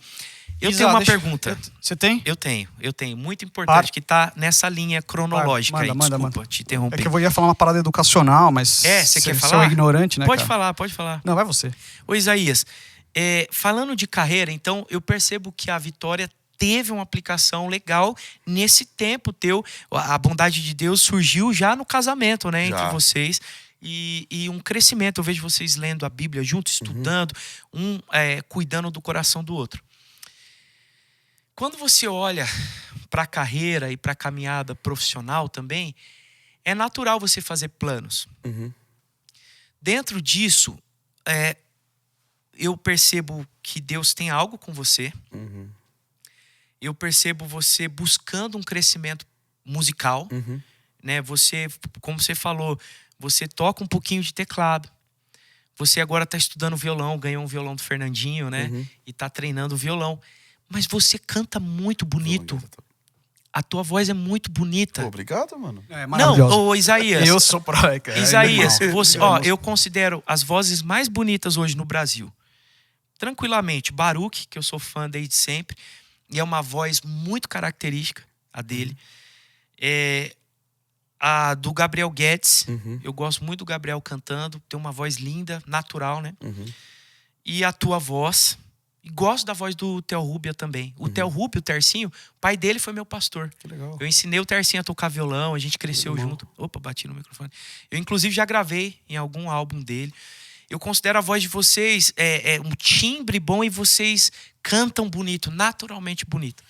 Eu tenho uma pergunta. Você tem? Eu tenho. Muito importante, que está nessa linha cronológica aí. Desculpa te interromper. É que eu ia falar uma parada educacional, mas... Você quer falar? Você é um ignorante, né, Pode cara? falar. Não, vai você. Ô, Isaías, falando de carreira, então, eu percebo que a Vitória teve uma aplicação legal nesse tempo teu. A bondade de Deus surgiu já no casamento, né, entre vocês. E um crescimento. Eu vejo vocês lendo a Bíblia juntos, estudando, cuidando do coração do outro. Quando você olha para a carreira e para a caminhada profissional também, é natural você fazer planos. Dentro disso, eu percebo que Deus tem algo com você. Eu percebo você buscando um crescimento musical. Né? Você, como você falou, você toca um pouquinho de teclado. Você agora está estudando violão, ganhou um violão do Fernandinho, né? E está treinando violão. Mas você canta muito bonito. A tua voz é muito bonita. Pô, obrigado, mano. Não, Isaías. Eu sou cara. Isaías, eu considero as vozes mais bonitas hoje no Brasil. Tranquilamente. Baruch, que eu sou fã desde sempre. E é uma voz muito característica, a dele. A do Gabriel Guedes. Eu gosto muito do Gabriel cantando. Tem uma voz linda, natural, né? E a tua voz... E gosto da voz do Theo Rubia também. O Theo Rubia, o Tercinho, o pai dele foi meu pastor. Que legal. Eu ensinei o Tercinho a tocar violão, a gente cresceu junto. Opa, bati no microfone. Eu, inclusive, já gravei em algum álbum dele. Eu considero a voz de vocês um timbre bom e vocês cantam bonito, naturalmente bonito.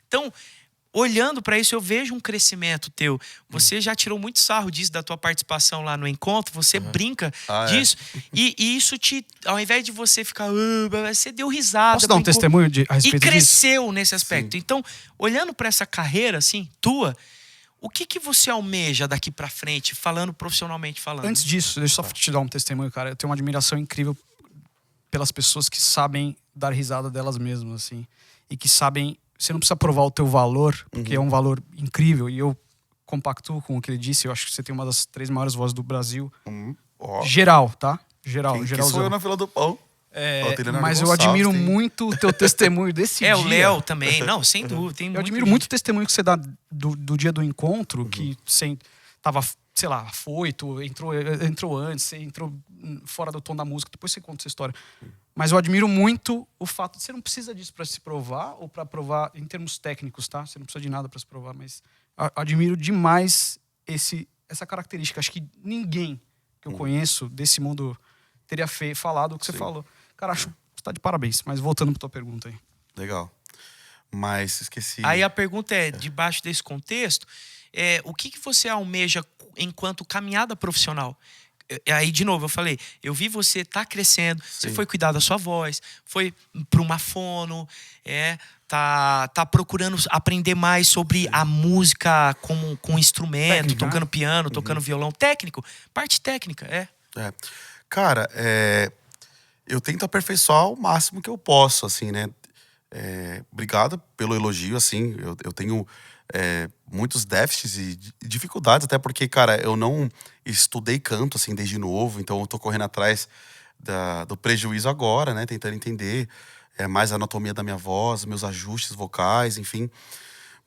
Então, olhando para isso, eu vejo um crescimento teu. Você já tirou muito sarro disso, da tua participação lá no encontro. Você brinca disso. E isso ao invés de você ficar... você deu risada. Posso dar um testemunho a respeito disso? E cresceu nesse aspecto. Sim. Então, olhando para essa carreira, assim, tua... O que você almeja daqui para frente, profissionalmente falando? Antes disso, deixa eu só te dar um testemunho, cara. Eu tenho uma admiração incrível pelas pessoas que sabem dar risada delas mesmas, assim. E que sabem... Você não precisa provar o teu valor, porque é um valor incrível. E eu compactuo com o que ele disse. Eu acho que você tem uma das 3 maiores vozes do Brasil. Geral, tá? Geral. Quem sou eu na fila do pão? Mas eu admiro muito o teu testemunho desse dia. O Léo também. Não, sem dúvida. Eu admiro muito o testemunho que você dá do dia do encontro, que você tava, sei lá, afoito, entrou antes, você entrou fora do tom da música, depois você conta essa história. Mas eu admiro muito o fato de você não precisa disso para se provar ou para provar em termos técnicos, tá? Você não precisa de nada para se provar, mas admiro demais essa característica. Acho que ninguém que eu conheço desse mundo teria falado o que você falou. Cara, acho que você tá de parabéns. Mas voltando para tua pergunta aí. Legal. Mas esqueci. Aí a pergunta debaixo desse contexto, o que você almeja enquanto caminhada profissional? Aí, de novo, eu falei, eu vi você crescendo, você foi cuidar da sua voz, foi para uma fono, tá procurando aprender mais sobre a música com instrumento, técnica, tocando piano, tocando violão, parte técnica, Cara, eu tento aperfeiçoar o máximo que eu posso, assim, né? Obrigado pelo elogio, assim, eu tenho... muitos déficits e dificuldades, até porque, cara, eu não estudei canto, assim, desde novo, então eu tô correndo atrás do prejuízo agora, né, tentando entender mais a anatomia da minha voz, meus ajustes vocais, enfim.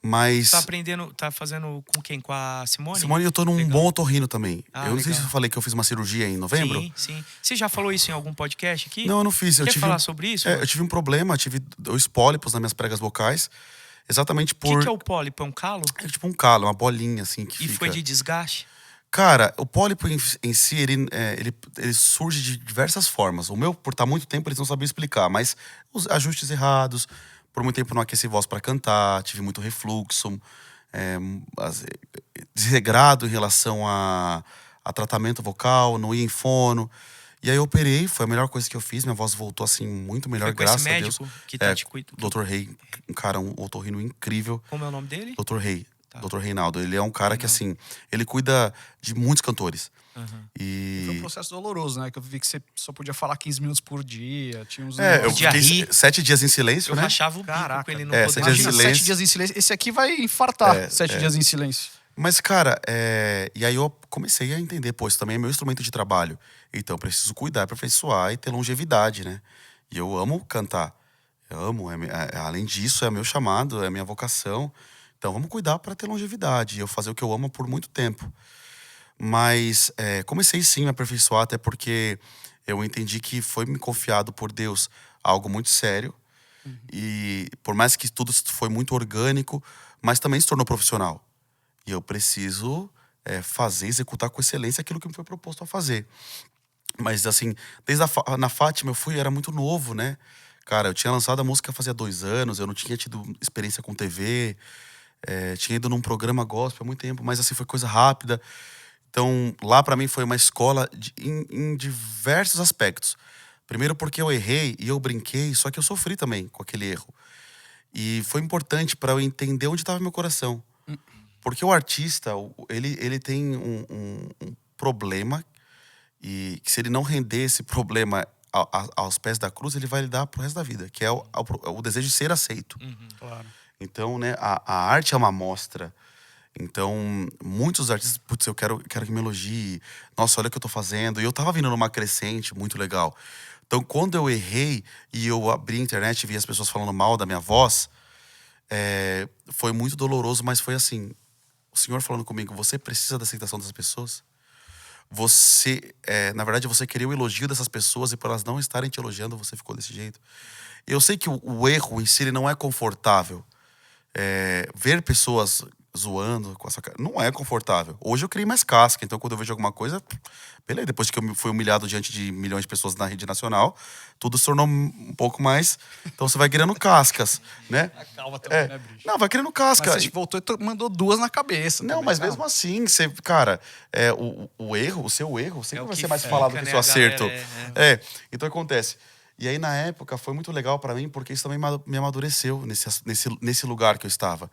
Mas... Tá aprendendo, tá fazendo com quem? Com a Simone? Simone, eu tô num Legal. bom otorrino também. Ah, Eu não sei legal. se eu falei que eu fiz uma cirurgia em novembro. Sim, sim. Você já falou isso em algum podcast aqui? Não, eu não fiz. Quer falar sobre isso? eu tive um problema, tive 2 pólipos nas minhas pregas vocais. Exatamente O por... que é o pólipo? É um calo? É tipo um calo, uma bolinha assim que E fica... foi de desgaste? Cara, o pólipo em si, ele surge de diversas formas. O meu, por estar muito tempo, eles não sabiam explicar. Mas os ajustes errados, por muito tempo não aqueci voz para cantar, tive muito refluxo, desregrado em relação a tratamento vocal, não ia em fono. E aí eu operei, foi a melhor coisa que eu fiz. Minha voz voltou assim muito melhor, Foi com graças esse a Deus. médico que tá te cuidando? Dr. Rei, um cara, um otorrino incrível. Como é o nome dele? Dr. Rei. Tá. Dr. Reinaldo, ele é um cara que, assim, ele cuida de muitos cantores. Uhum. Foi um E... processo doloroso, né? Que eu vi que você só podia falar 15 minutos por dia. Tinha uns eu negócios. Podia fiquei rir. 7 dias em silêncio, Eu né? rachava o bico Caraca. com ele não É, poder 7 dias em Imagina, silêncio. 7 dias em silêncio. Esse aqui vai infartar. 7 dias em silêncio. Mas, cara, e aí eu comecei a entender, pô, isso também é meu instrumento de trabalho. Então, eu preciso cuidar, aperfeiçoar e ter longevidade, né? E eu amo cantar. Eu amo. Além disso, é meu chamado, é minha vocação. Então, vamos cuidar para ter longevidade. E eu fazer o que eu amo por muito tempo. Mas comecei sim a me aperfeiçoar, até porque eu entendi que foi me confiado por Deus algo muito sério. E por mais que tudo foi muito orgânico, mas também se tornou profissional. E eu preciso executar com excelência aquilo que me foi proposto a fazer. Mas assim, desde na Fátima era muito novo, né? Cara, eu tinha lançado a música fazia 2 anos, eu não tinha tido experiência com TV, tinha ido num programa gospel há muito tempo, mas assim, foi coisa rápida. Então, lá pra mim foi uma escola em diversos aspectos. Primeiro porque eu errei e eu brinquei, só que eu sofri também com aquele erro. E foi importante para eu entender onde estava meu coração. Porque o artista, ele tem um problema, e que se ele não render esse problema aos pés da cruz, ele vai lidar pro resto da vida, que é o desejo de ser aceito. Claro. Então, né, a arte é uma amostra. Então, muitos artistas, putz, eu quero que me elogie. Nossa, olha o que eu tô fazendo. E eu tava vindo numa crescente muito legal. Então, quando eu errei e eu abri a internet e vi as pessoas falando mal da minha voz, foi muito doloroso, mas foi assim... O Senhor falando comigo, você precisa da aceitação das pessoas? Você, na verdade, você queria o elogio dessas pessoas e por elas não estarem te elogiando, você ficou desse jeito. Eu sei que o erro em si ele não é confortável. Ver pessoas zoando com essa cara não é confortável. Hoje eu criei mais casca, então quando eu vejo alguma coisa, beleza. Depois que eu fui humilhado diante de milhões de pessoas na rede nacional, tudo se tornou um pouco mais. Então você vai criando cascas, né? Calma também, né, Brice? Não, vai criando casca. Mas você voltou e mandou 2 na cabeça. Não, também, mas calma. mesmo assim, você, cara, o seu erro sempre o vai que ser mais fica, falado que né, seu a acerto. galera, Então acontece. E aí, na época, foi muito legal pra mim, porque isso também me amadureceu nesse lugar que eu estava.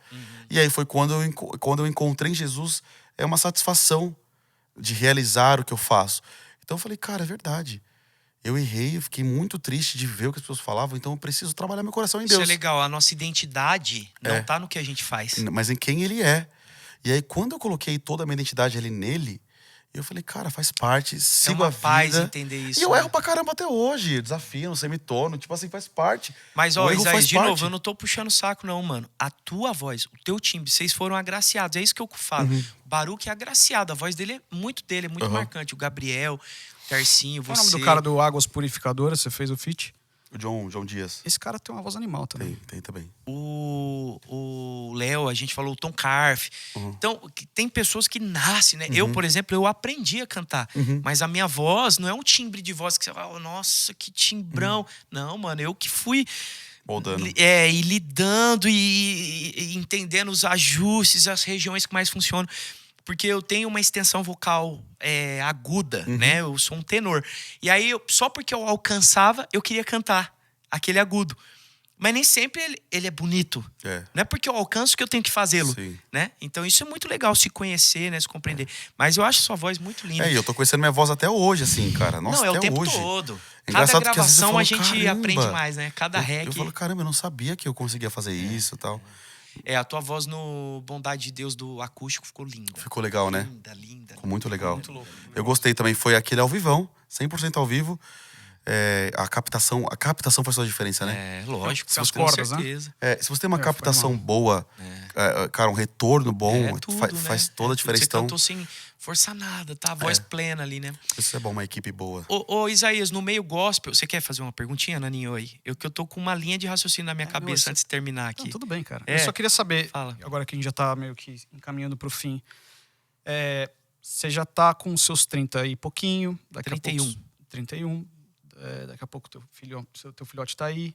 E aí foi quando eu encontrei em Jesus uma satisfação de realizar o que eu faço. Então eu falei, cara, é verdade. Eu errei, eu fiquei muito triste de ver o que as pessoas falavam, então eu preciso trabalhar meu coração em Deus. Isso é legal, a nossa identidade não tá no que a gente faz. Mas em quem ele é. E aí, quando eu coloquei toda a minha identidade ali nele, eu falei, cara, faz parte, sigo uma a vida. paz entender isso. E eu né? erro pra caramba até hoje. Desafio, semitono, tipo assim, faz parte. Mas, O ó, erro Isaías, faz de parte. novo, eu não tô puxando o saco, não, mano. A tua voz, o teu timbre, vocês foram agraciados. É isso que eu falo. O Baruque é agraciado. A voz dele é muito marcante. O Gabriel, o Tarcinho, Qual você. é o nome do cara do Águas Purificadoras? Você fez o feat? O John Dias. Esse cara tem uma voz animal também. Tem também. O Léo, a gente falou o Tom Carf. Então, tem pessoas que nascem, né? Eu, por exemplo, eu aprendi a cantar. Mas a minha voz não é um timbre de voz que você fala, nossa, que timbrão. Não, mano, eu que fui... Moldando. E lidando e entendendo os ajustes, as regiões que mais funcionam. Porque eu tenho uma extensão vocal aguda, né? Eu sou um tenor. E aí, só porque eu alcançava, eu queria cantar aquele agudo. Mas nem sempre ele é bonito. Não é porque eu alcanço que eu tenho que fazê-lo. Né? Então isso é muito legal, se conhecer, né? Se compreender. Mas eu acho sua voz muito linda. E eu tô conhecendo minha voz até hoje, assim, cara. Nossa, não, é até o tempo hoje. todo. É Cada engraçado que às vezes eu gravação falo, a gente caramba, aprende mais, né? Cada rec. Eu falo, caramba, eu não sabia que eu conseguia fazer isso e tal. A tua voz no Bondade de Deus do acústico ficou linda. Ficou legal, né? Linda. Ficou muito legal. Muito louco. Eu gostei também. Foi aquele ao vivão, 100% ao vivo. a captação faz toda a diferença, né? É, lógico, Se as com cordas, né? certeza. Se você tem uma Foi captação mal. boa, cara, um retorno bom, É tudo, faz né? toda a É tudo. diferença. Você Então, cantou sem forçar nada, tá? A voz plena ali, né? isso é bom, uma equipe boa. Ô, Isaías, no meio gospel, você quer fazer uma perguntinha, Naninho? Oi? Eu tô com uma linha de raciocínio na minha não, cabeça isso- antes de terminar Não, aqui. tudo bem, cara. É. Eu só queria saber, Fala. agora que a gente já tá meio que encaminhando pro fim. Você já tá com os seus 30 e pouquinho. Daqui 31. A pouco, 31. Daqui a pouco teu filhote tá aí.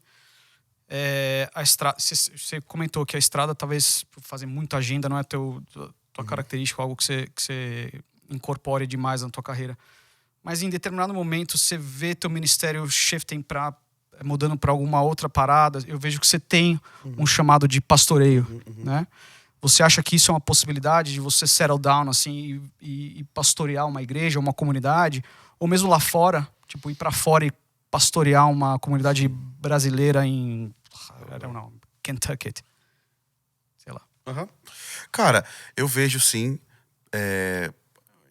A estrada, você comentou que a estrada, talvez, fazer muita agenda não é tua característica, algo que você incorpore demais na tua carreira. Mas em determinado momento, você vê teu ministério shifting mudando para alguma outra parada. Eu vejo que você tem um chamado de pastoreio, né? Você acha que isso é uma possibilidade de você settle down assim e pastorear uma igreja, uma comunidade, ou mesmo lá fora, tipo ir para fora e pastorear uma comunidade brasileira em, I don't know, Kentucky, sei lá. Cara, eu vejo sim,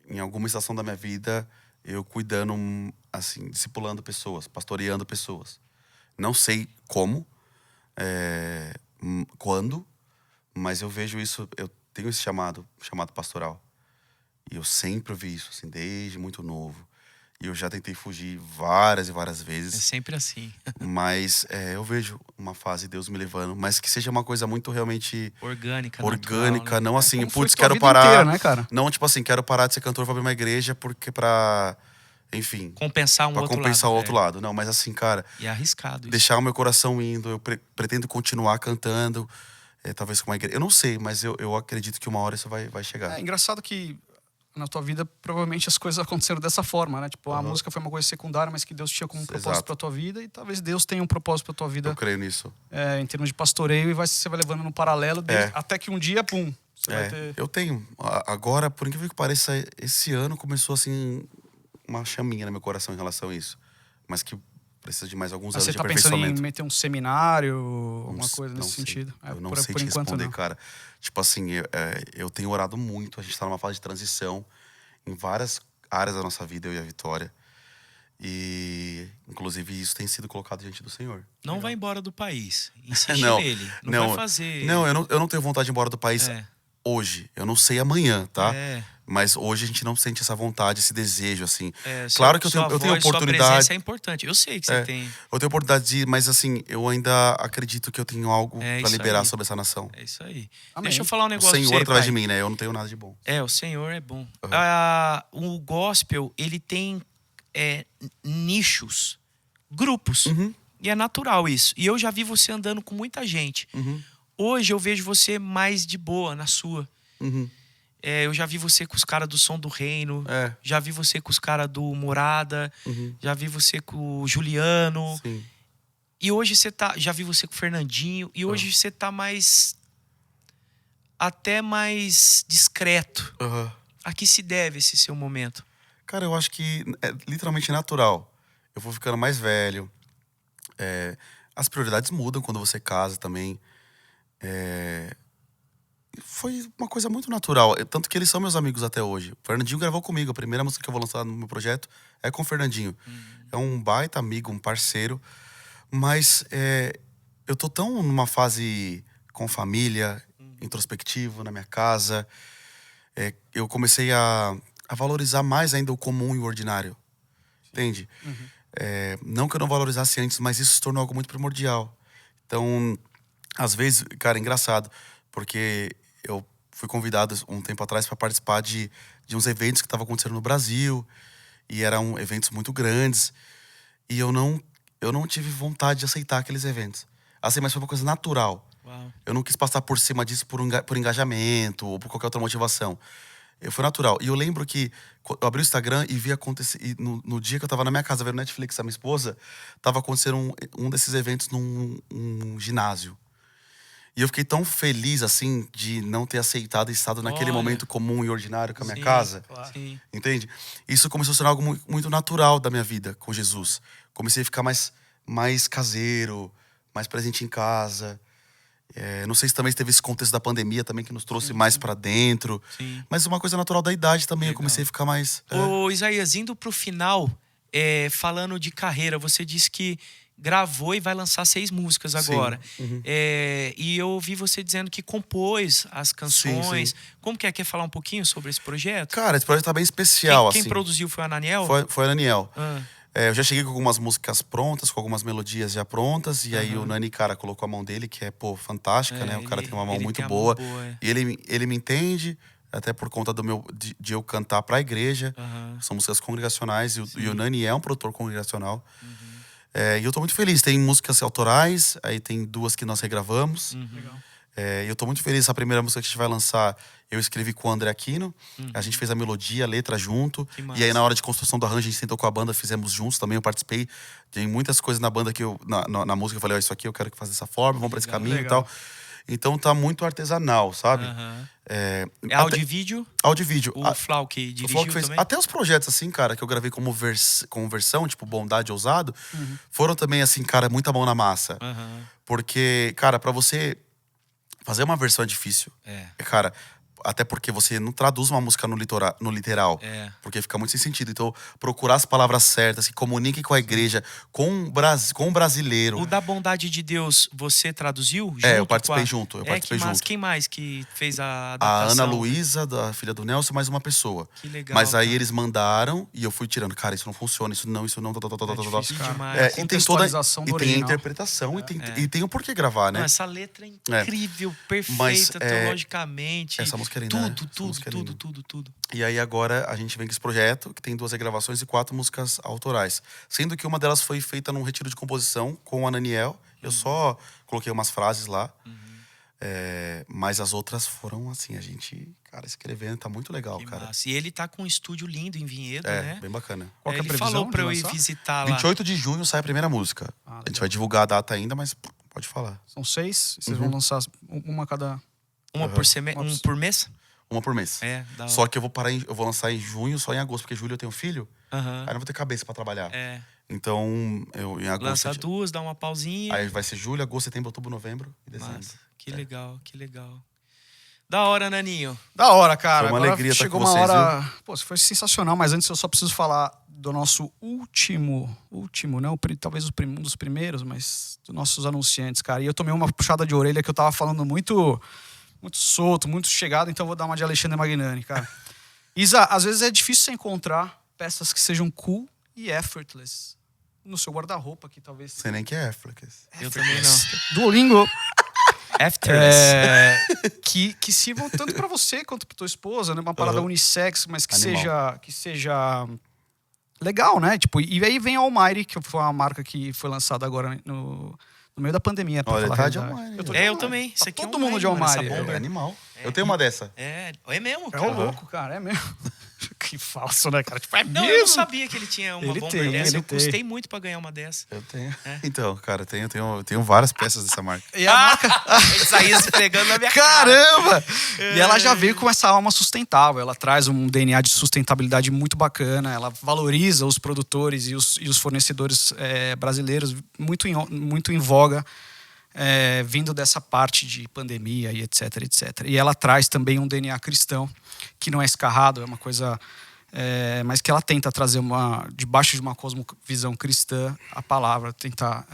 em alguma estação da minha vida, eu cuidando, assim, discipulando pessoas, pastoreando pessoas. Não sei como, quando, mas eu vejo isso, eu tenho esse chamado pastoral. E eu sempre ouvi isso, assim, desde muito novo. E eu já tentei fugir várias e várias É vezes. sempre assim. Mas eu vejo uma fase Deus me levando, mas que seja uma coisa muito realmente Orgânica, orgânica, natural, né? não assim, Como foi putz, tua quero vida parar. inteira, né, cara? Não, tipo assim, quero parar de ser cantor, vou abrir uma igreja porque enfim, Compensar pra outro compensar lado. o outro lado. Não, mas assim, cara, E é arriscado isso. deixar o meu coração indo, eu pretendo continuar cantando, talvez com uma igreja. Eu não sei, mas eu acredito que uma hora isso vai chegar. É engraçado que na tua vida provavelmente as coisas aconteceram dessa forma, né? Tipo, a música foi uma coisa secundária, mas que Deus tinha como propósito Exato. pra tua vida, e talvez Deus tenha um propósito pra tua vida Eu creio nisso. em termos de pastoreio, e você vai levando no paralelo até que um dia, pum, você vai ter... Eu tenho. Agora, por incrível que pareça, esse ano começou assim uma chaminha no meu coração em relação a isso. Mas que precisa de mais alguns Mas anos você de tá pensando em aperfeiçoamento. meter um seminário, alguma Não coisa nesse sei. sentido? Eu não por sei te enquanto responder, não. cara. Tipo assim, eu tenho orado muito. A gente tá numa fase de transição em várias áreas da nossa vida, eu e a Vitória. E, inclusive, isso tem sido colocado diante do Senhor. Não vai embora do país. Insiste Não, nele. Não vai fazer... Não, eu não tenho vontade de ir embora do país hoje. Eu não sei amanhã, tá? Mas hoje a gente não sente essa vontade, esse desejo, assim. Claro que eu tenho oportunidade. Sua presença é importante. Eu sei que você tem. Eu tenho oportunidade de ir, mas assim, eu ainda acredito que eu tenho algo pra liberar aí. sobre essa nação. É isso aí. Amém. Deixa eu falar um O negócio pra Senhor você, através pai. de mim, né? Eu não tenho nada de bom. O Senhor é bom. O gospel, ele tem nichos, grupos. E é natural isso. E eu já vi você andando com muita gente. Hoje eu vejo você mais de boa, na sua. Eu já vi você com os caras do Som do Reino. Já vi você com os caras do Morada. Já vi você com o Juliano. Sim. E hoje você tá... Já vi você com o Fernandinho. E hoje você tá mais... Até mais discreto. A que se deve esse seu momento? Cara, eu acho que é literalmente natural. Eu vou ficando mais velho. As prioridades mudam quando você casa também. Foi uma coisa muito natural. Tanto que eles são meus amigos até hoje. O Fernandinho gravou comigo. A primeira música que eu vou lançar no meu projeto é com o Fernandinho. É um baita amigo, um parceiro. Mas eu tô tão numa fase com família, introspectivo, na minha casa. Eu comecei a valorizar mais ainda o comum e o ordinário. Entende? Não que eu não valorizasse antes, mas isso se tornou algo muito primordial. Então, às vezes, cara, é engraçado. Porque eu fui convidado um tempo atrás para participar de uns eventos que estavam acontecendo no Brasil. E eram eventos muito grandes. E eu não tive vontade de aceitar aqueles eventos. Assim, mas foi uma coisa natural. Uau. Eu não quis passar por cima disso por engajamento ou por qualquer outra motivação. Foi natural. E eu lembro que eu abri o Instagram e vi acontecer... E no dia que eu tava na minha casa vendo Netflix, a minha esposa, tava acontecendo um desses eventos num ginásio. E eu fiquei tão feliz, assim, de não ter aceitado e estado naquele momento comum e ordinário com a minha casa. Claro. Sim. Entende? Isso começou a ser algo muito natural da minha vida com Jesus. Comecei a ficar mais caseiro, mais presente em casa. Não sei se também teve esse contexto da pandemia também que nos trouxe mais pra dentro. Sim. Mas uma coisa natural da idade também. Legal. Eu comecei a ficar mais... Ô, Isaías, indo pro final, falando de carreira, você disse que gravou e vai lançar 6 músicas agora. Uhum. E eu ouvi você dizendo que compôs as canções. Sim. Como que é? Quer falar um pouquinho sobre esse projeto? Cara, esse projeto tá bem especial, Quem assim. produziu foi o Ananiel? Foi a Daniel. Ah, Eu já cheguei com algumas músicas prontas, com algumas melodias já prontas. E aí o Nani, cara, colocou a mão dele, que é, fantástica, né? O cara tem uma mão muito boa. E ele me entende, até por conta de eu cantar pra igreja. São músicas congregacionais. E o Nani é um produtor congregacional. E eu tô muito feliz. Tem músicas autorais, aí tem 2 que nós regravamos. Legal. E eu tô muito feliz. Essa primeira música que a gente vai lançar, eu escrevi com o André Aquino. A gente fez a melodia, a letra junto. E aí, na hora de construção do arranjo, a gente sentou com a banda, fizemos juntos também. Eu participei. Tem muitas coisas na banda que na música eu falei, isso aqui eu quero que faça dessa forma, vamos pra esse caminho e tal. Então tá muito artesanal, sabe? É áudio e vídeo? Áudio e vídeo. O Flau que dirigiu também? Até os projetos, assim, cara, que eu gravei como versão, tipo Bondade Ousado, foram também, assim, cara, muita mão na massa. Porque, cara, pra você fazer uma versão é difícil. Cara, até porque você não traduz uma música no literal. Porque fica muito sem sentido. Então, procurar as palavras certas, que comuniquem com a igreja, com o brasileiro. O da Bondade de Deus, você traduziu? Junto Eu participei junto. Quem mais que fez a A adaptação? Ana Luísa, da filha do Nelson, mais uma pessoa. Que legal. Mas aí cara. eles mandaram e eu fui tirando. Cara, isso não funciona, isso não. Difícil demais. E tem toda Contextualização do e tem a original. interpretação e tem o porquê gravar, né? Não, essa letra é incrível, perfeita, Mas, teologicamente. essa música é linda, né? Essa música é linda. Tudo. E aí agora a gente vem com esse projeto, que tem 2 regravações e 4 músicas autorais. Sendo que uma delas foi feita num retiro de composição com o Ananiel. Eu só coloquei umas frases lá. Mas as outras foram assim, a gente, cara, escrevendo, tá muito legal, Que cara. massa. E ele tá com um estúdio lindo em Vinhedo, né? Bem bacana. Qual que é a Ele previsão falou pra de eu ir lançar? visitar lá. 28 de junho sai a primeira música. A gente vai divulgar a data ainda, mas pode falar. São 6, vocês vão lançar uma cada... Uma por mês? Uma por mês. Da Só que eu vou lançar em junho, só em agosto, porque julho eu tenho filho. Aham. Aí não vou ter cabeça pra trabalhar. Então, eu em agosto. Lança 2, dá uma pausinha. Aí vai ser julho, agosto, setembro, outubro, novembro e dezembro. Massa. Que legal, que legal. Da hora, Naninho. Da hora, cara. Foi uma Agora alegria estar chegou com vocês, uma hora... Pô, foi sensacional, mas antes eu só preciso falar do nosso último, não, talvez um dos primeiros, mas dos nossos anunciantes, cara. E eu tomei uma puxada de orelha que eu tava falando muito solto, muito chegado, então eu vou dar uma de Alexandre Magnani, cara. Isa, às vezes é difícil você encontrar peças que sejam cool e effortless no seu guarda-roupa, que talvez... Sei nem que é effortless. Eu também não. Duolingo. Afterless. Que sirvam tanto pra você quanto pra tua esposa, né? Uma parada unissex, mas que seja legal, né? Tipo, e aí vem a Almighty, que foi uma marca que foi lançada agora no meio da pandemia, pra Olha, falar a tá de realidade. Almighty. Eu tô de Eu Almighty. também. Isso Tá aqui todo é mundo de mano, essa Almighty. bomba. É animal. Eu tenho uma dessa. É mesmo, É cara. o louco, cara, é mesmo. Que falso, né, cara? Tipo, é Não, mesmo. eu não sabia que ele tinha uma Ele bomba tem, dessa. ele Eu tem. custei muito pra ganhar uma dessa. Eu tenho. Então, cara, tenho várias peças dessa marca. E a marca... Isaías pregando na minha cara. Caramba! E ela já veio com essa alma sustentável. Ela traz um DNA de sustentabilidade muito bacana. Ela valoriza os produtores e os fornecedores brasileiros muito em voga, vindo dessa parte de pandemia e etc, etc. E ela traz também um DNA cristão, que não é escarrado, é uma coisa... mas que ela tenta trazer debaixo de uma cosmovisão cristã, a palavra, tentar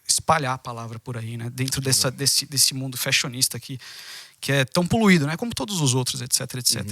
espalhar a palavra por aí, né? Dentro desse mundo fashionista que é tão poluído, né? Como todos os outros, etc, etc.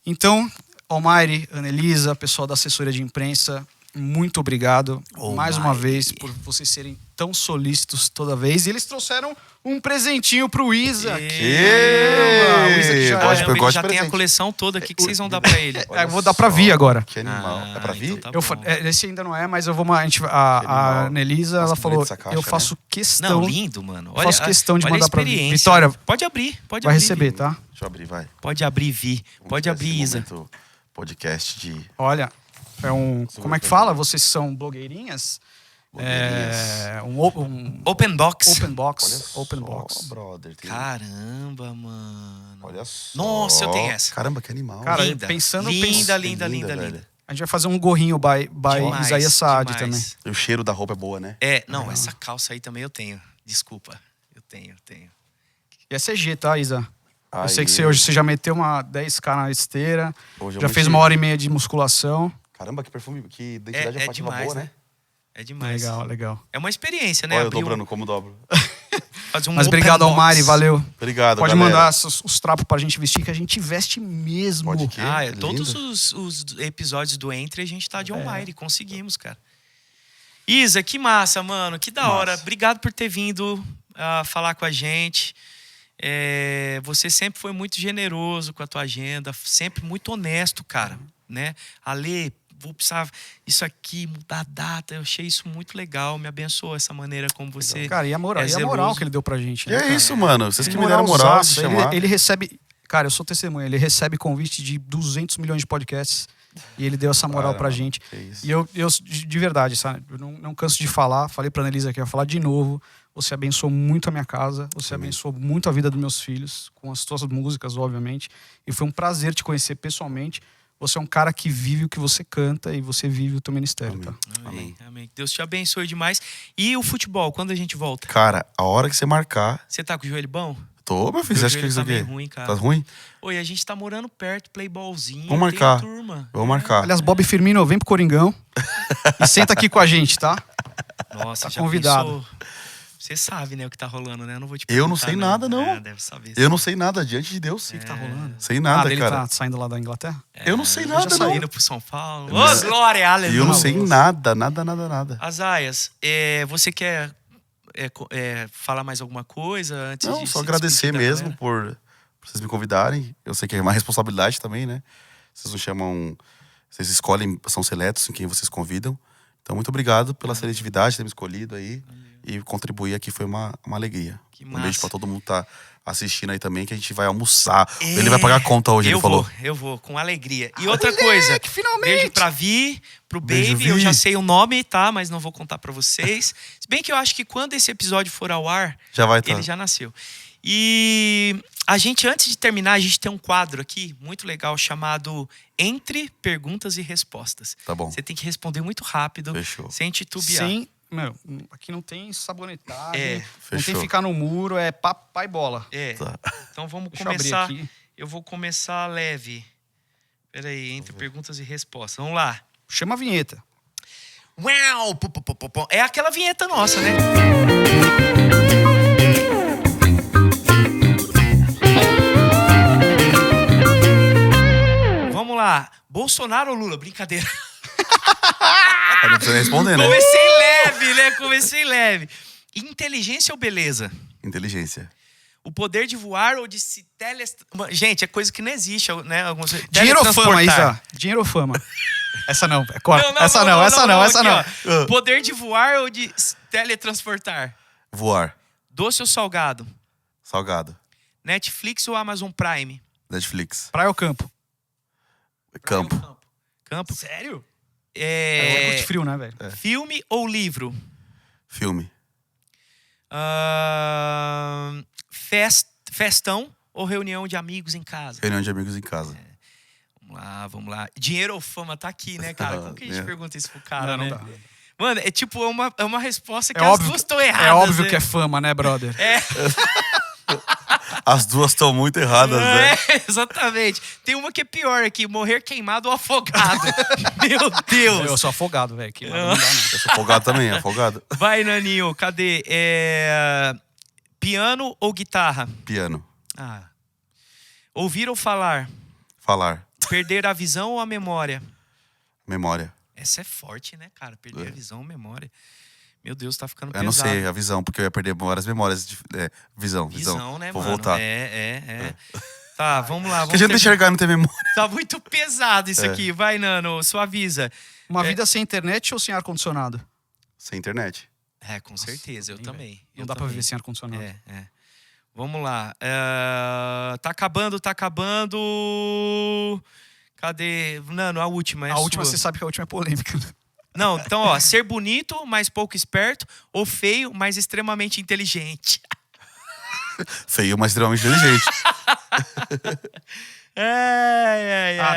Então, Almighty, Anelisa, pessoal da assessoria de imprensa, muito obrigado mais uma vez por vocês serem tão solícitos toda vez. E eles trouxeram um presentinho pro Isa. O Isa que já Gosto- é. eu Ele gosto já de tem a presente. coleção toda. O que vocês vão dar pra ele? Eu vou dar pra Vi agora. Que animal. É pra vir? Então tá bom. Esse ainda não é, mas eu vou. A animal. Anelisa, ela Nossa, que falou: bonita essa caixa, eu faço questão. Não, lindo, mano. Eu faço questão de olha a mandar pra Vi. experiência. Vitória, Pode abrir. Pode vai abrir, receber, Vi. tá? Deixa eu abrir, vai. Pode abrir, Vi. Pode Vamos ter abrir, esse Isa. momento Podcast de... Olha, como é que fala? Vocês são blogueirinhas? Um Open box. open box. Olha Open só, box. brother. Tem... Caramba, mano. Olha só. Nossa, eu tenho essa. Caramba, que animal. Cara, Linda. pensando- linda, Linda, linda. velho. A gente vai fazer um gorrinho by Demais, Isaías Saad demais. também. E o cheiro da roupa é boa, né? Não, essa calça aí também eu tenho. Desculpa. Eu tenho. E é CG, tá, Isa? Eu sei que Aí, você hoje já meteu uma 10K na esteira, hoje eu já fez meti. 1h30 de musculação. Caramba, que perfume, que identidade É olfativa demais, boa, né? né? É demais. Legal, legal. É uma experiência, né? Olha eu Abrir dobrando como dobro. fazer um Mas open obrigado, box. Almari, valeu. Obrigado, Pode galera. mandar os trapos pra gente vestir, que a gente veste mesmo. Pode que Ah, lindo. todos os episódios do Entre a gente tá de online. Conseguimos, cara. Isa, que massa, mano. Que da hora. Massa. Obrigado por ter vindo falar com a gente. Você sempre foi muito generoso com a tua agenda, sempre muito honesto, cara. Né? Ale, vou precisar isso aqui, mudar a data. Eu achei isso muito legal. Me abençoou essa maneira como você. Cara, e a moral, é e a moral zeloso. que ele deu pra gente. E Né, é cara? isso, mano. Vocês que me deram Moralzaço. moral de chamar. Ele recebe... Cara, eu sou testemunha. Ele recebe convite de 200 milhões de podcasts. E ele deu essa moral Cara, pra gente. que isso. E eu de verdade, sabe? Eu não canso de falar. Falei pra Annelise aqui, eu vou falar de novo. Você abençoou muito a minha casa. Você abençoou muito a vida dos meus filhos. Com as suas músicas, obviamente. E foi um prazer te conhecer pessoalmente. Você é um cara que vive o que você canta. E você vive o teu ministério, Amém. tá? Amém. Amém. Deus te abençoe demais. E o futebol, quando a gente volta? Cara, a hora que você marcar... Você tá com o joelho bom? Tô, meu filho. Você Meu acha que joelho isso tá aqui... meio ruim, cara. Tá ruim? Oi, a gente tá morando perto, playballzinho. Vamos marcar. Tem a turma. Vamos marcar. Aliás, Bob Firmino, vem pro Coringão. E senta aqui com a gente, tá? Nossa, Tá já convidado. pensou? Você sabe, né, o que tá rolando, né? Eu não vou te Eu não perguntar, sei nada, não. É, deve saber. Eu não sei nada, diante de Deus. O que tá rolando? Sei nada, ele cara. tá saindo lá da Inglaterra? Eu não sei Já nada, não. saindo pro São Paulo. Ô, glória, aleluia. Eu não sei nada, nada. Azaias, você quer falar mais alguma coisa antes Não, de só se agradecer despedir da mesmo galera? por vocês me convidarem. Eu sei que é uma responsabilidade também, né? Vocês não chamam... Vocês escolhem, são seletos em quem vocês convidam. Então, muito obrigado pela seletividade, ter me escolhido aí. E contribuir aqui foi uma alegria. Que Um massa. beijo pra todo mundo que tá assistindo aí também, que a gente vai almoçar. Ele vai pagar a conta hoje, ele falou. Eu vou, com alegria. E outra coisa, finalmente! beijo pra Vi, pro Beijo, Baby, Vi. eu já sei o nome, tá? Mas não vou contar pra vocês. Se bem que eu acho que quando esse episódio for ao ar, Já vai estar. ele já nasceu. E a gente, antes de terminar, a gente tem um quadro aqui, muito legal, chamado Entre Perguntas e Respostas. Tá bom. Você tem que responder muito rápido, Fechou. sem titubear. Sim. Meu, aqui não tem sabonetagem. Não Fechou. tem ficar no muro, é papai bola. Tá. Então vamos Deixa eu abrir começar. aqui. Eu vou começar leve. Peraí, entre perguntas e respostas. Vamos lá. Chama a vinheta. Uau! Pu, pu, pu, pu, pu. É aquela vinheta nossa, né? Vamos lá. Bolsonaro ou Lula? Brincadeira. Não precisa nem responder, né? Comecei leve, né? Comecei leve. Inteligência ou beleza? Inteligência. O poder de voar ou de se Gente, é coisa que não existe, né? Algumas... Dinheiro ou fama, Teletransportar. Isa? Dinheiro ou fama? Essa não, corta. Não, Essa não. aqui, ó. Poder de voar ou de se teletransportar? Voar. Doce ou salgado? Salgado. Netflix ou Amazon Prime? Netflix. Praia ou campo? Campo. Campo? Sério? É... Curte frio, né, velho? Filme ou livro? Filme. Festão ou reunião de amigos em casa? Reunião de amigos em casa. Vamos lá. Dinheiro ou fama tá aqui, né, cara? Como que a gente pergunta isso pro cara, Não né? dá. Mano, é tipo uma resposta que É as óbvio, duas estão erradas. é óbvio né? que é fama, né, brother? As duas estão muito erradas, né? Exatamente. Tem uma que é pior aqui: morrer queimado ou afogado. Meu Deus. Eu sou afogado, velho. Que não dá, não. Eu sou afogado também, afogado. Vai, Naninho, cadê? Piano ou guitarra? Piano. Ouvir ou falar? Falar. Perder a visão ou a memória? Memória. Essa é forte, né, cara? Perder a visão ou memória. Meu Deus, tá ficando Eu pesado. não sei a visão, porque eu ia perder várias memórias. Visão. Visão, né, Vou mano? voltar. Tá, vamos lá. Porque a gente não enxergar e não ter memória. Tá muito pesado isso aqui. Vai, Nano, suaviza. Uma vida sem internet ou sem ar-condicionado? Sem internet. Com certeza, eu também. Não dá pra viver sem ar-condicionado. Vamos lá. Tá acabando. Cadê? Nano, a última. A última, sua. você sabe que a última é polêmica. Não, então, ó. Ser bonito, mas pouco esperto. Ou feio, mas extremamente inteligente. Feio, mas extremamente inteligente.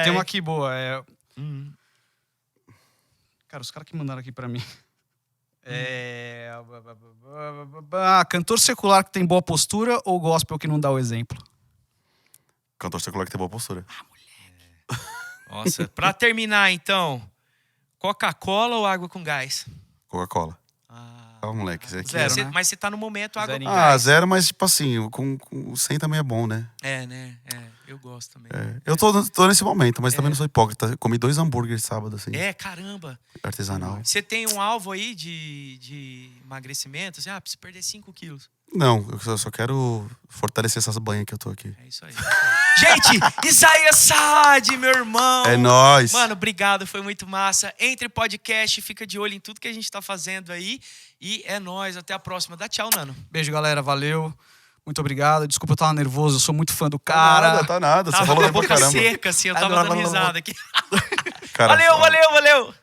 Tem uma aqui boa. Cara, os caras que mandaram aqui pra mim. Cantor secular que tem boa postura ou gospel que não dá o exemplo? Cantor secular que tem boa postura. Nossa, pra terminar, então. Coca-Cola ou água com gás? Coca-Cola. Ah, Ó, moleque, isso aqui. Zero, né? Mas você tá no momento água Zerinho. com Ah, gás. zero, mas tipo assim, com 100 também é bom, né? É, né? Eu gosto também. Eu tô nesse momento, mas também não sou hipócrita. Eu comi 2 hambúrgueres sábado, assim, Caramba. artesanal. Você tem um alvo aí de emagrecimento? Assim, preciso perder 5 quilos. Não, eu só quero fortalecer essas banhas que eu tô aqui. É isso aí. Gente, Isaías Saad, meu irmão. É nóis. Mano, obrigado, foi muito massa. Entre podcast, fica de olho em tudo que a gente tá fazendo aí. E é nóis, até a próxima. Dá tchau, Nano. Beijo, galera. Valeu. Muito obrigado. Desculpa, eu tava nervoso. Eu sou muito fã do cara. Tá nada. Você Tava falou com a bem pra boca caramba. seca, assim, eu tava dando risada aqui. Cara, Valeu.